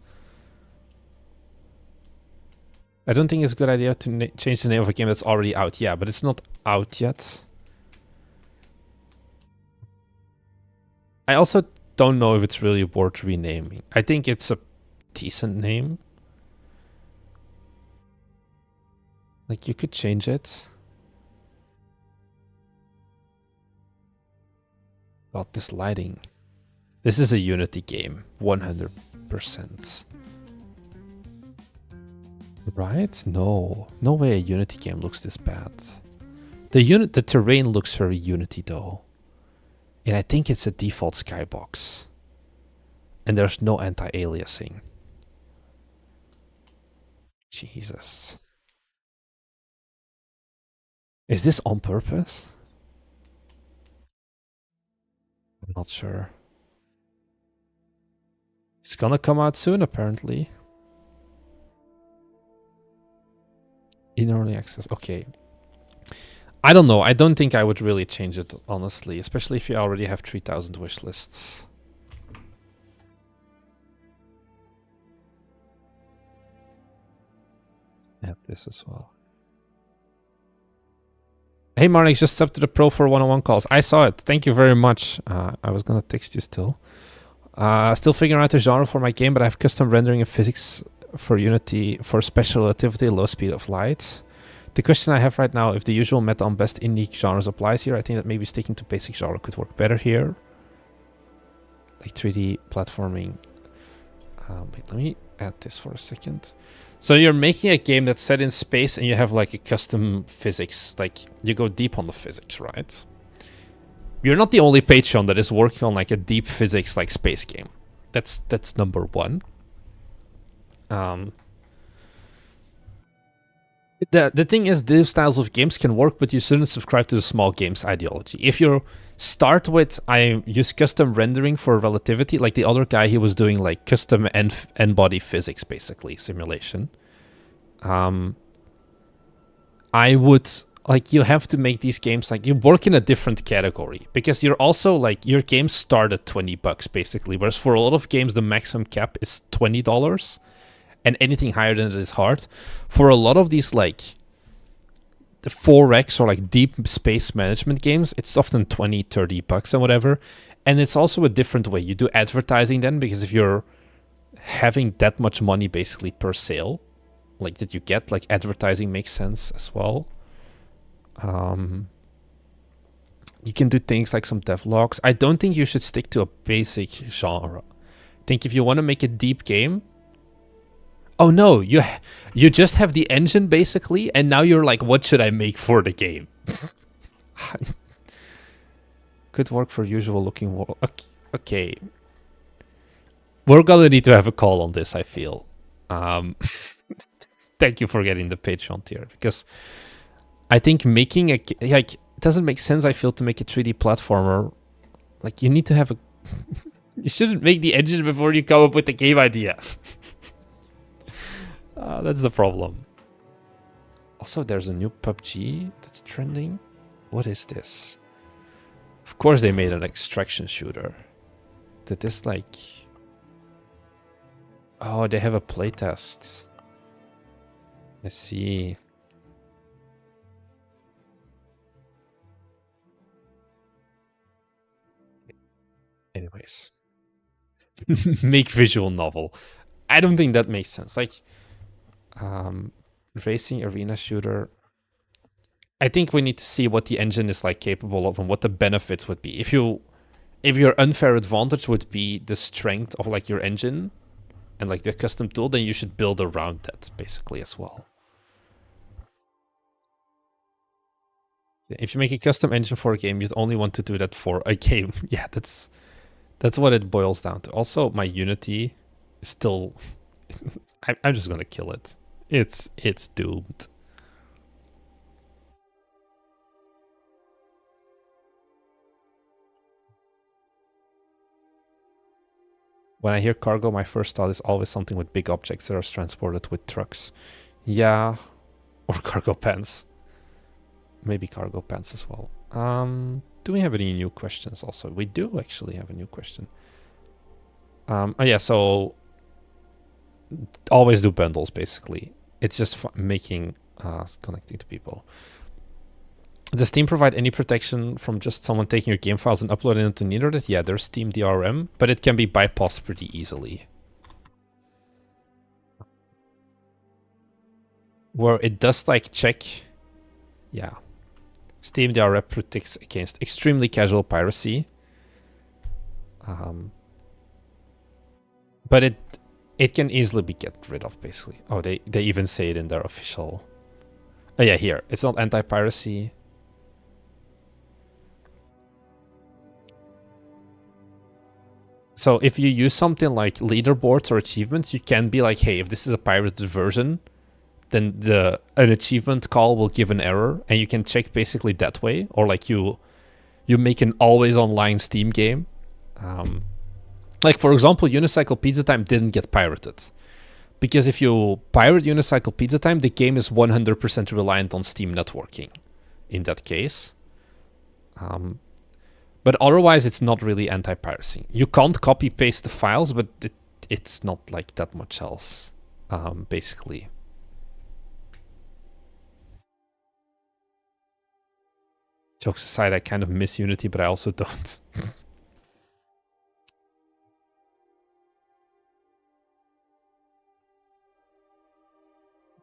I don't think it's a good idea to change the name of a game that's already out. Yeah, but it's not out yet. I also don't know if it's really worth renaming. I think it's a decent name. Like, you could change it. About this lighting. This is a Unity game, 100%. Right? No. No way a Unity game looks this bad. The terrain looks very Unity though. And I think it's a default skybox. And there's no anti-aliasing. Jesus. Is this on purpose? I'm not sure. It's gonna come out soon, apparently. In early access. Okay. I don't know. I don't think I would really change it, honestly. Especially if you already have 3,000 wish lists. Add this as well. Hey Marnix, just subbed to the Pro for one-on-one calls. I saw it. Thank you very much. I was gonna text you still. Still figuring out the genre for my game, but I have custom rendering and physics for Unity for special relativity, low speed of light. The question I have right now, if the usual meta on best indie genres applies here, I think that maybe sticking to basic genre could work better here. Like 3D platforming. Wait, let me add this for a second. So you're making a game that's set in space and you have like a custom physics. Like you go deep on the physics, right? You're not the only Patreon that is working on like a deep physics like space game. That's number one. The thing is, these styles of games can work, but you shouldn't subscribe to the small games ideology. If you start with, I use custom rendering for relativity, like the other guy, he was doing like custom n-body physics, basically, simulation. I would, like, you have to make these games, like, you work in a different category, because you're also, like, your games start at $20, basically, whereas for a lot of games, the maximum cap is $20. And anything higher than it is hard. For a lot of these, like, the 4X or, like, deep space management games, it's often $20, $30 and whatever. And it's also a different way. You do advertising then, because if you're having that much money basically per sale, like that you get, like advertising makes sense as well. You can do things like some devlogs. I don't think you should stick to a basic genre. I think if you want to make a deep game, oh no, you just have the engine basically, and now you're like, what should I make for the game? Could work for usual looking world. Okay. We're gonna need to have a call on this, I feel. Thank you for getting the Patreon tier, because I think making a, like, it doesn't make sense, I feel, to make a 3D platformer. Like, you need to have a you shouldn't make the engine before you come up with the game idea. That's the problem. Also, there's a new PUBG that's trending. What is this? Of course they made an extraction shooter. Did this like... Oh, they have a playtest. I see. Anyways. Make visual novel. I don't think that makes sense. Like, racing arena shooter. I think we need to see what the engine is like capable of and what the benefits would be. If your unfair advantage would be the strength of like your engine and like the custom tool, then you should build around that basically as well. If you make a custom engine for a game, you'd only want to do that for a game. Yeah, that's what it boils down to. Also, my Unity is still... I'm just gonna kill it. It's doomed. When I hear cargo, my first thought is always something with big objects that are transported with trucks. Yeah, or cargo pants. Maybe cargo pants as well. Do we have any new questions also? We do actually have a new question. Oh yeah, so always do bundles basically. It's just making connecting to people. Does Steam provide any protection from just someone taking your game files and uploading them to Needed? Yeah, there's Steam DRM, but it can be bypassed pretty easily. Where it does like check, yeah. Steam DRM protects against extremely casual piracy. But it can easily be get rid of basically. Oh, they even say it in their official. Oh yeah, here. It's not anti-piracy. So if you use something like leaderboards or achievements, you can be like, hey, if this is a pirated version, then an achievement call will give an error, and you can check basically that way. Or like you make an always online Steam game. Like for example, Unicycle Pizza Time didn't get pirated. Because if you pirate Unicycle Pizza Time, the game is 100% reliant on Steam networking in that case. But otherwise, it's not really anti-piracy. You can't copy-paste the files, but it's not like that much else, basically. Jokes aside, I kind of miss Unity, but I also don't.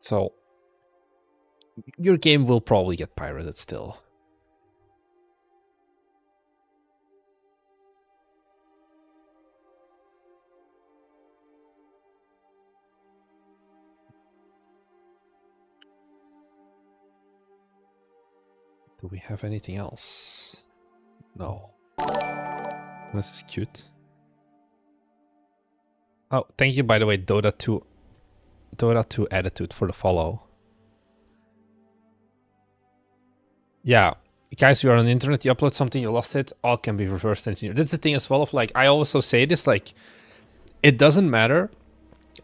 So, your game will probably get pirated still. Do we have anything else? No. This is cute. Oh, thank you, by the way, Dota2 Attitude for the follow. Yeah, guys, you are on the internet, you upload something, you lost it, all can be reverse engineered. That's the thing as well of like, I also say this, like, it doesn't matter.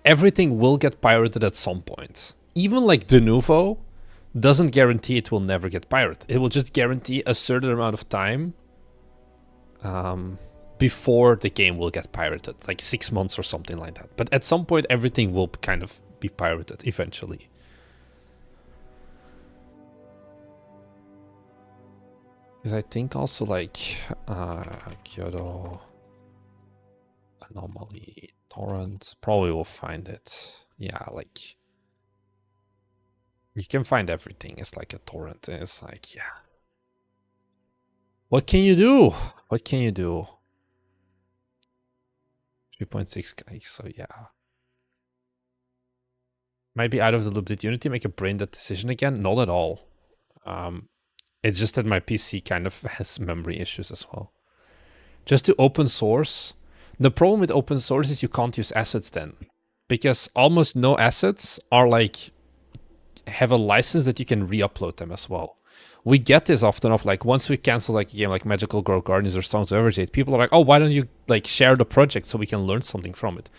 Everything will get pirated at some point. Even like Denuvo doesn't guarantee it will never get pirated. It will just guarantee a certain amount of time before the game will get pirated, like 6 months or something like that. But at some point, everything will kind of be pirated eventually. Because I think also like Kyoto. Anomaly, torrent. Probably will find it. Yeah, like you can find everything. It's like a torrent. And it's like, yeah. What can you do? What can you do? 3.6 gigs, so yeah. Might be out of the loop. Did Unity make a brain dead decision again? Not at all. It's just that my PC kind of has memory issues as well. Just to open source. The problem with open source is you can't use assets then. Because almost no assets are like, have a license that you can re-upload them as well. We get this often of like, once we cancel like a game like Magical Girl Guardians or Songs of Everjade, people are like, oh, why don't you like share the project so we can learn something from it?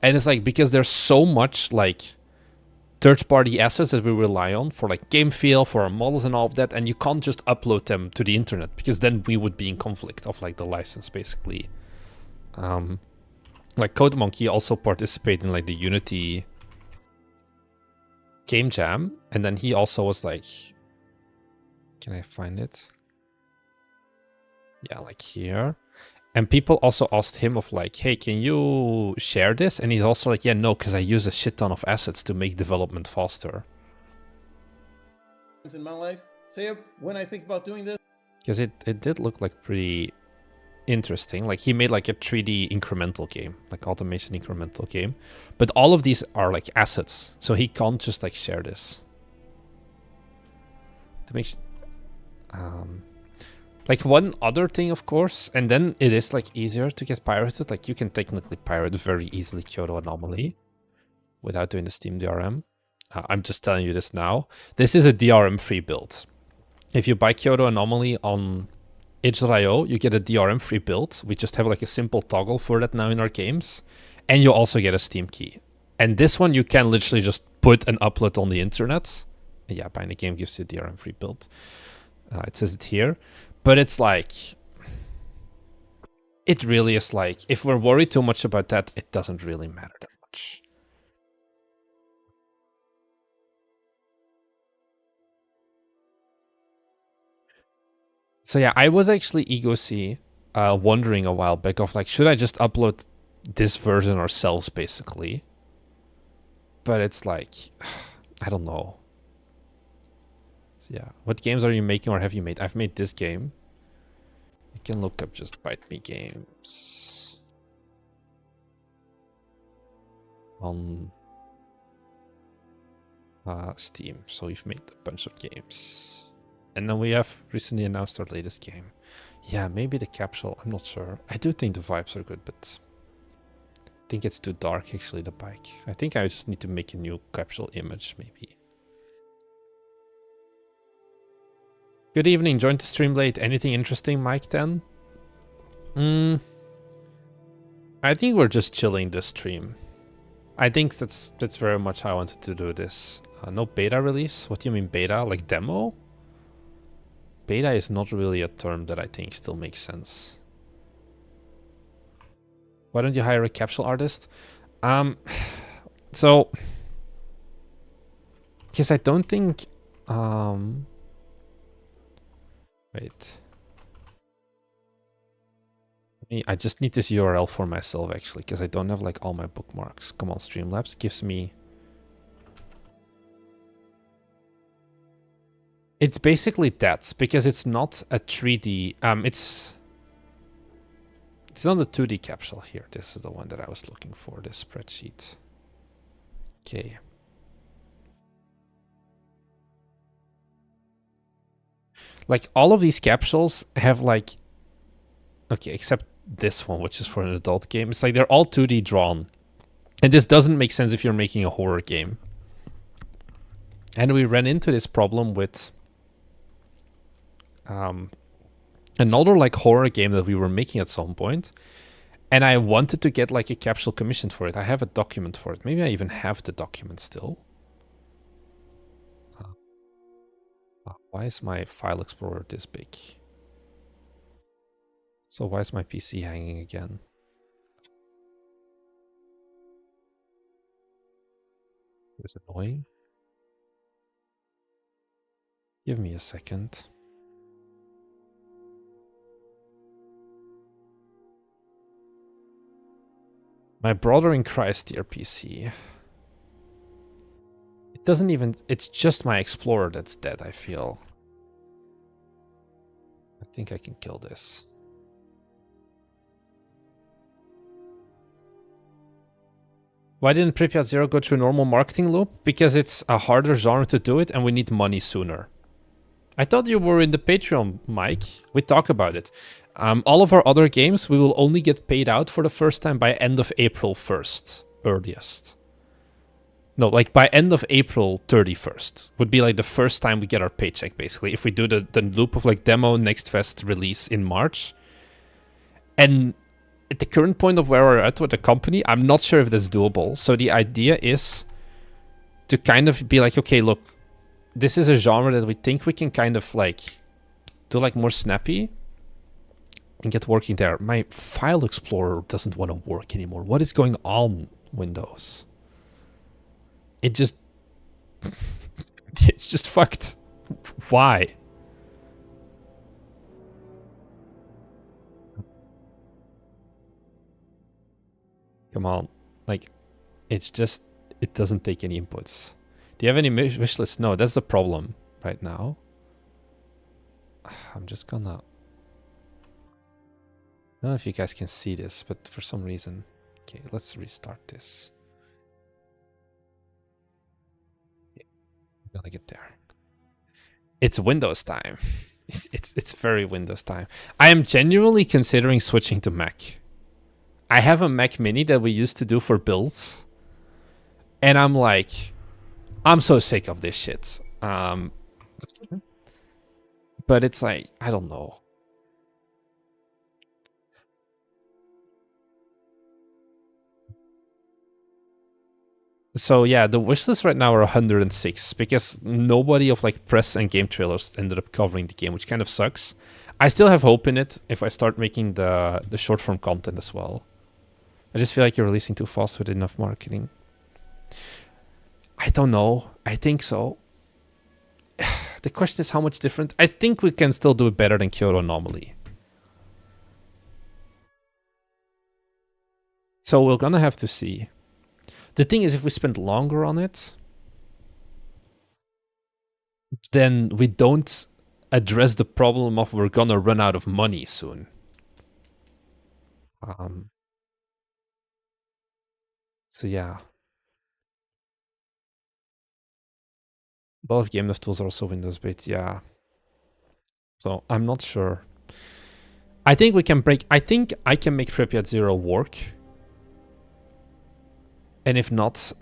And it's like, because there's so much like third-party assets that we rely on for like game feel, for our models and all of that, and you can't just upload them to the internet because then we would be in conflict of like the license basically. Like CodeMonkey also participated in like the Unity game jam, and then he also was like, can I find it? Yeah, like here. And people also asked him of like, hey, can you share this? And he's also like, yeah, no, because I use a shit ton of assets to make development faster.
In my life, say when I think about doing this.
Because it did look like pretty interesting. Like he made like a 3D incremental game, like automation incremental game. But all of these are like assets. So he can't just like share this. To make like one other thing, of course, and then it is like easier to get pirated. Like you can technically pirate very easily Kyoto Anomaly without doing the Steam DRM. I'm just telling you this now. This is a DRM free build. If you buy Kyoto Anomaly on itch.io, you get a DRM free build. We just have like a simple toggle for that now in our games. And you also get a Steam key. And this one you can literally just put and upload on the internet. Yeah, buying the game gives you a DRM free build. It says it here. But it's like, it really is like, if we're worried too much about that, it doesn't really matter that much. So yeah, I was actually EgoC wondering a while back of like, should I just upload this version ourselves basically? But it's like, I don't know. So yeah, what games are you making or have you made? I've made this game. You can look up just Bite Me Games on Steam. So we've made a bunch of games. And then we have recently announced our latest game. Yeah, maybe the Capsule. I'm not sure. I do think the vibes are good, but I think it's too dark, actually, the bike. I think I just need to make a new Capsule image, maybe. Good evening. Joined the stream late. Anything interesting, Mike 10? I think we're just chilling this stream. I think that's very much how I wanted to do this. No beta release? What do you mean beta? Like demo? Beta is not really a term that I think still makes sense. Why don't you hire a capsule artist? So, because I don't think, wait. I just need this URL for myself actually, because I don't have like all my bookmarks. Come on, Streamlabs gives me. It's basically that, because it's not a 3D, it's not a 2D capsule here. This is the one that I was looking for, this spreadsheet. Okay. Like all of these capsules have like, okay, except this one, which is for an adult game. It's like they're all 2D drawn. And this doesn't make sense if you're making a horror game. And we ran into this problem with another like horror game that we were making at some point, and I wanted to get like a capsule commissioned for it. I have a document for it. Maybe I even have the document still. Why is my file explorer this big? So why is my PC hanging again? It's annoying. Give me a second. My brother in Christ tier PC. It doesn't even... It's just my Explorer that's dead, I feel. I think I can kill this. Why didn't Pripyat Zero go through a normal marketing loop? Because it's a harder genre to do it and we need money sooner. I thought you were in the Patreon, Mike. We talk about it. All of our other games, we will only get paid out for the first time by end of April 1st, earliest. No, like by end of April 31st would be like the first time we get our paycheck, basically. If we do the loop of like demo, next fest, release in March. And at the current point of where we're at with the company, I'm not sure if that's doable. So the idea is to kind of be like, okay, look, this is a genre that we think we can kind of like do like more snappy and get working there. My file explorer doesn't want to work anymore. What is going on, Windows? It just... it's just fucked. Why? Come on. Like, it's just... It doesn't take any inputs. Do you have any wish lists? No, that's the problem right now. I'm just gonna... I don't know if you guys can see this, but for some reason... Okay, let's restart this. I'm gonna get there. It's Windows time. It's very Windows time. I am genuinely considering switching to Mac. I have a Mac Mini that we used to do for builds. And I'm like... I'm so sick of this shit. But it's like, I don't know. So yeah, the wishlist right now are 106 because nobody of like press and game trailers ended up covering the game, which kind of sucks. I still have hope in it if I start making the short form content as well. I just feel like you're releasing too fast with enough marketing. I don't know. I think so. The question is how much different. I think we can still do it better than Kyoto Anomaly. So we're gonna have to see. The thing is, if we spend longer on it, then we don't address the problem of we're gonna run out of money soon. So yeah. A lot of Gamedev tools are also Windows-based, yeah. So I'm not sure. I think we can break... I think I can make Pripyat Zero work. And if not,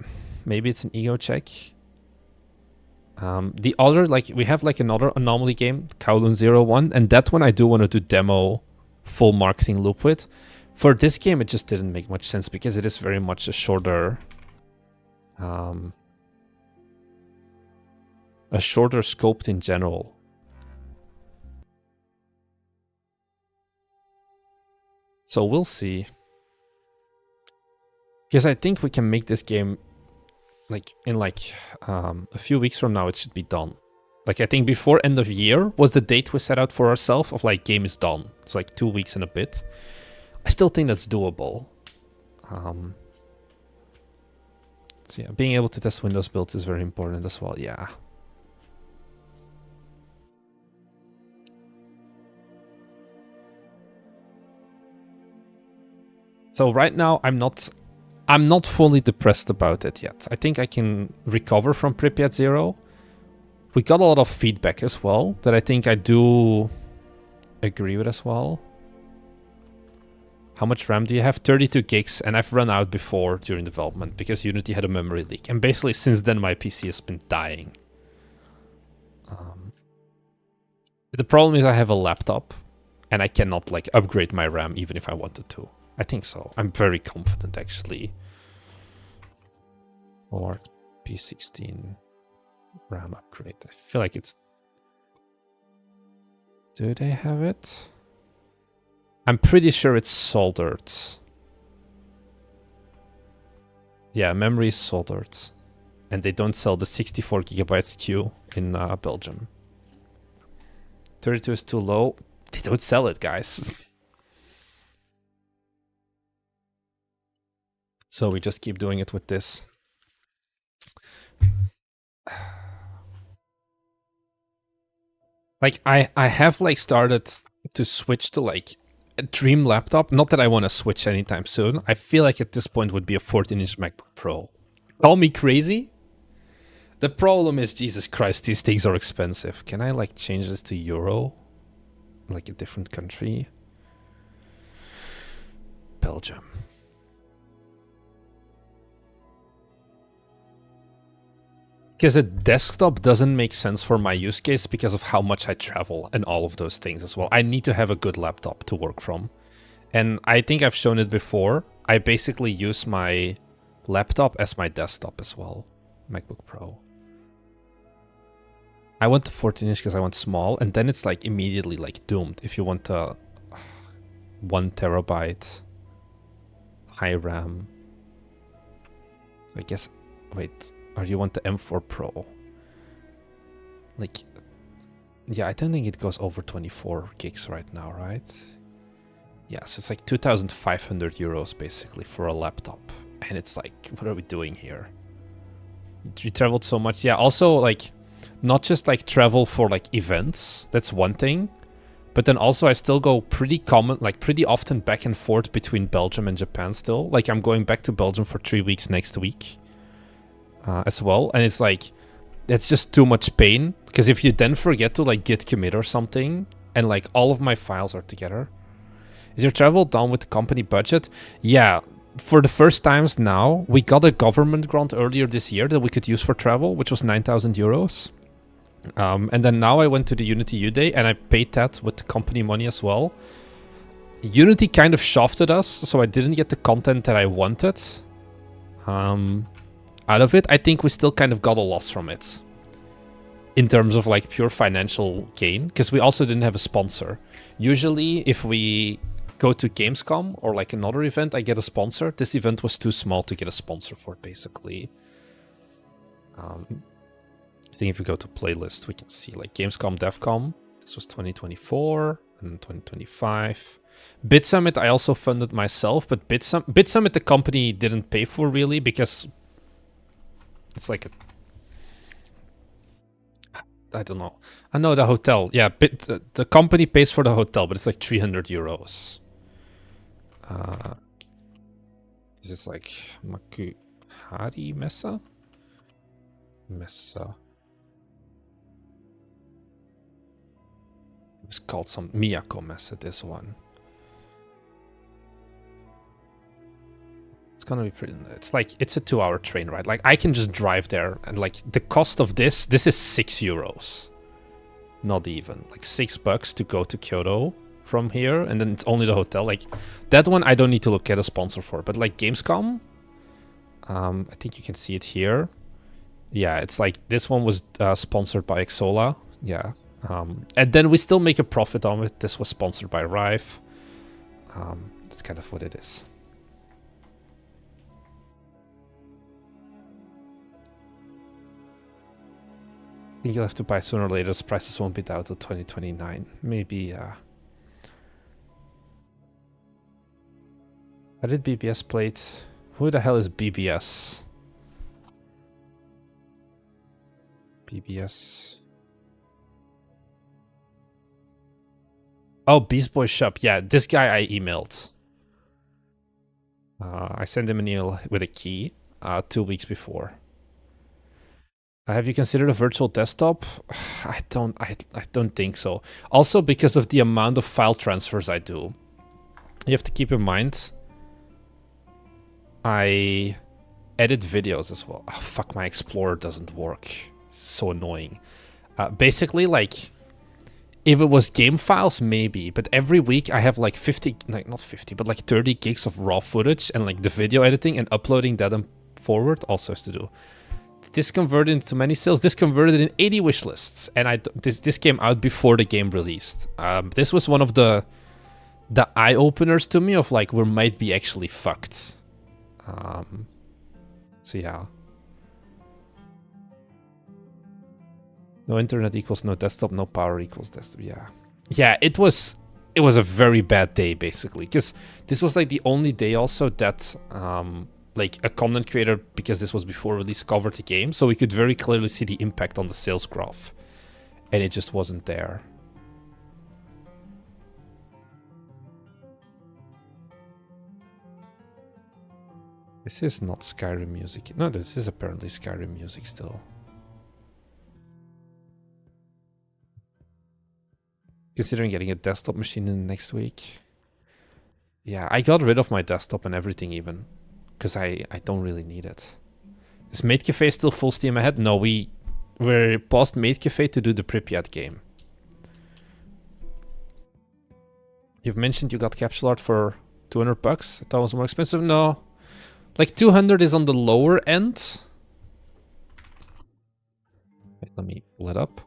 maybe it's an ego check. The other, like, we have like another Anomaly game, Kowloon 01, and that one I do want to do demo full marketing loop with. For this game, it just didn't make much sense because it is very much a shorter... a shorter scoped in general. So we'll see. Because I think we can make this game like in like a few weeks from now it should be done. Like I think before end of year was the date we set out for ourselves of like game is done. It's like 2 weeks and a bit. I still think that's doable. So yeah, being able to test Windows builds is very important as well, yeah. So right now, I'm not fully depressed about it yet. I think I can recover from Pripyat Zero. We got a lot of feedback as well that I think I do agree with as well. How much RAM do you have? 32 gigs, and I've run out before during development because Unity had a memory leak. And basically since then my PC has been dying. The problem is I have a laptop and I cannot like upgrade my RAM even if I wanted to. I think so. I'm very confident, actually. Or P16 RAM upgrade. I feel like it's... Do they have it? I'm pretty sure it's soldered. Yeah, memory is soldered. And they don't sell the 64 gigabytes SKU in Belgium. 32 is too low. They don't sell it, guys. So we just keep doing it with this. Like I have like started to switch to like a dream laptop. Not that I want to switch anytime soon. I feel like at this point would be a 14-inch MacBook Pro. Call me crazy. The problem is, Jesus Christ, these things are expensive. Can I like change this to euro? Like a different country? Belgium. Because a desktop doesn't make sense for my use case because of how much I travel and all of those things as well. I need to have a good laptop to work from. And I think I've shown it before. I basically use my laptop as my desktop as well. MacBook Pro. I want the 14-inch because I want small, and then it's like immediately like doomed. If you want a 1 terabyte high RAM. So I guess, wait, or you want the M4 Pro? Like, yeah, I don't think it goes over 24 gigs right now, right? Yeah, so it's like 2,500 euros basically for a laptop. And it's like, what are we doing here? You traveled so much. Yeah, also like, not just like travel for like events, that's one thing, but then also I still go pretty often back and forth between Belgium and Japan still. Like I'm going back to Belgium for 3 weeks next week as well. And it's like, that's just too much pain. Because if you then forget to like git commit or something, and like all of my files are together. Is your travel done with the company budget? Yeah, for the first times now, we got a government grant earlier this year that we could use for travel, which was 9,000 euros. And then now I went to the Unity U Day and I paid that with the company money as well. Unity kind of shafted us, so I didn't get the content that I wanted out of it. I think we still kind of got a loss from it in terms of like pure financial gain, because we also didn't have a sponsor. Usually if we go to Gamescom or like another event, I get a sponsor. This event was too small to get a sponsor for, basically. I think if we go to playlist, we can see like Gamescom, DevCom. This was 2024 and then 2025. BitSummit I also funded myself, but BitSummit the company didn't pay for really, because it's like a, I don't know. I know the hotel. Yeah, the company pays for the hotel, but it's like 300 euros. Is this like Makuhari Mesa? Mesa. It's called some Miyako Mesa, this one. It's gonna be pretty, it's like, it's a 2-hour train ride. Like I can just drive there, and like the cost of this is 6 euros. Not even, like $6 to go to Kyoto from here, and then it's only the hotel. Like that one I don't need to look at a sponsor for, but like Gamescom, I think you can see it here. Yeah, it's like this one was sponsored by Exola. Yeah. And then we still make a profit on it. This was sponsored by Rive. That's kind of what it is. I think you'll have to buy sooner or later. The prices won't be down till 2029. Maybe, I did BBS plate. Who the hell is BBS? BBS. Oh, Beast Boy Shop. Yeah, this guy I emailed. I sent him an email with a key 2 weeks before. Have you considered a virtual desktop? I don't think so. Also because of the amount of file transfers I do. You have to keep in mind, I edit videos as well. Oh, fuck, my Explorer doesn't work. It's so annoying. Basically, like, if it was game files, maybe. But every week I have like 50, like not 50, but like 30 gigs of raw footage, and like the video editing and uploading that and forward also has to do. This converted into many sales. This converted in 80 wish lists, and this came out before the game released. This was one of the eye openers to me of like, we might be actually fucked. So yeah. No internet equals no desktop, no power equals desktop. Yeah. Yeah, it was a very bad day basically, because this was like the only day also that like a content creator, because this was before release, covered the game, so we could very clearly see the impact on the sales graph, and it just wasn't there. This is not Skyrim music. No, this is apparently Skyrim music still. Considering getting a desktop machine in next week. Yeah, I got rid of my desktop and everything even. Because I don't really need it. Is Maid Cafe still full steam ahead? No, we're paused Maid Cafe to do the Pripyat game. You've mentioned you got capsule art for $200. I thought it was more expensive. No. Like 200 is on the lower end. Wait, let me pull it up.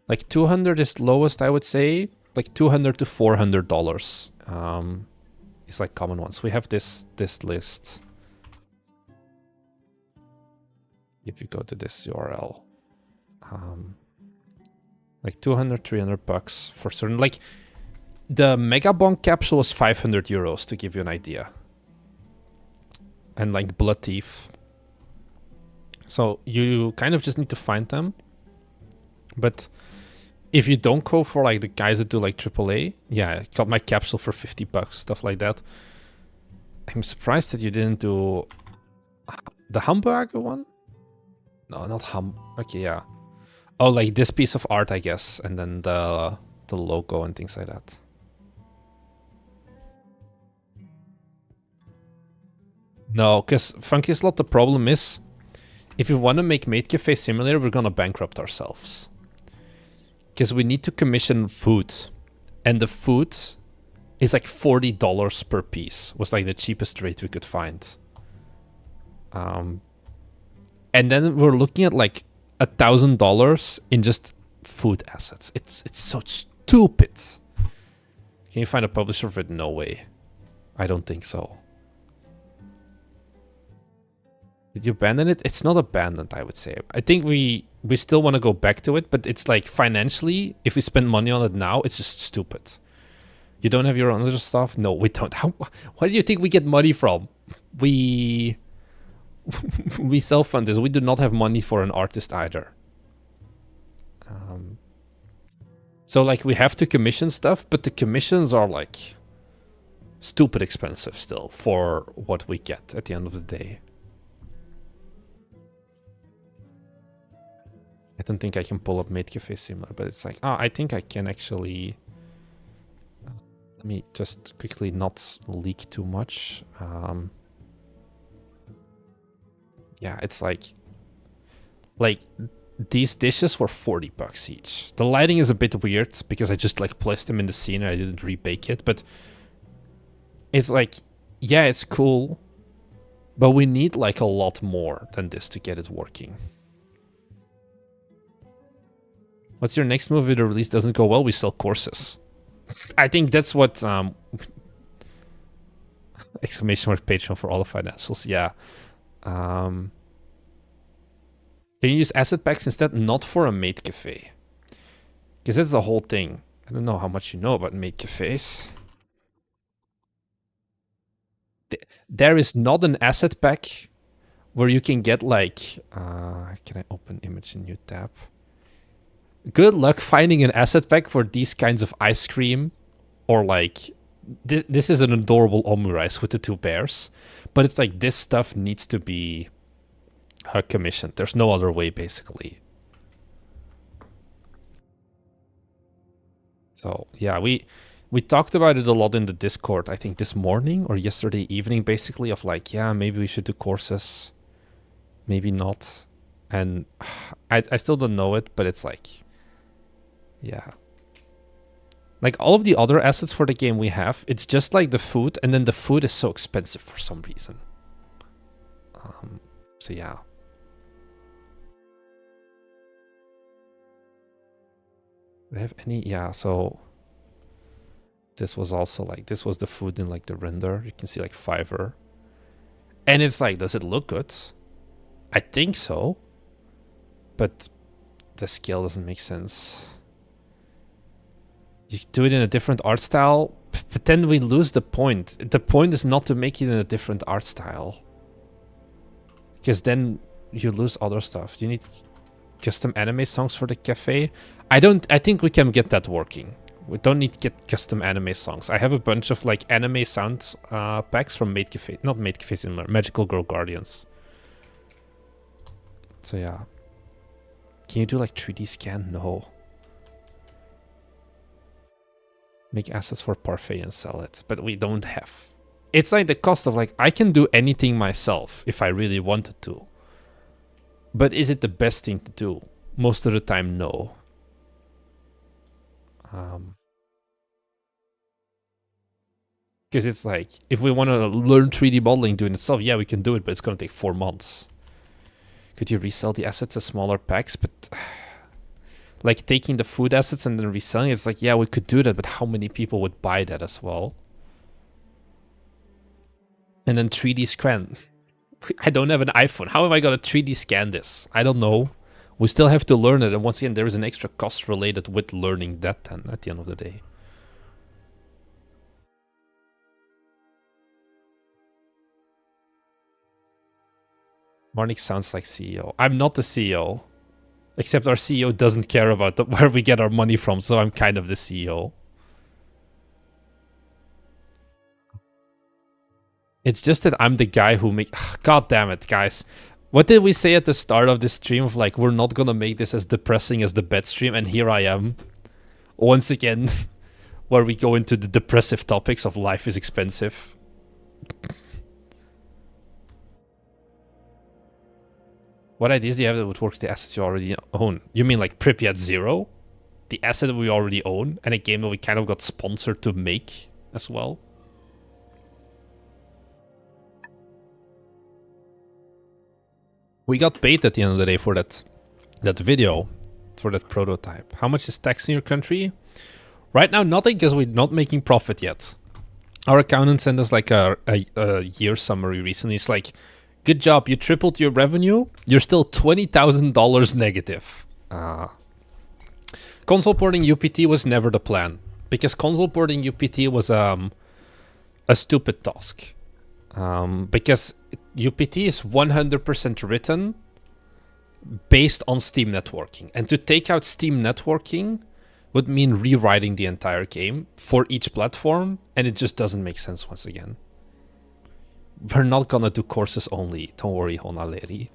Like 200 is lowest, I would say. Like $200 to $400. It's like common ones. We have this list. If you go to this URL, like 200, $300 for certain. Like the Megabonk capsule was 500 euros to give you an idea. And like Blood Thief. So you kind of just need to find them. But if you don't go for like the guys that do like AAA, yeah, I got my capsule for $50, stuff like that. I'm surprised that you didn't do the Hamburger one. No, not okay, yeah. Oh, like this piece of art, I guess, and then the logo and things like that. No, because Funky Slot, the problem is, if we want to make Maid Cafe Simulator, we're gonna bankrupt ourselves. Because we need to commission food, and the food is like $40 per piece. Was like the cheapest rate we could find. And then we're looking at like $1,000 in just food assets. It's so stupid. Can you find a publisher for it? No way. I don't think so. Did you abandon it? It's not abandoned, I would say. I think we still want to go back to it, but it's like financially, if we spend money on it now, it's just stupid. You don't have your own other stuff? No, we don't. Where do you think we get money from? We self-fund this. We do not have money for an artist either. So like we have to commission stuff, but the commissions are like stupid expensive still for what we get at the end of the day. I don't think I can pull up Maid Cafe Simulator, but it's like, I think I can actually. Let me just quickly not leak too much. Yeah, it's like these dishes were $40 each. The lighting is a bit weird because I just like placed them in the scene and I didn't rebake it, but it's like, yeah, it's cool, but we need like a lot more than this to get it working. What's your next move if the release doesn't go well? We sell courses. I think that's what exclamation mark Patreon for all the financials. Yeah. Can you use asset packs instead? Not for a Maid Cafe. Because that's the whole thing. I don't know how much you know about Maid Cafes. There is not an asset pack where you can get like... can I open image in new tab? Good luck finding an asset pack for these kinds of ice cream. Or like... This is an adorable omurice with the two bears. But it's like this stuff needs to be commissioned. There's no other way, basically. So, yeah, we talked about it a lot in the Discord, I think this morning or yesterday evening, basically, of like, yeah, maybe we should do courses. Maybe not. And I still don't know it, but it's like... Yeah. Like, all of the other assets for the game we have, it's just like the food, and then the food is so expensive for some reason. So, yeah. Do I have any? Yeah, so... This was also like... This was the food in like the render. You can see like Fiverr. And it's like, does it look good? I think so. But the scale doesn't make sense. You do it in a different art style, but then we lose the point. The point is not to make it in a different art style. Because then you lose other stuff. You need custom anime songs for the cafe. I think we can get that working. We don't need to get custom anime songs. I have a bunch of like anime sound packs from Maid Cafe. Not Maid Cafe similar. Magical Girl Guardians. So yeah. Can you do like 3D scan? No. Make assets for Parfait and sell it. But we don't have. It's like the cost of like, I can do anything myself if I really wanted to. But is it the best thing to do? Most of the time, no. Because it's like, if we want to learn 3D modeling doing itself, yeah, we can do it, but it's going to take 4 months. Could you resell the assets as smaller packs? But like taking the food assets and then reselling, it's like, yeah, we could do that, but how many people would buy that as well? And then 3D scan. I don't have an iPhone. How am I going to 3D scan this? I don't know. We still have to learn it. And once again, there is an extra cost related with learning that then at the end of the day. Marnik sounds like CEO. I'm not the CEO. Except our CEO doesn't care about where we get our money from, so I'm kind of the CEO. It's just that I'm the guy who make... God damn it, guys. What did we say at the start of this stream of like, we're not gonna make this as depressing as the bet stream, and here I am. Once again, where we go into the depressive topics of life is expensive. What ideas do you have that would work with the assets you already own? You mean like Pripyat Zero? The asset we already own, and a game that we kind of got sponsored to make as well? We got paid at the end of the day for that video, for that prototype. How much is tax in your country? Right now, nothing, because we're not making profit yet. Our accountant sent us like a year summary recently. It's like, good job, you tripled your revenue. You're still $20,000 negative. Console porting UPT was never the plan, because console porting UPT was a stupid task. Because UPT is 100% written based on Steam networking. And to take out Steam networking would mean rewriting the entire game for each platform, and it just doesn't make sense once again. We're not gonna do courses only, don't worry, Honaleri.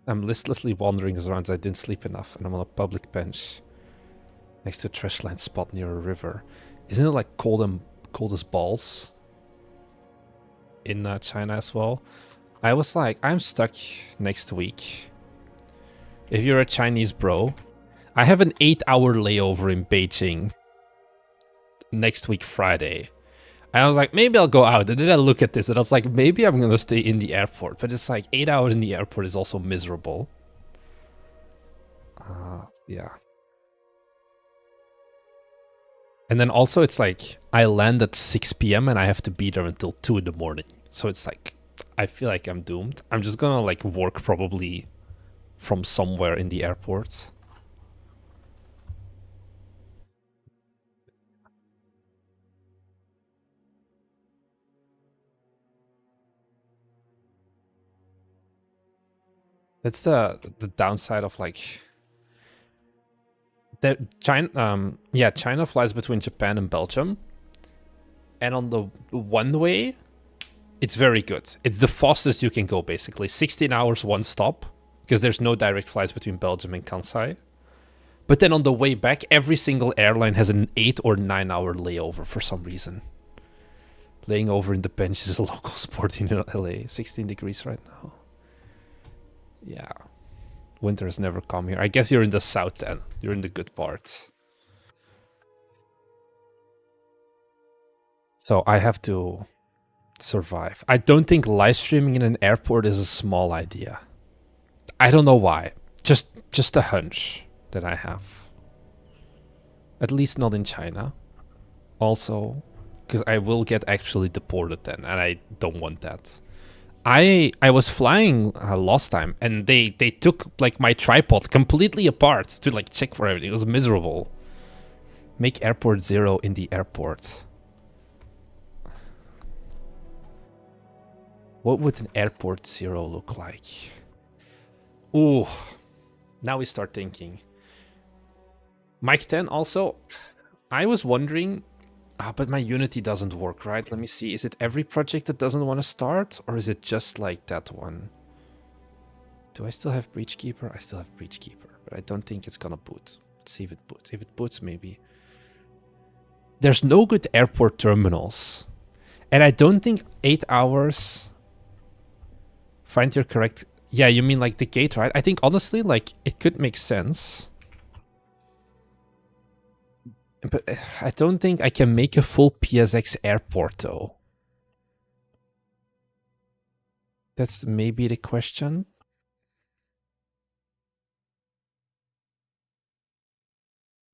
I'm listlessly wandering around. I didn't sleep enough, and I'm on a public bench next to a trash line spot near a river. Isn't it like cold as balls in China as well? I was like, I'm stuck next week. If you're a Chinese bro, I have an 8-hour layover in Beijing next week Friday. And I was like, maybe I'll go out. And then I look at this and I was like, maybe I'm gonna stay in the airport. But it's like 8 hours in the airport is also miserable. Yeah. And then also it's like, I land at 6 p.m. and I have to be there until 2 in the morning. So it's like, I feel like I'm doomed. I'm just gonna like work probably from somewhere in the airport. That's the downside of like China. Yeah, China flies between Japan and Belgium, and on the one way, it's very good. It's the fastest you can go, basically 16 hours one stop, because there's no direct flights between Belgium and Kansai. But then on the way back, every single airline has an 8 or 9 hour layover for some reason. Laying over in the bench is a local sport in LA. 16 degrees right now. Yeah. Winter has never come here. I guess you're in the south then. You're in the good parts. So I have to survive. I don't think live streaming in an airport is a small idea. I don't know why. Just a hunch that I have. At least not in China. Also, because I will get actually deported then, and I don't want that. I was flying last time, and they took like my tripod completely apart to like check for everything. It was miserable. Make airport 0 in the airport. What would an airport 0 look like? Ooh, now we start thinking. Mike 10 also, I was wondering, but my Unity doesn't work, right? Let me see. Is it every project that doesn't want to start, or is it just like that one? Do I still have Breachkeeper? I still have Breachkeeper, but I don't think it's gonna boot. Let's see if it boots. If it boots, maybe. There's no good airport terminals. And I don't think 8 hours... Find your correct... Yeah, you mean like the gate, right? I think honestly, like, it could make sense. But I don't think I can make a full PSX airport, though. That's maybe the question.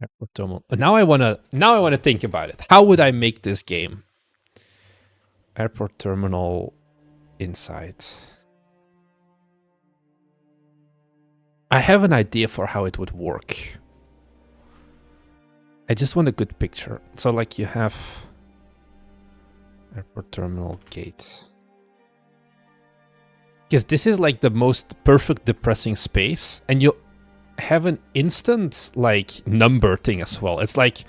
Airport terminal. But now I wanna think about it. How would I make this game? Airport terminal inside. I have an idea for how it would work. I just want a good picture. So like you have airport terminal gate. Because this is like the most perfect depressing space, and you have an instant like number thing as well. It's like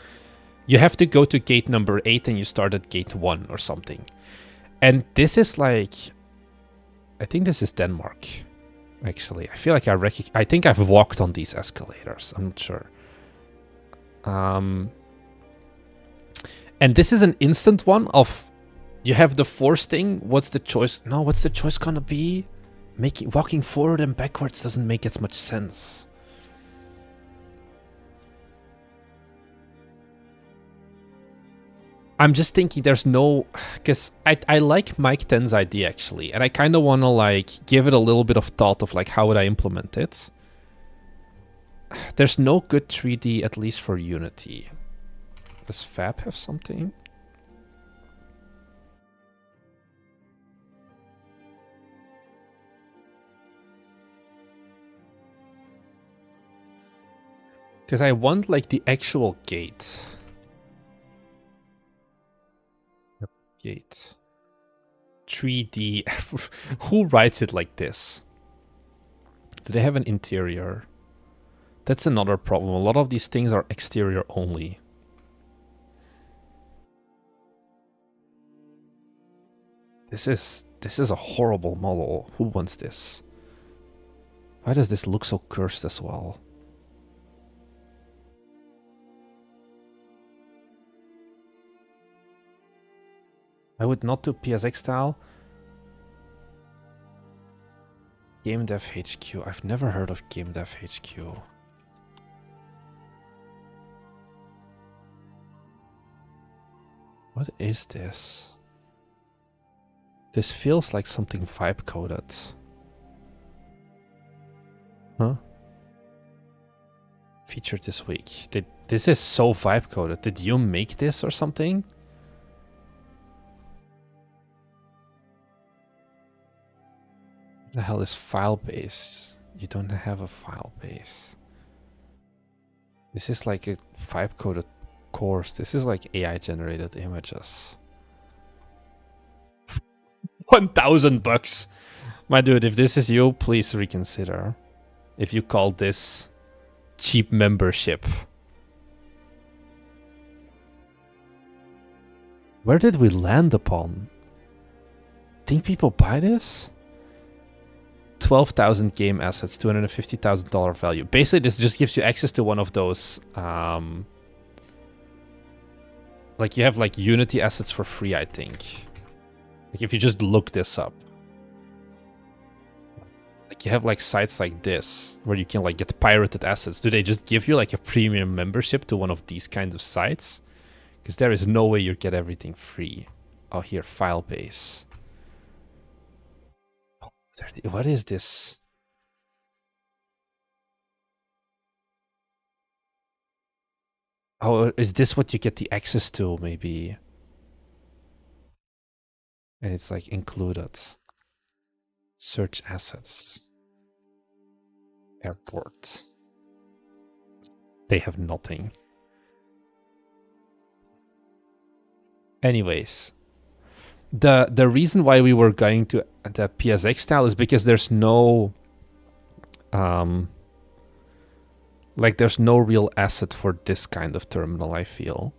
you have to go to gate number 8 and you start at gate 1 or something. And this is like, I think this is Denmark. Actually, I feel like I think I've walked on these escalators. I'm not sure. And this is an instant one of, you have the force thing. What's the choice? No, what's the choice gonna be? Walking forward and backwards doesn't make as much sense. I'm just thinking there's no... Because I like Mike 10's idea, actually. And I kind of want to, like, give it a little bit of thought of, like, how would I implement it? There's no good 3D, at least for Unity. Does Fab have something? Because I want, like, the actual gate. Gate. 3D. Who writes it like this? Do they have an interior? That's another problem. A lot of these things are exterior only. This is a horrible model. Who wants this? Why does this look so cursed as well? I would not do PSX style. Gamedev HQ. I've never heard of Gamedev HQ. What is this? This feels like something vibe coded. Huh? Featured this week. This is so vibe coded. Did you make this or something? What the hell is file base? You don't have a file base. This is like a vibe coded course. This is like AI generated images. $1,000. My dude, if this is you, please reconsider. If you call this cheap membership. Where did we land upon? Think people buy this? 12,000 game assets, $250,000 value. Basically, this just gives you access to one of those, like you have like Unity assets for free, I think. Like if you just look this up. Like you have like sites like this, where you can like get pirated assets. Do they just give you like a premium membership to one of these kinds of sites? Because there is no way you get everything free. Oh, here, file base. What is this? Oh, is this what you get the access to, maybe? And it's like included. Search assets. Airport. They have nothing. Anyways. the reason why we were going to the PSX style is because there's no like there's no real asset for this kind of terminal, I feel.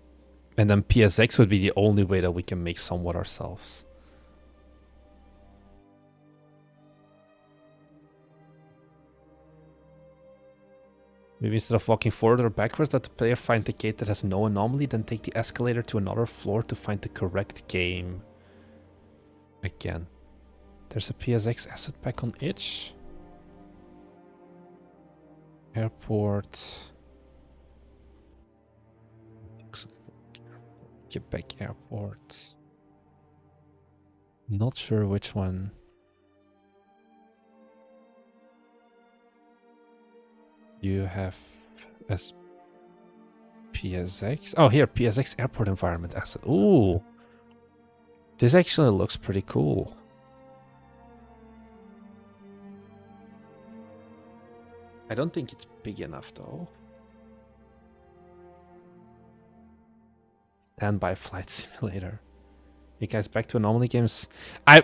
And then PSX would be the only way that we can make somewhat ourselves. Maybe instead of walking forward or backwards, let the player find the gate that has no anomaly, then take the escalator to another floor to find the correct game. Again. There's a PSX asset pack on itch. Airport. Quebec Airport. Not sure which one. You have as PSX. Oh, here, PSX Airport Environment Asset. Ooh. This actually looks pretty cool. I don't think it's big enough, though. Standby Flight Simulator. You guys back to anomaly games?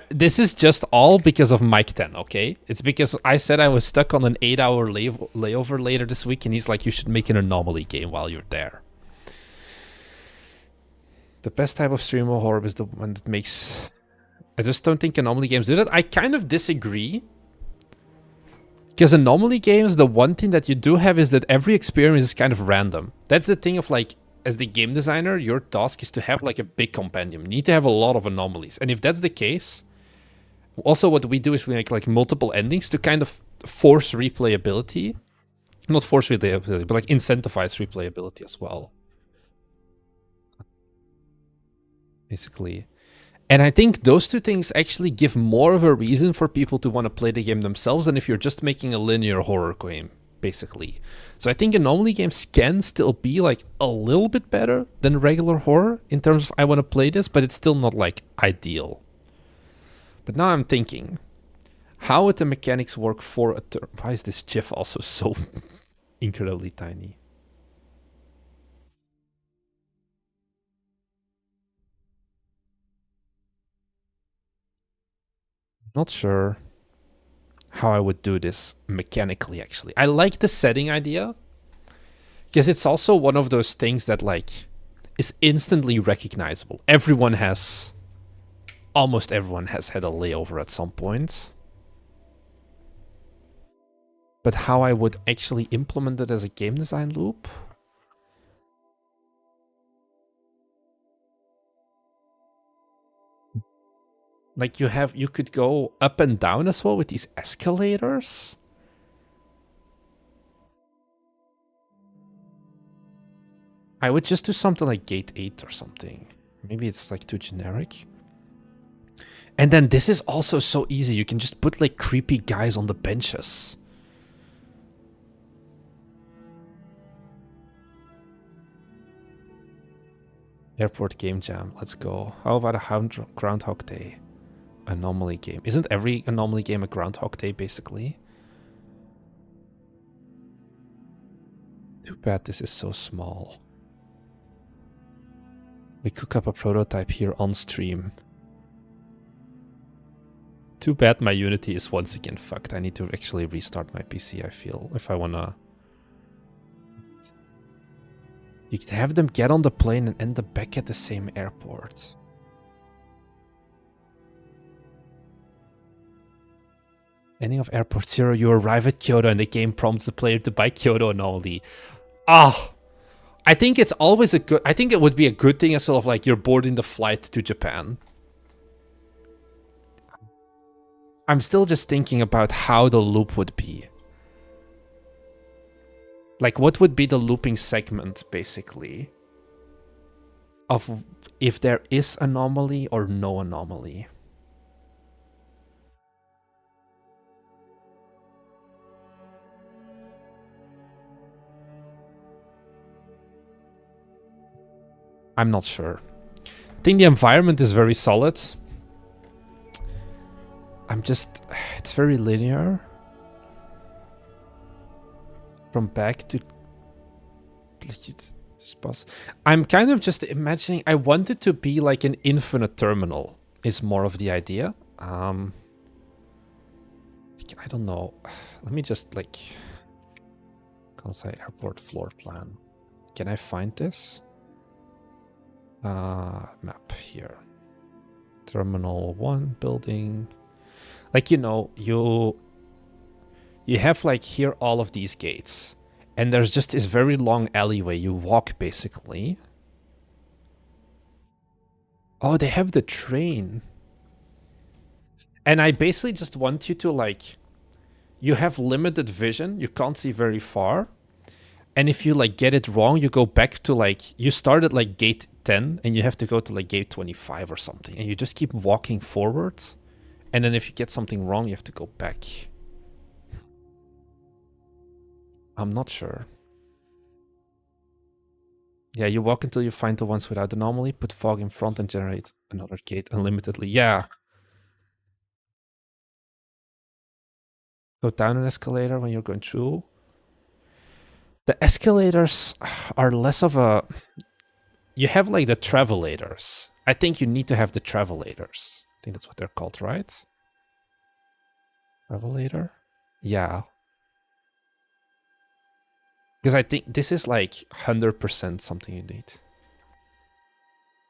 This is just all because of Mike 10, okay? It's because I said I was stuck on an 8-hour layover later this week, and he's like, you should make an anomaly game while you're there. The best type of streamer horror is the one that makes... I just don't think anomaly games do that. I kind of disagree. Because anomaly games, the one thing that you do have is that every experience is kind of random. That's the thing of like, as the game designer, your task is to have like a big compendium. You need to have a lot of anomalies. And if that's the case, also what we do is we make like multiple endings to kind of force replayability. Not force replayability, but like incentivize replayability as well. Basically. And I think those two things actually give more of a reason for people to want to play the game themselves than if you're just making a linear horror game, basically. So I think anomaly games can still be like a little bit better than regular horror in terms of I want to play this, but it's still not like ideal. But now I'm thinking, how would the mechanics work for a turn? Why is this GIF also so incredibly tiny? Not sure how I would do this mechanically, actually. I like the setting idea because it's also one of those things that like is instantly recognizable. Almost everyone has had a layover at some point. But how I would actually implement it as a game design loop? Like you could go up and down as well with these escalators. I would just do something like gate 8 or something. Maybe it's like too generic. And then this is also so easy. You can just put like creepy guys on the benches. Airport game jam. Let's go. How about a Groundhog Day? Anomaly game. Isn't every anomaly game a Groundhog Day, basically? Too bad this is so small. We cook up a prototype here on stream. Too bad my Unity is once again fucked. I need to actually restart my PC, I feel, if I wanna... You could have them get on the plane and end up back at the same airport. Ending of Airport Zero, you arrive at Kyoto and the game prompts the player to buy Kyoto anomaly. Ah! I think it's always a good... I think it would be a good thing as sort of like you're boarding the flight to Japan. I'm still just thinking about how the loop would be. Like, what would be the looping segment, basically? Of if there is anomaly or no anomaly. I'm not sure. I think the environment is very solid. It's very linear. From back to... I'm kind of just imagining, I want it to be like an infinite terminal. is more of the idea. I don't know. Let me just like Kansai Airport floor plan. Can I find this? Map here. Terminal 1 building. Like, you know, you have like here all of these gates. And there's just this very long alleyway. You walk basically. Oh, they have the train. And I basically just want you to like, you have limited vision. You can't see very far. And if you like get it wrong, you go back to like, you start at like gate 10 and you have to go to like gate 25 or something. And you just keep walking forward. And then if you get something wrong, you have to go back. I'm not sure. Yeah, you walk until you find the ones without anomaly, put fog in front and generate another gate unlimitedly. Yeah. Go down an escalator when you're going through. The escalators are less of a... You have like the travelators. I think you need to have the travelators. I think that's what they're called, right? Travelator? Yeah. Because I think this is like 100% something you need.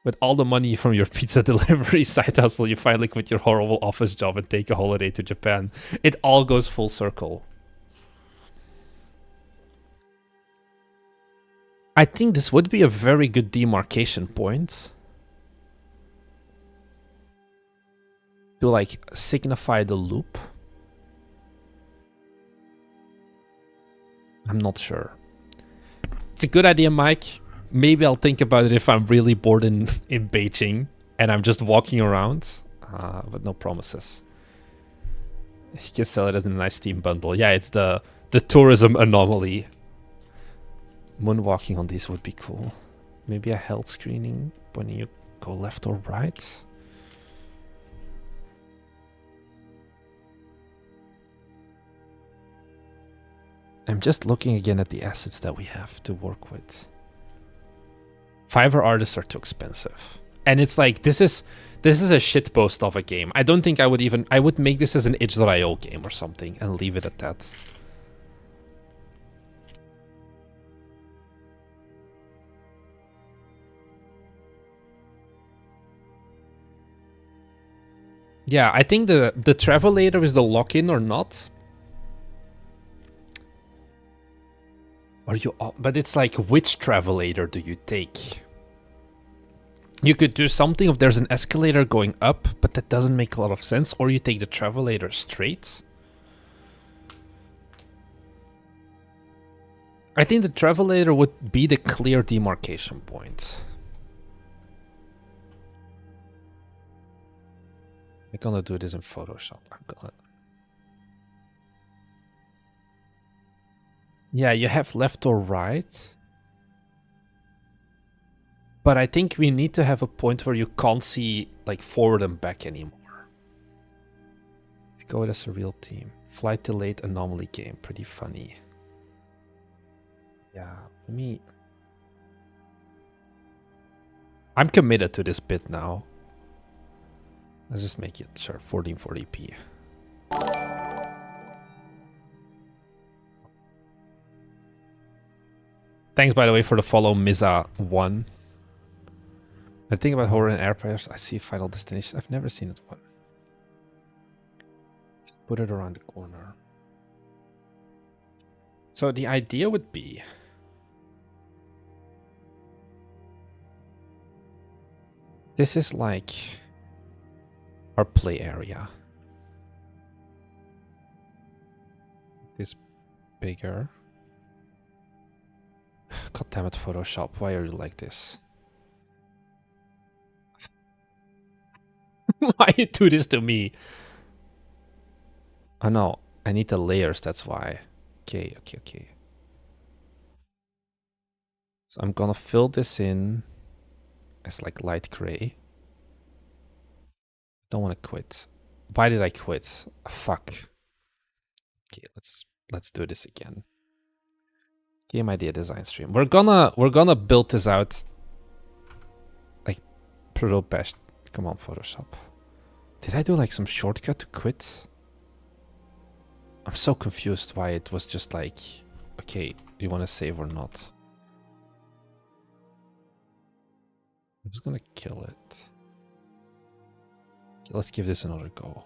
With all the money from your pizza delivery side hustle, you finally quit your horrible office job and take a holiday to Japan. It all goes full circle. I think this would be a very good demarcation point. To like signify the loop. I'm not sure. It's a good idea, Mike. Maybe I'll think about it if I'm really bored in Beijing and I'm just walking around. But no promises. You can sell it as a nice Steam bundle. Yeah, it's the tourism anomaly. Moonwalking on these would be cool. Maybe a health screening when you go left or right. I'm just looking again at the assets that we have to work with. Fiverr artists are too expensive. And it's like, this is a shitpost of a game. I don't think I would make this as an itch.io game or something and leave it at that. Yeah, I think the travelator is the lock-in or not. But it's like, which travelator do you take? You could do something if there's an escalator going up, but that doesn't make a lot of sense. Or you take the travelator straight. I think the travelator would be the clear demarcation point. I'm gonna do this in Photoshop. Yeah, you have left or right. But I think we need to have a point where you can't see like forward and back anymore. Go as a real team. Flight delayed anomaly game. Pretty funny. Yeah, I'm committed to this bit now. Let's just make it, sure, 1440p. Thanks, by the way, for the follow, Miza1. I think about horror and airplanes. I see Final Destination. I've never seen it one. Just put it around the corner. So the idea would be... This is like our play area. This bigger. God damn it, Photoshop. Why are you like this? Why you do this to me? Oh no, I need the layers, that's why. Okay. So I'm gonna fill this in as like light gray. Don't want to quit. Why did I quit? Fuck. Okay, let's do this again. Game idea design stream. We're gonna build this out like pretty best. Come on, Photoshop. Did I do like some shortcut to quit? I'm so confused why it was just like, okay, do you want to save or not? I'm just gonna kill it. Let's give this another go.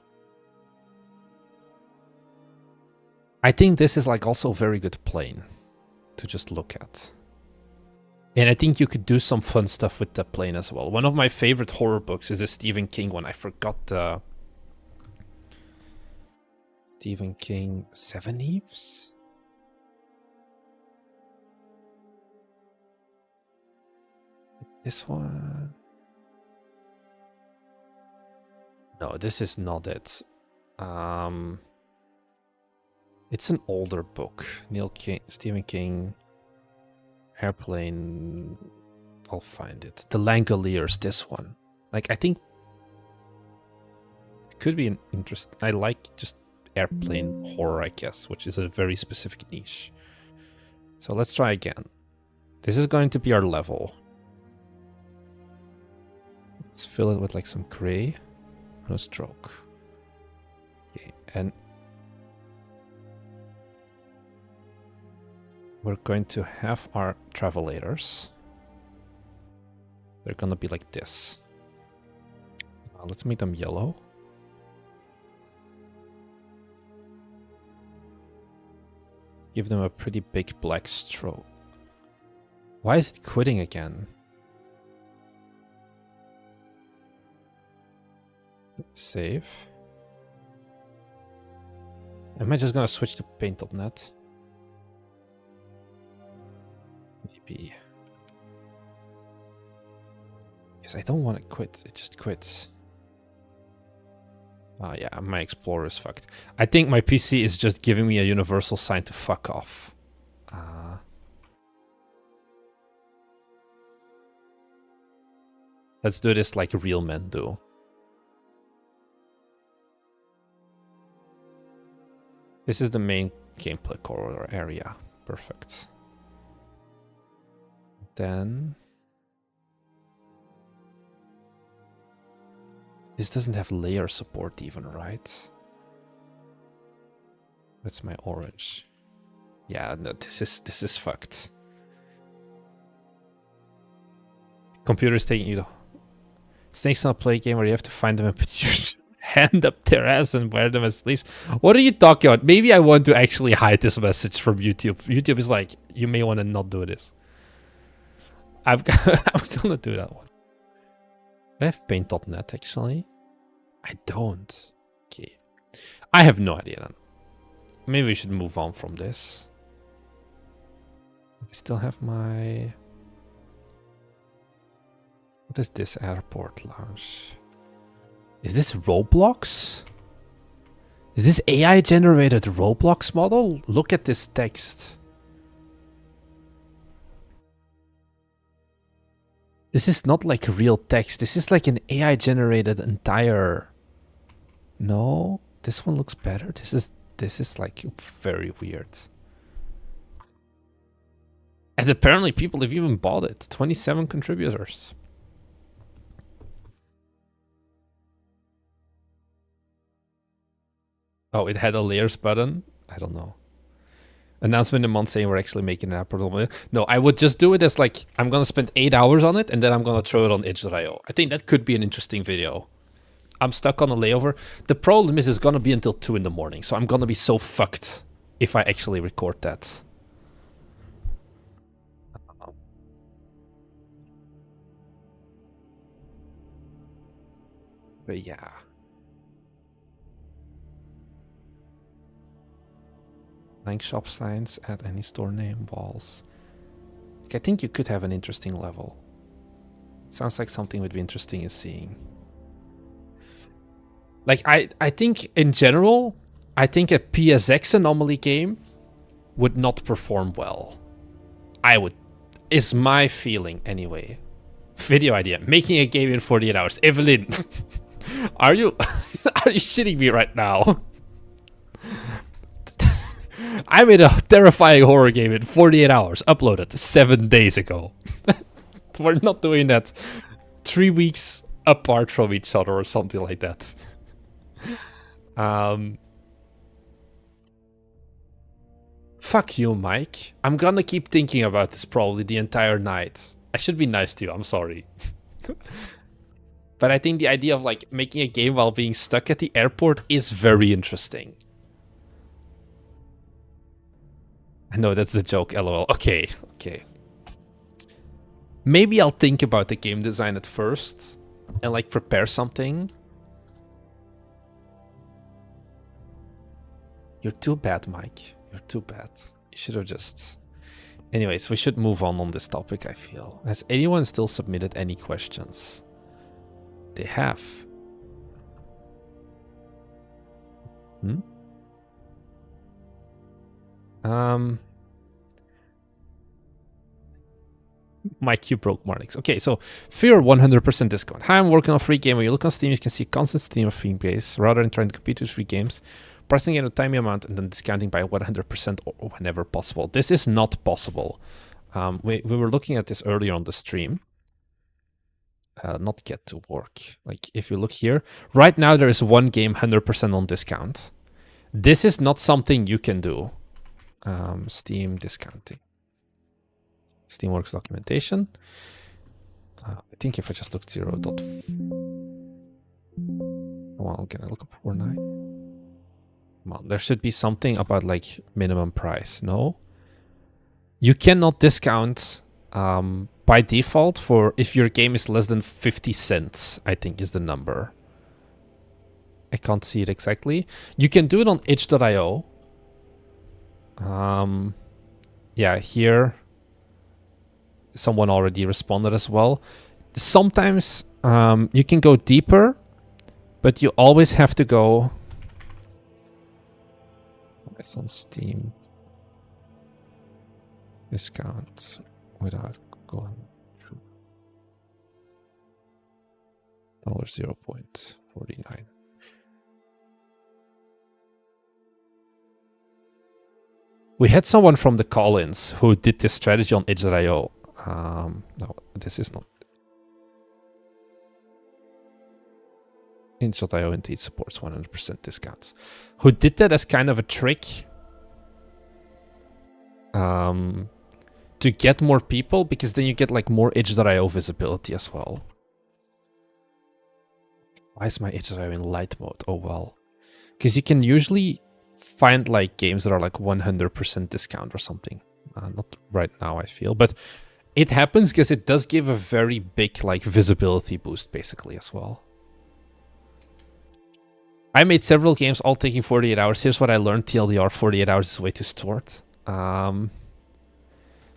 I think this is like also a very good plane to just look at. And I think you could do some fun stuff with the plane as well. One of my favorite horror books is the Stephen King one. I forgot the... Stephen King, Seven Eves? This one? No, this is not it. It's an older book. Stephen King, Airplane. I'll find it. The Langoliers, this one. Like, I think it could be an interest. I like just airplane horror, I guess, which is a very specific niche. So let's try again. This is going to be our level. Let's fill it with like some gray. No stroke. Okay, and we're going to have our travelators. They're gonna be like this. Let's make them yellow. Give them a pretty big black stroke. Why is it quitting again? Save. Am I just gonna switch to paint.net? Maybe. Because I don't want to quit. It just quits. Oh yeah, my Explorer is fucked. I think my PC is just giving me a universal sign to fuck off. Let's do this like real men do. This is the main gameplay corridor area. Perfect. Then... this doesn't have layer support even, right? That's my orange. Yeah, no, this is fucked. Computer's taking you to... Snakes on a play game where you have to find them and put your hand up their ass and wear them as sleeves. What are you talking about? Maybe I want to actually hide this message from YouTube. YouTube is like, you may want to not do this. I'm gonna do that one. I have paint.net actually. I don't. Okay. I have no idea then. Maybe we should move on from this. I still have my... what is this airport lounge? Is this Roblox? Is this AI generated Roblox model? Look at this text. This is not like real text. This is like an AI generated entire... No, this one looks better. This is like very weird. And apparently people have even bought it. 27 contributors. Oh, it had a layers button? I don't know. Announcement in a month saying we're actually making an app. No, I would just do it as like, I'm going to spend 8 hours on it and then I'm going to throw it on itch.io. I think that could be an interesting video. I'm stuck on a layover. The problem is it's going to be until 2 in the morning. So I'm going to be so fucked if I actually record that. But yeah. Blank shop signs, add any store name, walls. I think you could have an interesting level. Sounds like something would be interesting in seeing. Like, I think in general, I think a PSX anomaly game would not perform well. Is my feeling anyway. Video idea, making a game in 48 hours. Evelyn, are you shitting me right now? I made a terrifying horror game in 48 hours, uploaded 7 days ago. We're not doing that 3 weeks apart from each other or something like that. Fuck you, Mike. I'm gonna keep thinking about this probably the entire night. I should be nice to you, I'm sorry. But I think the idea of like making a game while being stuck at the airport is very interesting. I know that's the joke, lol. Okay. Maybe I'll think about the game design at first and like prepare something. You're too bad, Mike. You're too bad. You should have just... Anyways, we should move on this topic, I feel. Has anyone still submitted any questions? They have. Mike, you broke Marnix. Okay, so fear 100% discount. Hi, I'm working on free game. When you look on Steam, you can see constant stream of free games rather than trying to compete with free games. Pricing in a tiny amount and then discounting by 100% or whenever possible. This is not possible. We were looking at this earlier on the stream. Not get to work. Like if you look here, right now there is one game 100% on discount. This is not something you can do. Steam discounting. Steamworks documentation. I think if I just look 0. Well, can I look up Fortnite? Come on, there should be something about like minimum price. No, you cannot discount by default for if your game is less than 50 cents. I think is the number. I can't see it exactly. You can do it on itch.io. Yeah, here someone already responded as well. Sometimes you can go deeper, but you always have to go. It's on Steam. Discount without going through. $0.49. We had someone from the call-ins who did this strategy on itch.io. No, this is not. Itch.io indeed supports 100% discounts. Who did that as kind of a trick to get more people, because then you get like more itch.io visibility as well. Why is my itch.io in light mode? Oh well. Because you can usually find like games that are like 100% discount or something. Not right now, I feel, but it happens because it does give a very big like visibility boost basically as well. I made several games all taking 48 hours. Here's what I learned. TLDR, 48 hours is way too short. I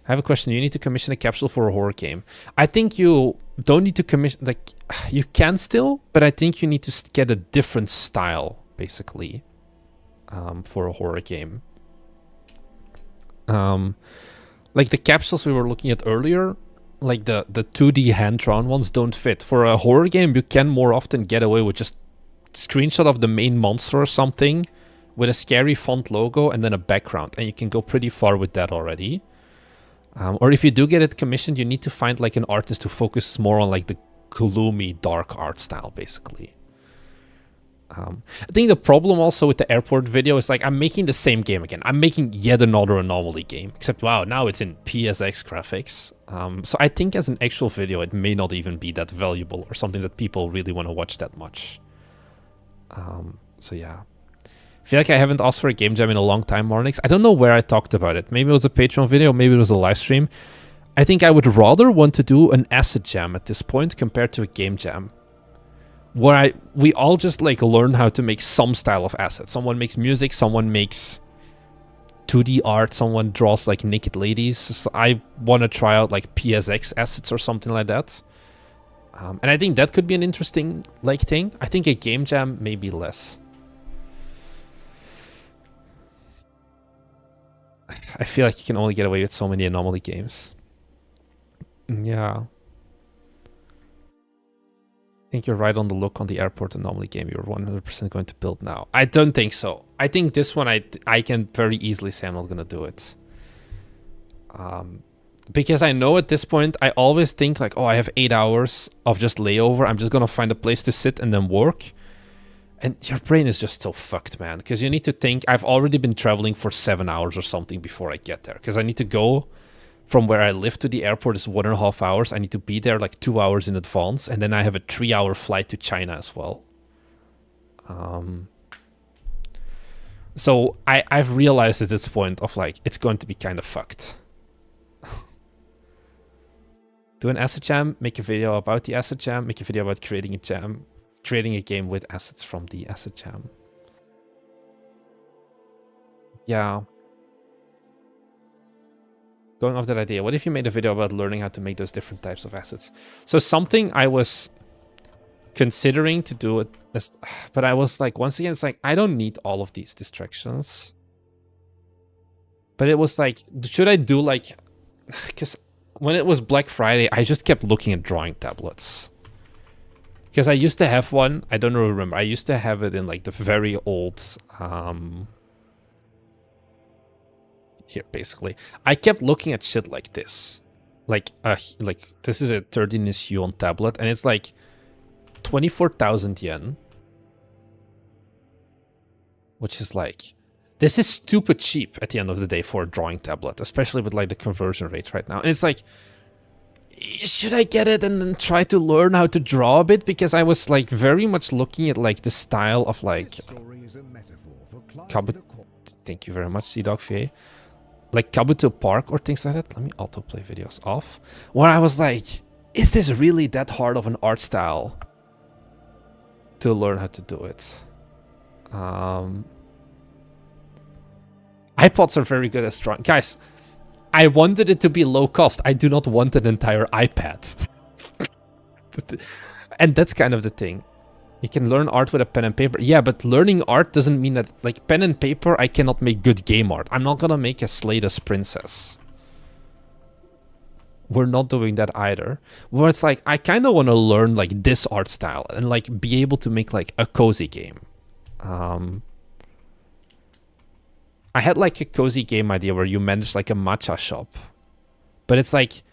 have a question. You need to commission a capsule for a horror game. I think you don't need to commission, like, you can still, but I think you need to get a different style, basically, for a horror game. Like the capsules we were looking at earlier, like the 2D hand-drawn ones don't fit. For a horror game, you can more often get away with just screenshot of the main monster or something with a scary font logo and then a background, and you can go pretty far with that already. Or if you do get it commissioned, you need to find like an artist who focuses more on like the gloomy dark art style, basically. I think the problem also with the airport video is like I'm making the same game again. I'm making yet another anomaly game, except wow, now it's in PSX graphics. So I think as an actual video it may not even be that valuable or something that people really want to watch that much. So yeah, I feel like I haven't asked for a game jam in a long time, Marnix. I don't know where I talked about it. Maybe it was a Patreon video, maybe it was a live stream. I think I would rather want to do an asset jam at this point compared to a game jam, where we all just like learn how to make some style of asset. Someone makes music, someone makes 2D art, someone draws like naked ladies. So I want to try out like PSX assets or something like that. And I think that could be an interesting like thing. I think a game jam maybe less. I feel like you can only get away with so many anomaly games. Yeah. I think you're right on the look on the airport anomaly game. You're 100% going to build now. I don't think so. I think this one I can very easily say I'm not going to do it. Because I know at this point, I always think like, oh, I have 8 hours of just layover. I'm just going to find a place to sit and then work. And your brain is just so fucked, man, because you need to think. I've already been traveling for 7 hours or something before I get there, because I need to go from where I live to the airport is 1.5 hours. I need to be there like 2 hours in advance, and then I have a 3-hour flight to China as well. So I've realized at this point of like, it's going to be kind of fucked. Do an asset jam, make a video about the asset jam, make a video about creating a jam, creating a game with assets from the asset jam. Yeah. Going off that idea, what if you made a video about learning how to make those different types of assets? So something I was considering to do it, but I was like, once again, it's like, I don't need all of these distractions. But it was like, should I do like, because when it was Black Friday, I just kept looking at drawing tablets. Because I used to have one, I don't remember, I used to have it in like the very old, here basically. I kept looking at shit like this. Like this is a 13-inch Yuan tablet, and it's like 24,000 yen. Which is like, this is stupid cheap at the end of the day for a drawing tablet, especially with like the conversion rate right now. And it's like, should I get it and then try to learn how to draw a bit? Because I was like very much looking at like the style of like thank you very much, CDogVA. Like Kabuto Park or things like that. Let me autoplay videos off. Where I was like, is this really that hard of an art style to learn how to do it? iPods are very good at drawing. Guys, I wanted it to be low cost. I do not want an entire iPad. And that's kind of the thing. You can learn art with a pen and paper. Yeah, but learning art doesn't mean that, like, pen and paper, I cannot make good game art. I'm not gonna make a Slade's princess. We're not doing that either. Where it's like, I kind of want to learn, like, this art style and, like, be able to make, like, a cozy game. I had like a cozy game idea where you manage like a matcha shop. But it's like,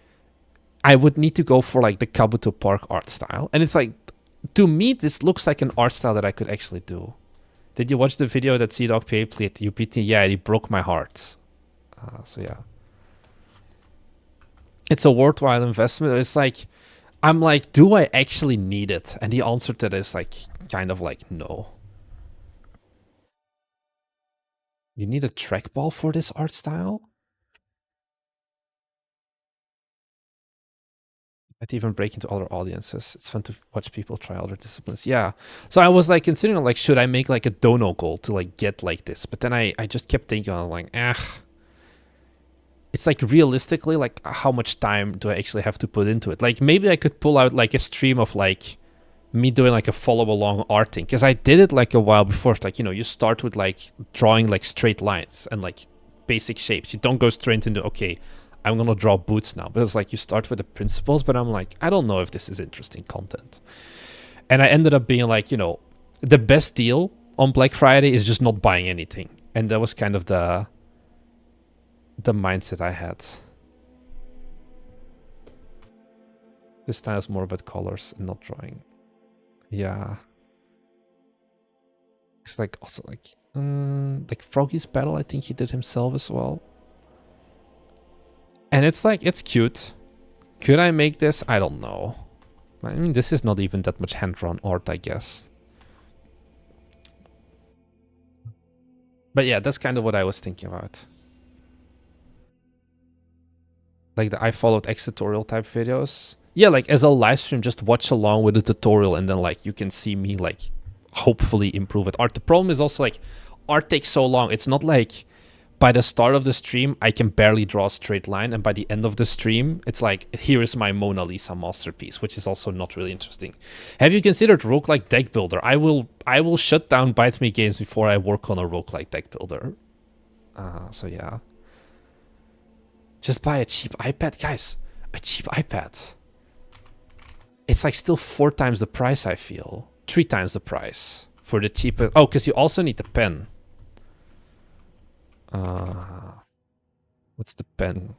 I would need to go for like the Kabuto Park art style. And it's like, to me, this looks like an art style that I could actually do. Did you watch the video that CDogPA played UPT? Yeah, he broke my heart. So yeah. It's a worthwhile investment. It's like, I'm like, do I actually need it? And the answer to that is like, kind of like, no. You need a trackball for this art style? I'd even break into other audiences. It's fun to watch people try other disciplines. Yeah. So I was like considering like, should I make like a dono goal to like get like this? But then I just kept thinking, I'm like, it's like realistically, like how much time do I actually have to put into it? Like maybe I could pull out like a stream of like me doing like a follow along art thing, because I did it like a while before. Like, you know, you start with like drawing like straight lines and like basic shapes. You don't go straight into, okay, I'm gonna draw boots now. But it's like you start with the principles, but I'm like, I don't know if this is interesting content. And I ended up being like, you know, the best deal on Black Friday is just not buying anything. And that was kind of the mindset I had. This time is more about colors and not drawing. Yeah. It's like also like Froggy's Battle, I think he did himself as well. And it's like, it's cute. Could I make this? I don't know. I mean, this is not even that much hand-drawn art, I guess. But yeah, that's kind of what I was thinking about. Like the I followed X tutorial type videos. Yeah, like as a live stream, just watch along with the tutorial and then like you can see me like hopefully improve it. Art. The problem is also like art takes so long. It's not like by the start of the stream, I can barely draw a straight line. And by the end of the stream, it's like, here is my Mona Lisa masterpiece, which is also not really interesting. Have you considered roguelike deck builder? I will shut down Bite Me games before I work on a roguelike deck builder. So yeah. Just buy a cheap iPad. Guys, a cheap iPad. It's like still 4 times the price, I feel. 3 times the price for the cheapest. Oh, because you also need the pen. What's the pen?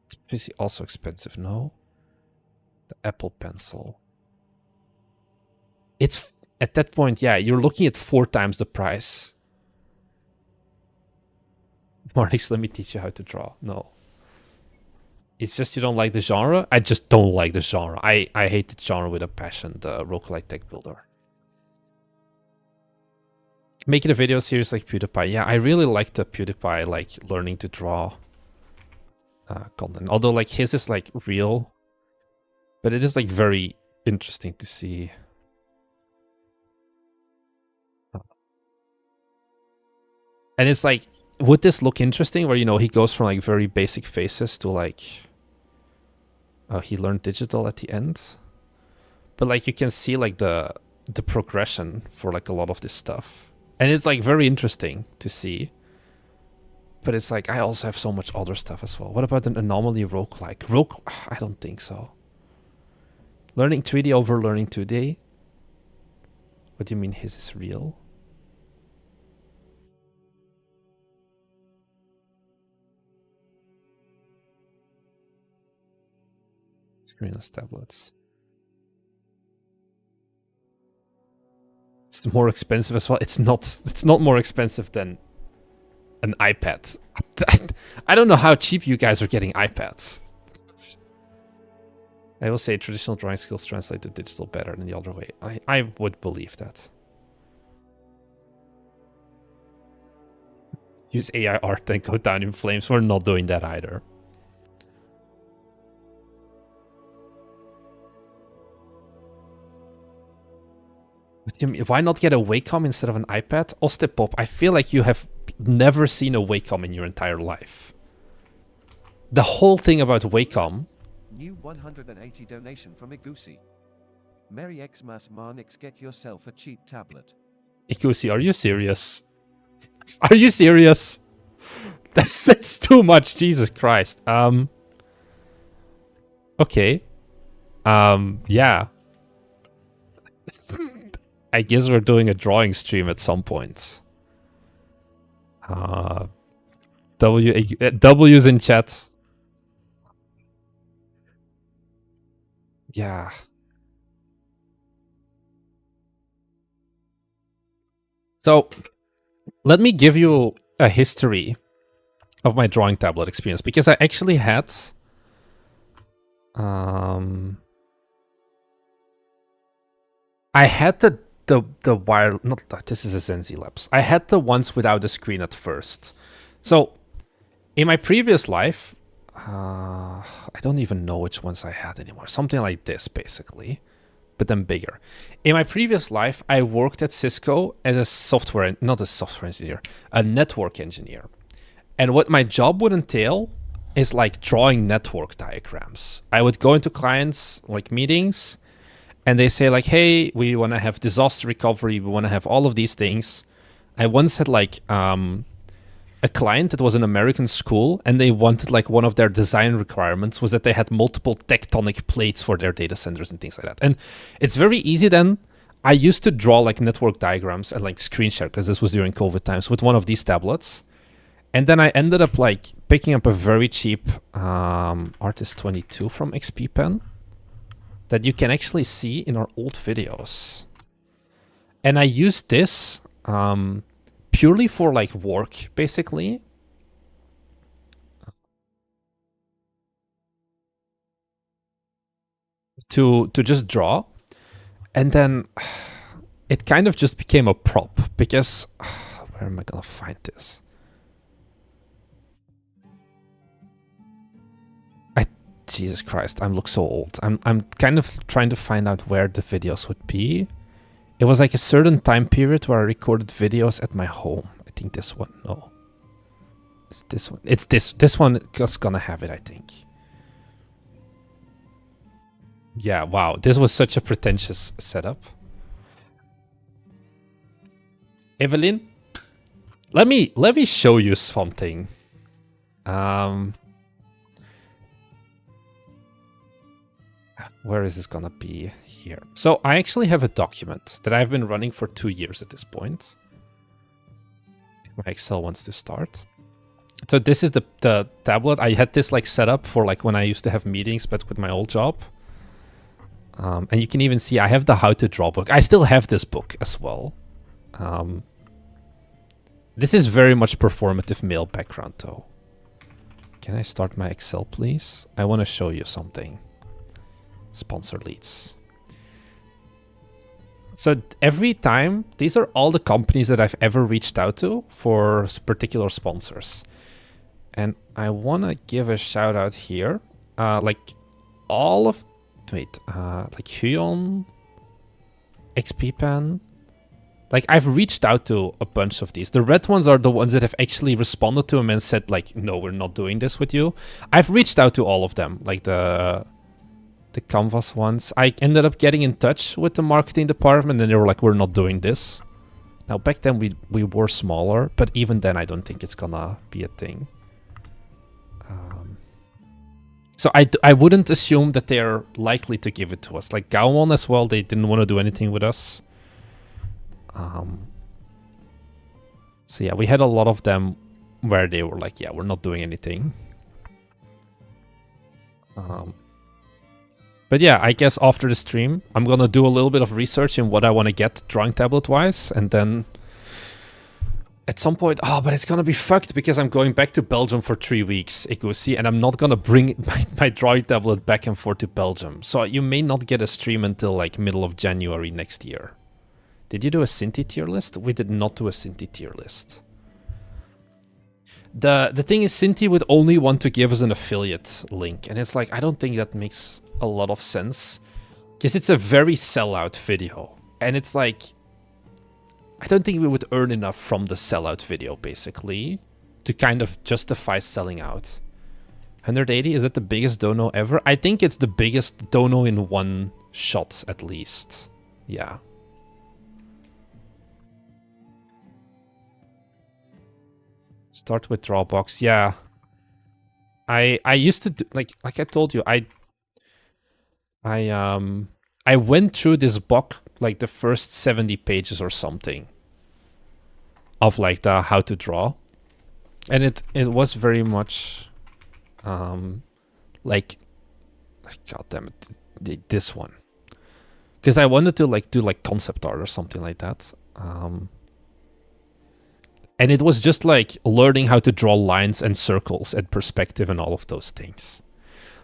It's basically also expensive, no? The Apple Pencil. It's at that point, yeah, you're looking at 4 times the price. Marnix, let me teach you how to draw. No. It's just you don't like the genre? I just don't like the genre. I hate the genre with a passion, the roguelike tech builder. Making a video series like PewDiePie. Yeah, I really like the PewDiePie, like, learning to draw content. Although, like, his is, like, real. But it is, like, very interesting to see. And it's like, would this look interesting where, you know, he goes from, like, very basic faces to, like... he learned digital at the end. But, like, you can see, like, the progression for, like, a lot of this stuff. And it's, like, very interesting to see. But it's like, I also have so much other stuff as well. What about an anomaly roguelike? I don't think so. Learning 3D over learning 2D? What do you mean his is real? Screenless tablets. It's more expensive as well. It's not more expensive than an iPad. I don't know how cheap you guys are getting iPads. I will say traditional drawing skills translate to digital better than the other way. I would believe that. Use AI art and go down in flames. We're not doing that either. What do you mean? Why not get a Wacom instead of an iPad? Ostepop, I feel like you have never seen a Wacom in your entire life. The whole thing about Wacom...
New 180 donation from Igusi. Merry Xmas Marnix, get yourself a cheap tablet.
Igusi, are you serious? Are you serious? That's too much, Jesus Christ. Okay. Yeah. I guess we're doing a drawing stream at some point. W's in chat. Yeah. So, let me give you a history of my drawing tablet experience, because I actually had... I had the wire... Not that, this is a Zenzi Labs. I had the ones without the screen at first. So, in my previous life... I don't even know which ones I had anymore. Something like this, basically. But then bigger. In my previous life, I worked at Cisco as a software... Not a software engineer. A network engineer. And what my job would entail is like drawing network diagrams. I would go into clients, like meetings... And they say like, hey, we want to have disaster recovery. We want to have all of these things. I once had like a client that was an American school, and they wanted like one of their design requirements was that they had multiple tectonic plates for their data centers and things like that. And it's very easy then. I used to draw like network diagrams and like screen share, because this was during COVID times, with one of these tablets. And then I ended up like picking up a very cheap Artist 22 from XP Pen. That you can actually see in our old videos. And I used this purely for like work, basically. To just draw. And then it kind of just became a prop, because where am I gonna find this? Jesus Christ, I look so old. I'm kind of trying to find out where the videos would be. It was like a certain time period where I recorded videos at my home. I think this one. No. It's this one. It's this one is gonna have it, I think. Yeah, wow. This was such a pretentious setup. Evelyn, let me show you something. Where is this gonna be? Here. So I actually have a document that I've been running for 2 years at this point. My Excel wants to start. So this is the tablet. I had this like set up for like when I used to have meetings, but with my old job. And you can even see I have the how to draw book. I still have this book as well. This is very much performative male background though. Can I start my Excel, please? I want to show you something. Sponsor leads. So every time, these are all the companies that I've ever reached out to for particular sponsors. And I want to give a shout out here. Like all of, like Huon, XPPan. Like I've reached out to a bunch of these. The red ones are the ones that have actually responded to them and said like, no, we're not doing this with you. I've reached out to all of them, like the Canvas ones. I ended up getting in touch with the marketing department and they were like, we're not doing this. Now back then we were smaller, but even then I don't think it's gonna be a thing. So I wouldn't assume that they're likely to give it to us. Like Gaumon as well, they didn't want to do anything with us. So yeah, we had a lot of them where they were like, yeah, we're not doing anything. But yeah, I guess after the stream, I'm gonna do a little bit of research in what I want to get drawing tablet wise, and then at some point, but it's gonna be fucked because I'm going back to Belgium for 3 weeks, Igusi, and I'm not gonna bring my drawing tablet back and forth to Belgium. So you may not get a stream until like middle of January next year. Did you do a Cinti tier list? We did not do a Cinti tier list. The thing is, Cinti would only want to give us an affiliate link, and it's like, I don't think that makes a lot of sense, because it's a very sellout video, and it's like, I don't think we would earn enough from the sellout video, basically, to kind of justify selling out. 180, is that the biggest dono ever? I think it's the biggest dono in one shot, at least. Yeah. Start with Drawbox. Yeah. I used to do, like I told you, I went through this book, like the first 70 pages or something of like the how to draw. And it was very much like, god damn it, this one. Because I wanted to like do like concept art or something like that. And it was just like learning how to draw lines and circles and perspective and all of those things.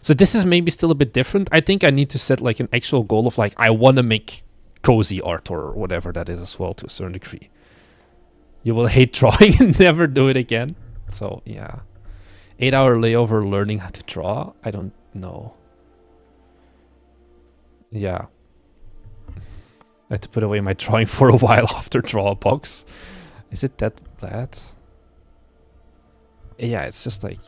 So this is maybe still a bit different. I think I need to set like an actual goal of like, I want to make cozy art or whatever that is as well to a certain degree. You will hate drawing and never do it again. So yeah. 8-hour layover learning how to draw? I don't know. Yeah. I had to put away my drawing for a while after Drawbox. Is it that bad? Yeah, it's just like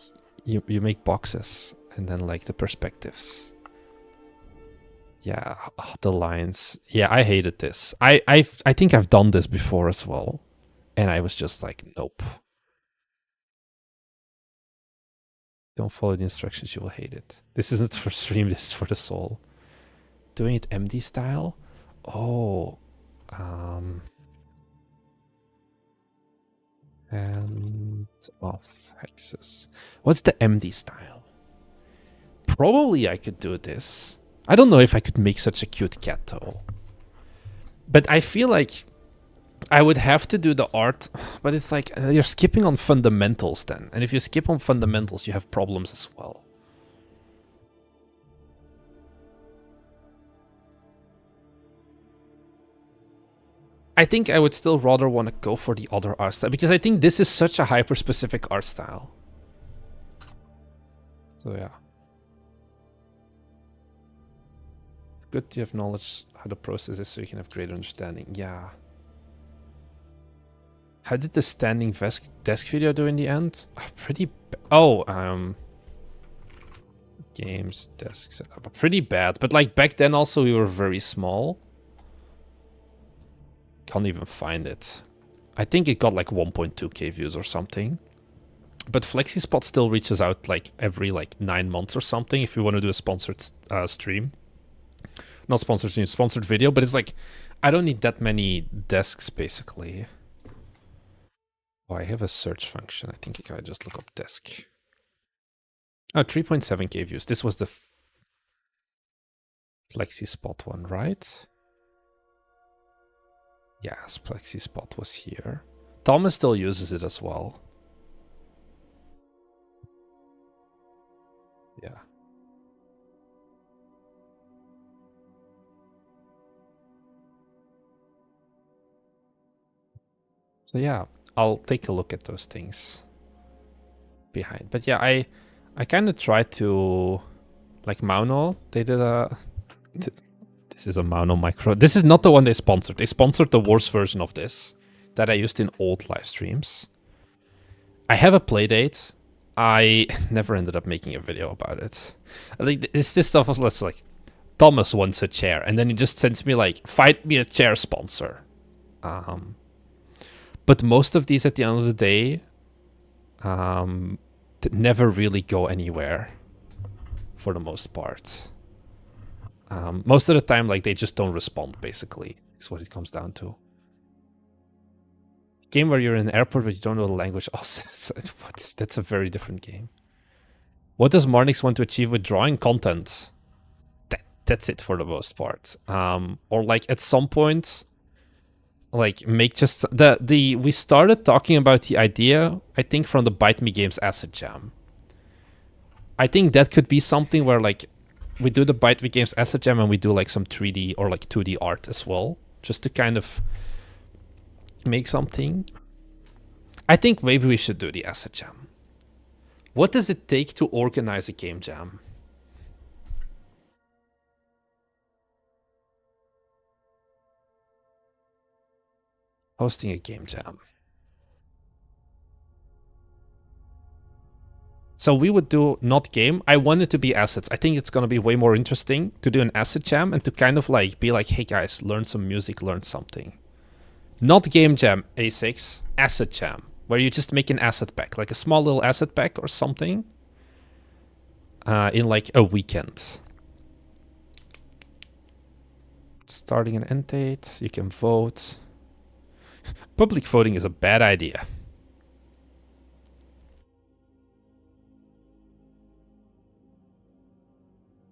you make boxes and then like the perspectives. Yeah, the lines. Yeah, I hated this. I think I've done this before as well, and I was just like, nope. Don't follow the instructions, you will hate it. This isn't for stream. This is for the soul. Doing it MD style. Oh, and off hexes. What's the MD style? Probably I could do this. I don't know if I could make such a cute cat though. But I feel like I would have to do the art, but it's like you're skipping on fundamentals then. And if you skip on fundamentals, you have problems as well. I think I would still rather want to go for the other art style, because I think this is such a hyper-specific art style. So yeah. Good to have knowledge how the process is so you can have greater understanding. Yeah. How did the standing desk video do in the end? Pretty games desk setup. Pretty bad, but like back then also we were very small. Can't even find it. I think it got like 1.2k views or something. But FlexiSpot still reaches out like every like 9 months or something if you want to do a sponsored stream. Not sponsored stream, sponsored video, but it's like I don't need that many desks basically. Oh, I have a search function. I think I can just look up desk. Oh, 3.7k views. This was the Plexi Spot one, right? Yes, Plexi Spot was here. Thomas still uses it as well. Yeah. So yeah, I'll take a look at those things behind. But yeah, I kind of tried to, like Mauno, they did a... This is a Mauno micro. This is not the one they sponsored. They sponsored the worst version of this that I used in old live streams. I have a playdate. I never ended up making a video about it. I think this stuff was less like, Thomas wants a chair, and then he just sends me like, find me a chair sponsor. But most of these at the end of the day never really go anywhere for the most part. Most of the time, like, they just don't respond, basically, is what it comes down to. Game where you're in an airport but you don't know the language. Oh, that's a very different game. What does Marnix want to achieve with drawing content? That's it for the most part. Or like at some point, like make just we started talking about the idea, I think, from the Bite Me Games Asset Jam. I think that could be something where like we do the Bite Me Games Asset Jam and we do like some 3D or like 2D art as well, just to kind of make something. I think maybe we should do the Asset Jam. What does it take to organize a game jam? Hosting a game jam. So we would do not game. I want it to be assets. I think it's going to be way more interesting to do an asset jam and to kind of like be like, hey guys, learn some music, learn something. Not game jam, A6, asset jam, where you just make an asset pack, like a small little asset pack or something in like a weekend. Starting an end date, you can vote. Public voting is a bad idea.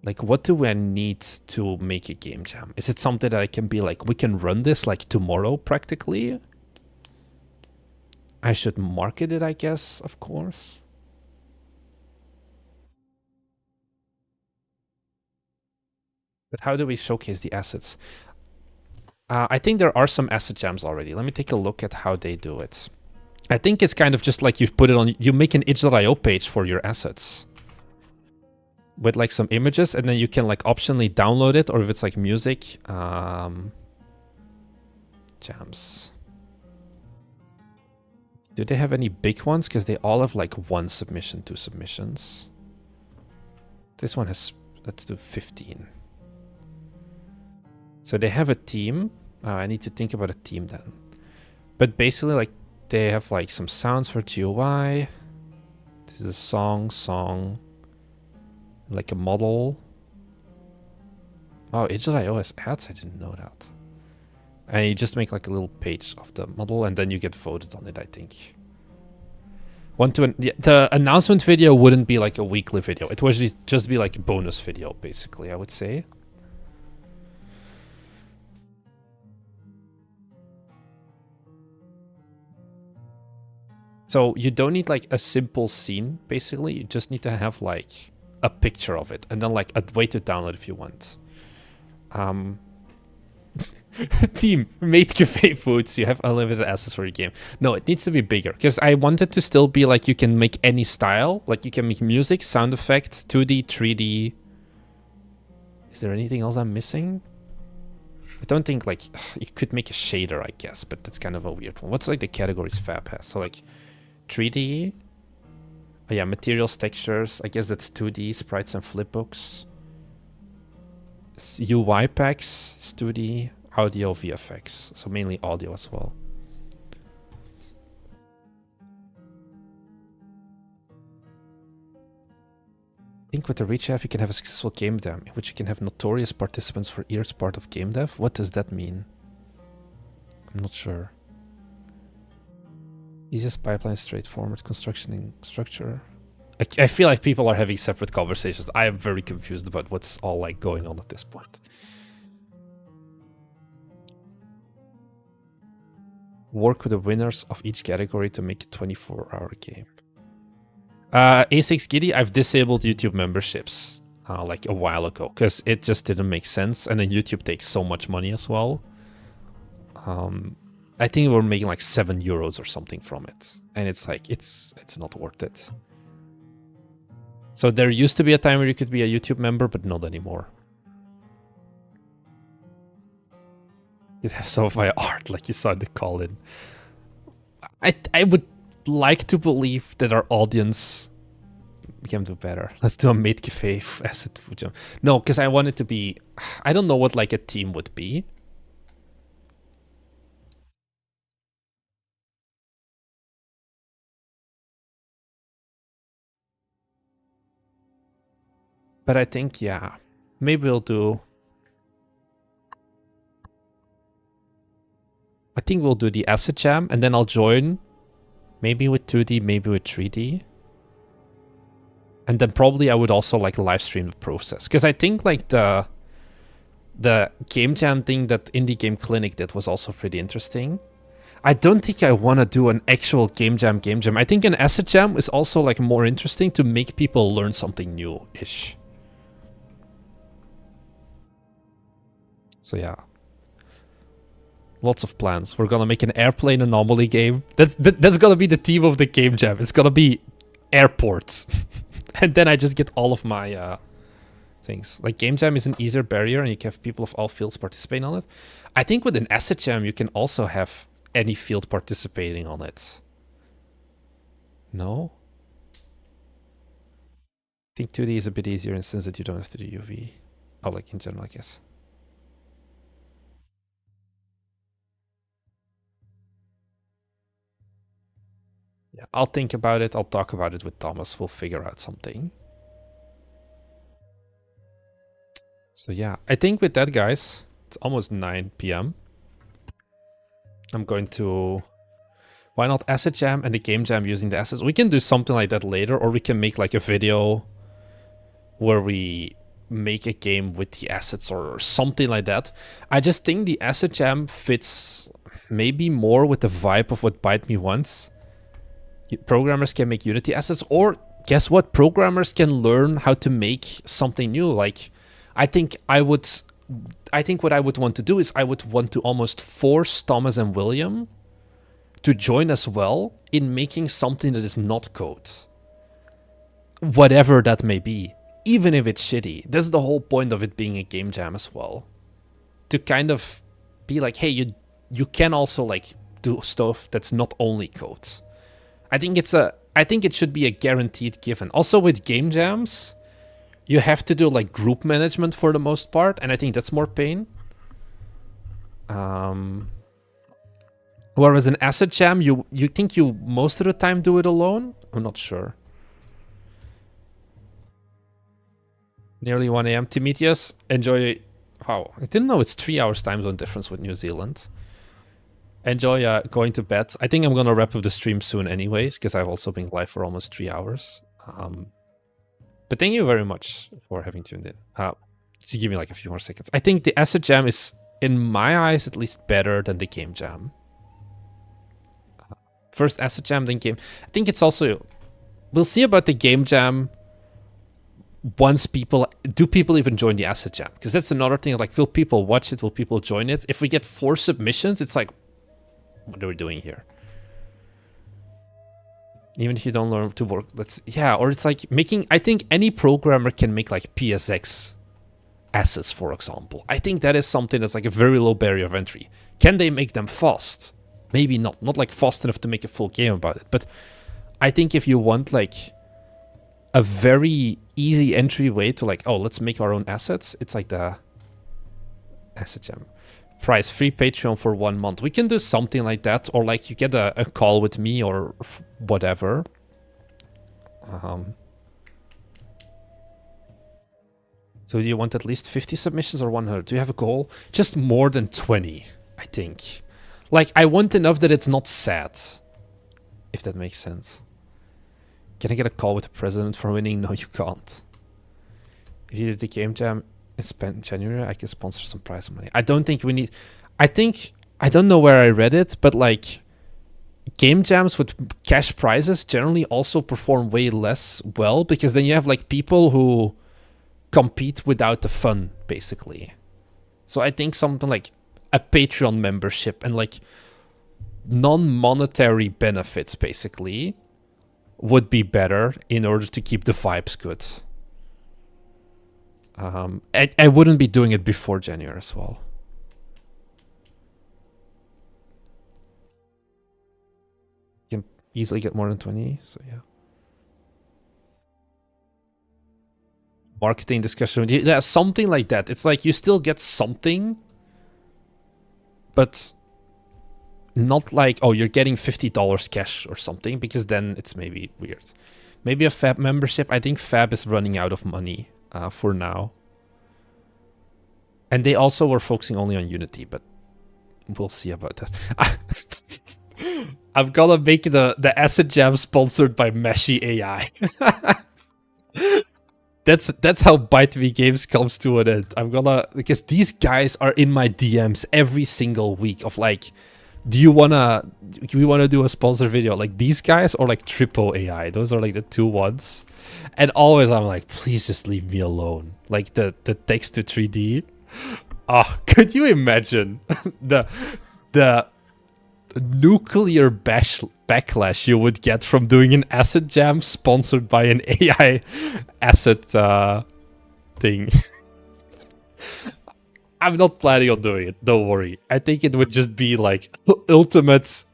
Like, what do I need to make a game jam? Is it something that I can be like, we can run this like tomorrow practically? I should market it, I guess, of course. But how do we showcase the assets? I think there are some asset jams already. Let me take a look at how they do it. I think it's kind of just like you put it on, you make an itch.io page for your assets with like some images, and then you can like optionally download it, or if it's like music, jams. Do they have any big ones? Because they all have like 1 submission, 2 submissions. This one has, let's do 15. So they have a team. I need to think about a team then. But basically, like, they have like some sounds for GUI. This is a song, like a model. Oh, itch.io has ads? I didn't know that. And you just make like a little page of the model, and then you get voted on it, I think. The announcement video wouldn't be like a weekly video. It would just be like a bonus video, basically, I would say. So you don't need like a simple scene, basically. You just need to have like a picture of it, and then like a way to download if you want. Team, made cafe foods. You have unlimited access for your game. No, it needs to be bigger, because I want it to still be like you can make any style. Like you can make music, sound effects, 2D, 3D. Is there anything else I'm missing? I don't think like you could make a shader, I guess, but that's kind of a weird one. What's like the categories Fab has? So like 3D. Oh yeah, materials, textures. I guess that's 2D, sprites and flipbooks. UI packs, 2D, audio, VFX. So mainly audio as well. I think with the reach you can have a successful game dev, in which you can have notorious participants for each part of game dev. What does that mean? I'm not sure. Easiest pipeline, straightforward construction and structure. I feel like people are having separate conversations. I am very confused about what's all like going on at this point. Work with the winners of each category to make a 24-hour game. A6 Giddy, I've disabled YouTube memberships like a while ago because it just didn't make sense, and then YouTube takes so much money as well. I think we're making like €7 or something from it, and it's like it's not worth it. So there used to be a time where you could be a YouTube member, but not anymore. You'd have some of my art, like you saw in the call-in. I would like to believe that our audience can do better. Let's do a Made Cafe asset Fujim. No, because I want it to be... I don't know what like a team would be. But I think, yeah, maybe we'll do... I think we'll do the Asset Jam, and then I'll join maybe with 2D, maybe with 3D. And then probably I would also like live stream the process. Because I think like the Game Jam thing that Indie Game Clinic did was also pretty interesting. I don't think I want to do an actual Game Jam. I think an Asset Jam is also like more interesting to make people learn something new-ish. So yeah. Lots of plans. We're gonna make an airplane anomaly game. That's gonna be the theme of the Game Jam. It's gonna be airports. And then I just get all of my things. Like Game Jam is an easier barrier and you can have people of all fields participating on it. I think with an Asset Jam you can also have any field participating on it. No? I think 2D is a bit easier in the sense that you don't have to do UV. Oh, like in general, I guess. Yeah, I'll think about it. I'll talk about it with Thomas. We'll figure out something. So yeah, I think with that, guys, it's almost 9 p.m. I'm going to... Why not Asset Jam and the Game Jam using the assets? We can do something like that later, or we can make like a video where we make a game with the assets or something like that. I just think the Asset Jam fits maybe more with the vibe of what Bite Me wants. Programmers can make Unity assets, or guess what? Programmers can learn how to make something new. Like, I think what I would want to do is I would want to almost force Thomas and William to join as well in making something that is not code. Whatever that may be. Even if it's shitty. That's the whole point of it being a game jam as well. To kind of be like, hey, you can also like do stuff that's not only code. I think it should be a guaranteed given. Also with game jams, you have to do like group management for the most part, and I think that's more pain. Whereas an asset jam, you think you most of the time do it alone? I'm not sure. Nearly 1 a.m. Timidius, enjoy... Wow, I didn't know it's 3 hours time zone difference with New Zealand. Enjoy going to bed. I think I'm going to wrap up the stream soon anyways, because I've also been live for almost 3 hours. But thank you very much for having tuned in. Just give me like a few more seconds. I think the asset jam is, in my eyes, at least better than the game jam. First asset jam, then game. I think it's also... We'll see about the game jam once people... Do people even join the asset jam? Because that's another thing. Like, will people watch it? Will people join it? If we get 4 submissions, it's like... What are we doing here? Even if you don't learn to work, yeah, or it's like making... I think any programmer can make like PSX assets, for example. I think that is something that's like a very low barrier of entry. Can they make them fast? Maybe not. Not like fast enough to make a full game about it. But I think if you want like a very easy entry way to like, oh, let's make our own assets, it's like the asset jam. Price, free Patreon for 1 month. We can do something like that, or like you get a call with me or whatever. So do you want at least 50 submissions or 100? Do you have a goal? Just more than 20, I think. Like, I want enough that it's not sad, if that makes sense. Can I get a call with the president for winning? No, you can't. If you did the game jam and spent January, I can sponsor some prize money. I don't think we need... I don't know where I read it, but like game jams with cash prizes generally also perform way less well, because then you have like people who compete without the fun, basically. So I think something like a Patreon membership and like non-monetary benefits, basically, would be better in order to keep the vibes good. I wouldn't be doing it before January as well. You can easily get more than 20, so yeah. Marketing discussion. Yeah, something like that. It's like you still get something, but not like, oh, you're getting $50 cash or something, because then it's maybe weird. Maybe a Fab membership. I think Fab is running out of money for now. And they also were focusing only on Unity, but we'll see about that. I'm gonna make the Acid Jam sponsored by Meshy AI. That's how Bite Me Games comes to an end. I'm gonna, because these guys are in my DMs every single week of like, do we wanna do a sponsor video? Like these guys or like Tripo AI? Those are like the two ones. And always I'm like, please just leave me alone. Like the text to 3D. Oh, could you imagine the nuclear backlash you would get from doing an Acid Jam sponsored by an AI asset thing? I'm not planning on doing it, don't worry. I think it would just be like ultimate,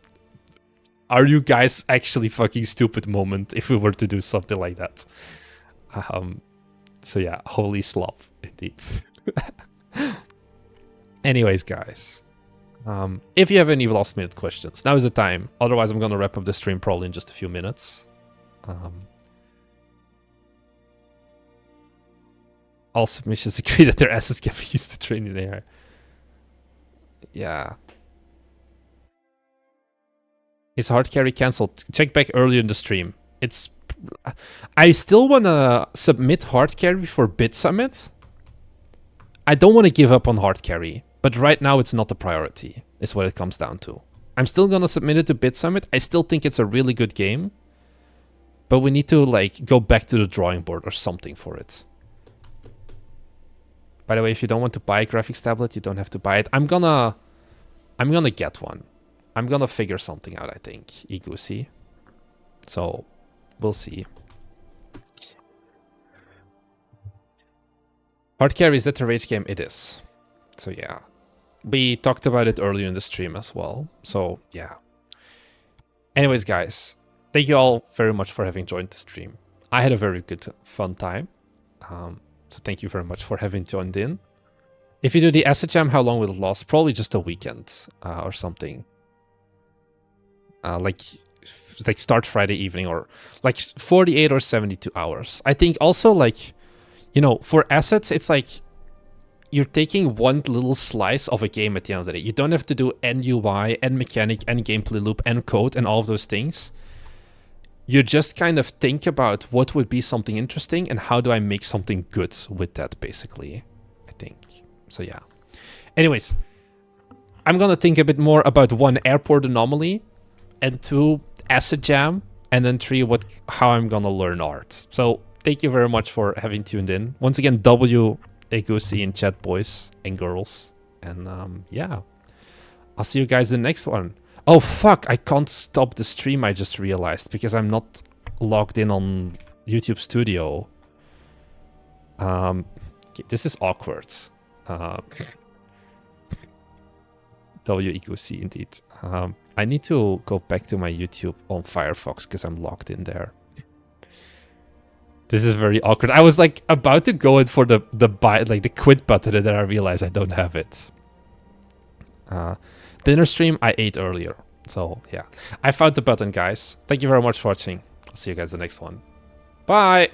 are you guys actually fucking stupid moment if we were to do something like that. So yeah, holy slop indeed. Anyways, guys, if you have any last minute questions, now is the time. Otherwise, I'm gonna wrap up the stream probably in just a few minutes. All submissions agree that their assets can be used to train in AI. Yeah. Is hard carry cancelled? Check back earlier in the stream. It's... I still want to submit hard carry for Bit Summit. I don't want to give up on hard carry, but right now it's not a priority, is what it comes down to. I'm still going to submit it to Bit Summit. I still think it's a really good game, but we need to like go back to the drawing board or something for it. By the way, if you don't want to buy a graphics tablet, you don't have to buy it. I'm gonna get one. I'm gonna figure something out, I think, Igusi. So, we'll see. Hard carry, is that a rage game? It is. So yeah. We talked about it earlier in the stream as well. So yeah. Anyways, guys, thank you all very much for having joined the stream. I had a very good, fun time. So thank you very much for having joined in. If you do the Acid Jam, how long will it last? Probably just a weekend or something. Like start Friday evening, or like 48 or 72 hours. I think also like, you know, for assets, it's like you're taking one little slice of a game at the end of the day. You don't have to do end UI, end mechanic, end gameplay loop, end code, and all of those things. You just kind of think about what would be something interesting and how do I make something good with that, basically, I think. So yeah. Anyways, I'm gonna think a bit more about 1, airport anomaly, and 2, Acid Jam, and then 3, how I'm gonna learn art. So thank you very much for having tuned in. Once again, W Egusi in chat, boys and girls. And yeah, I'll see you guys in the next one. Oh fuck, I can't stop the stream, I just realized, because I'm not logged in on YouTube Studio. This is awkward. W Egusi indeed. I need to go back to my YouTube on Firefox because I'm logged in there. This is very awkward. I was like about to go in for the quit button, and then I realized I don't have it. Dinner stream I ate earlier. So yeah, I found the button, guys. Thank you very much for watching. I'll see you guys in the next one. Bye.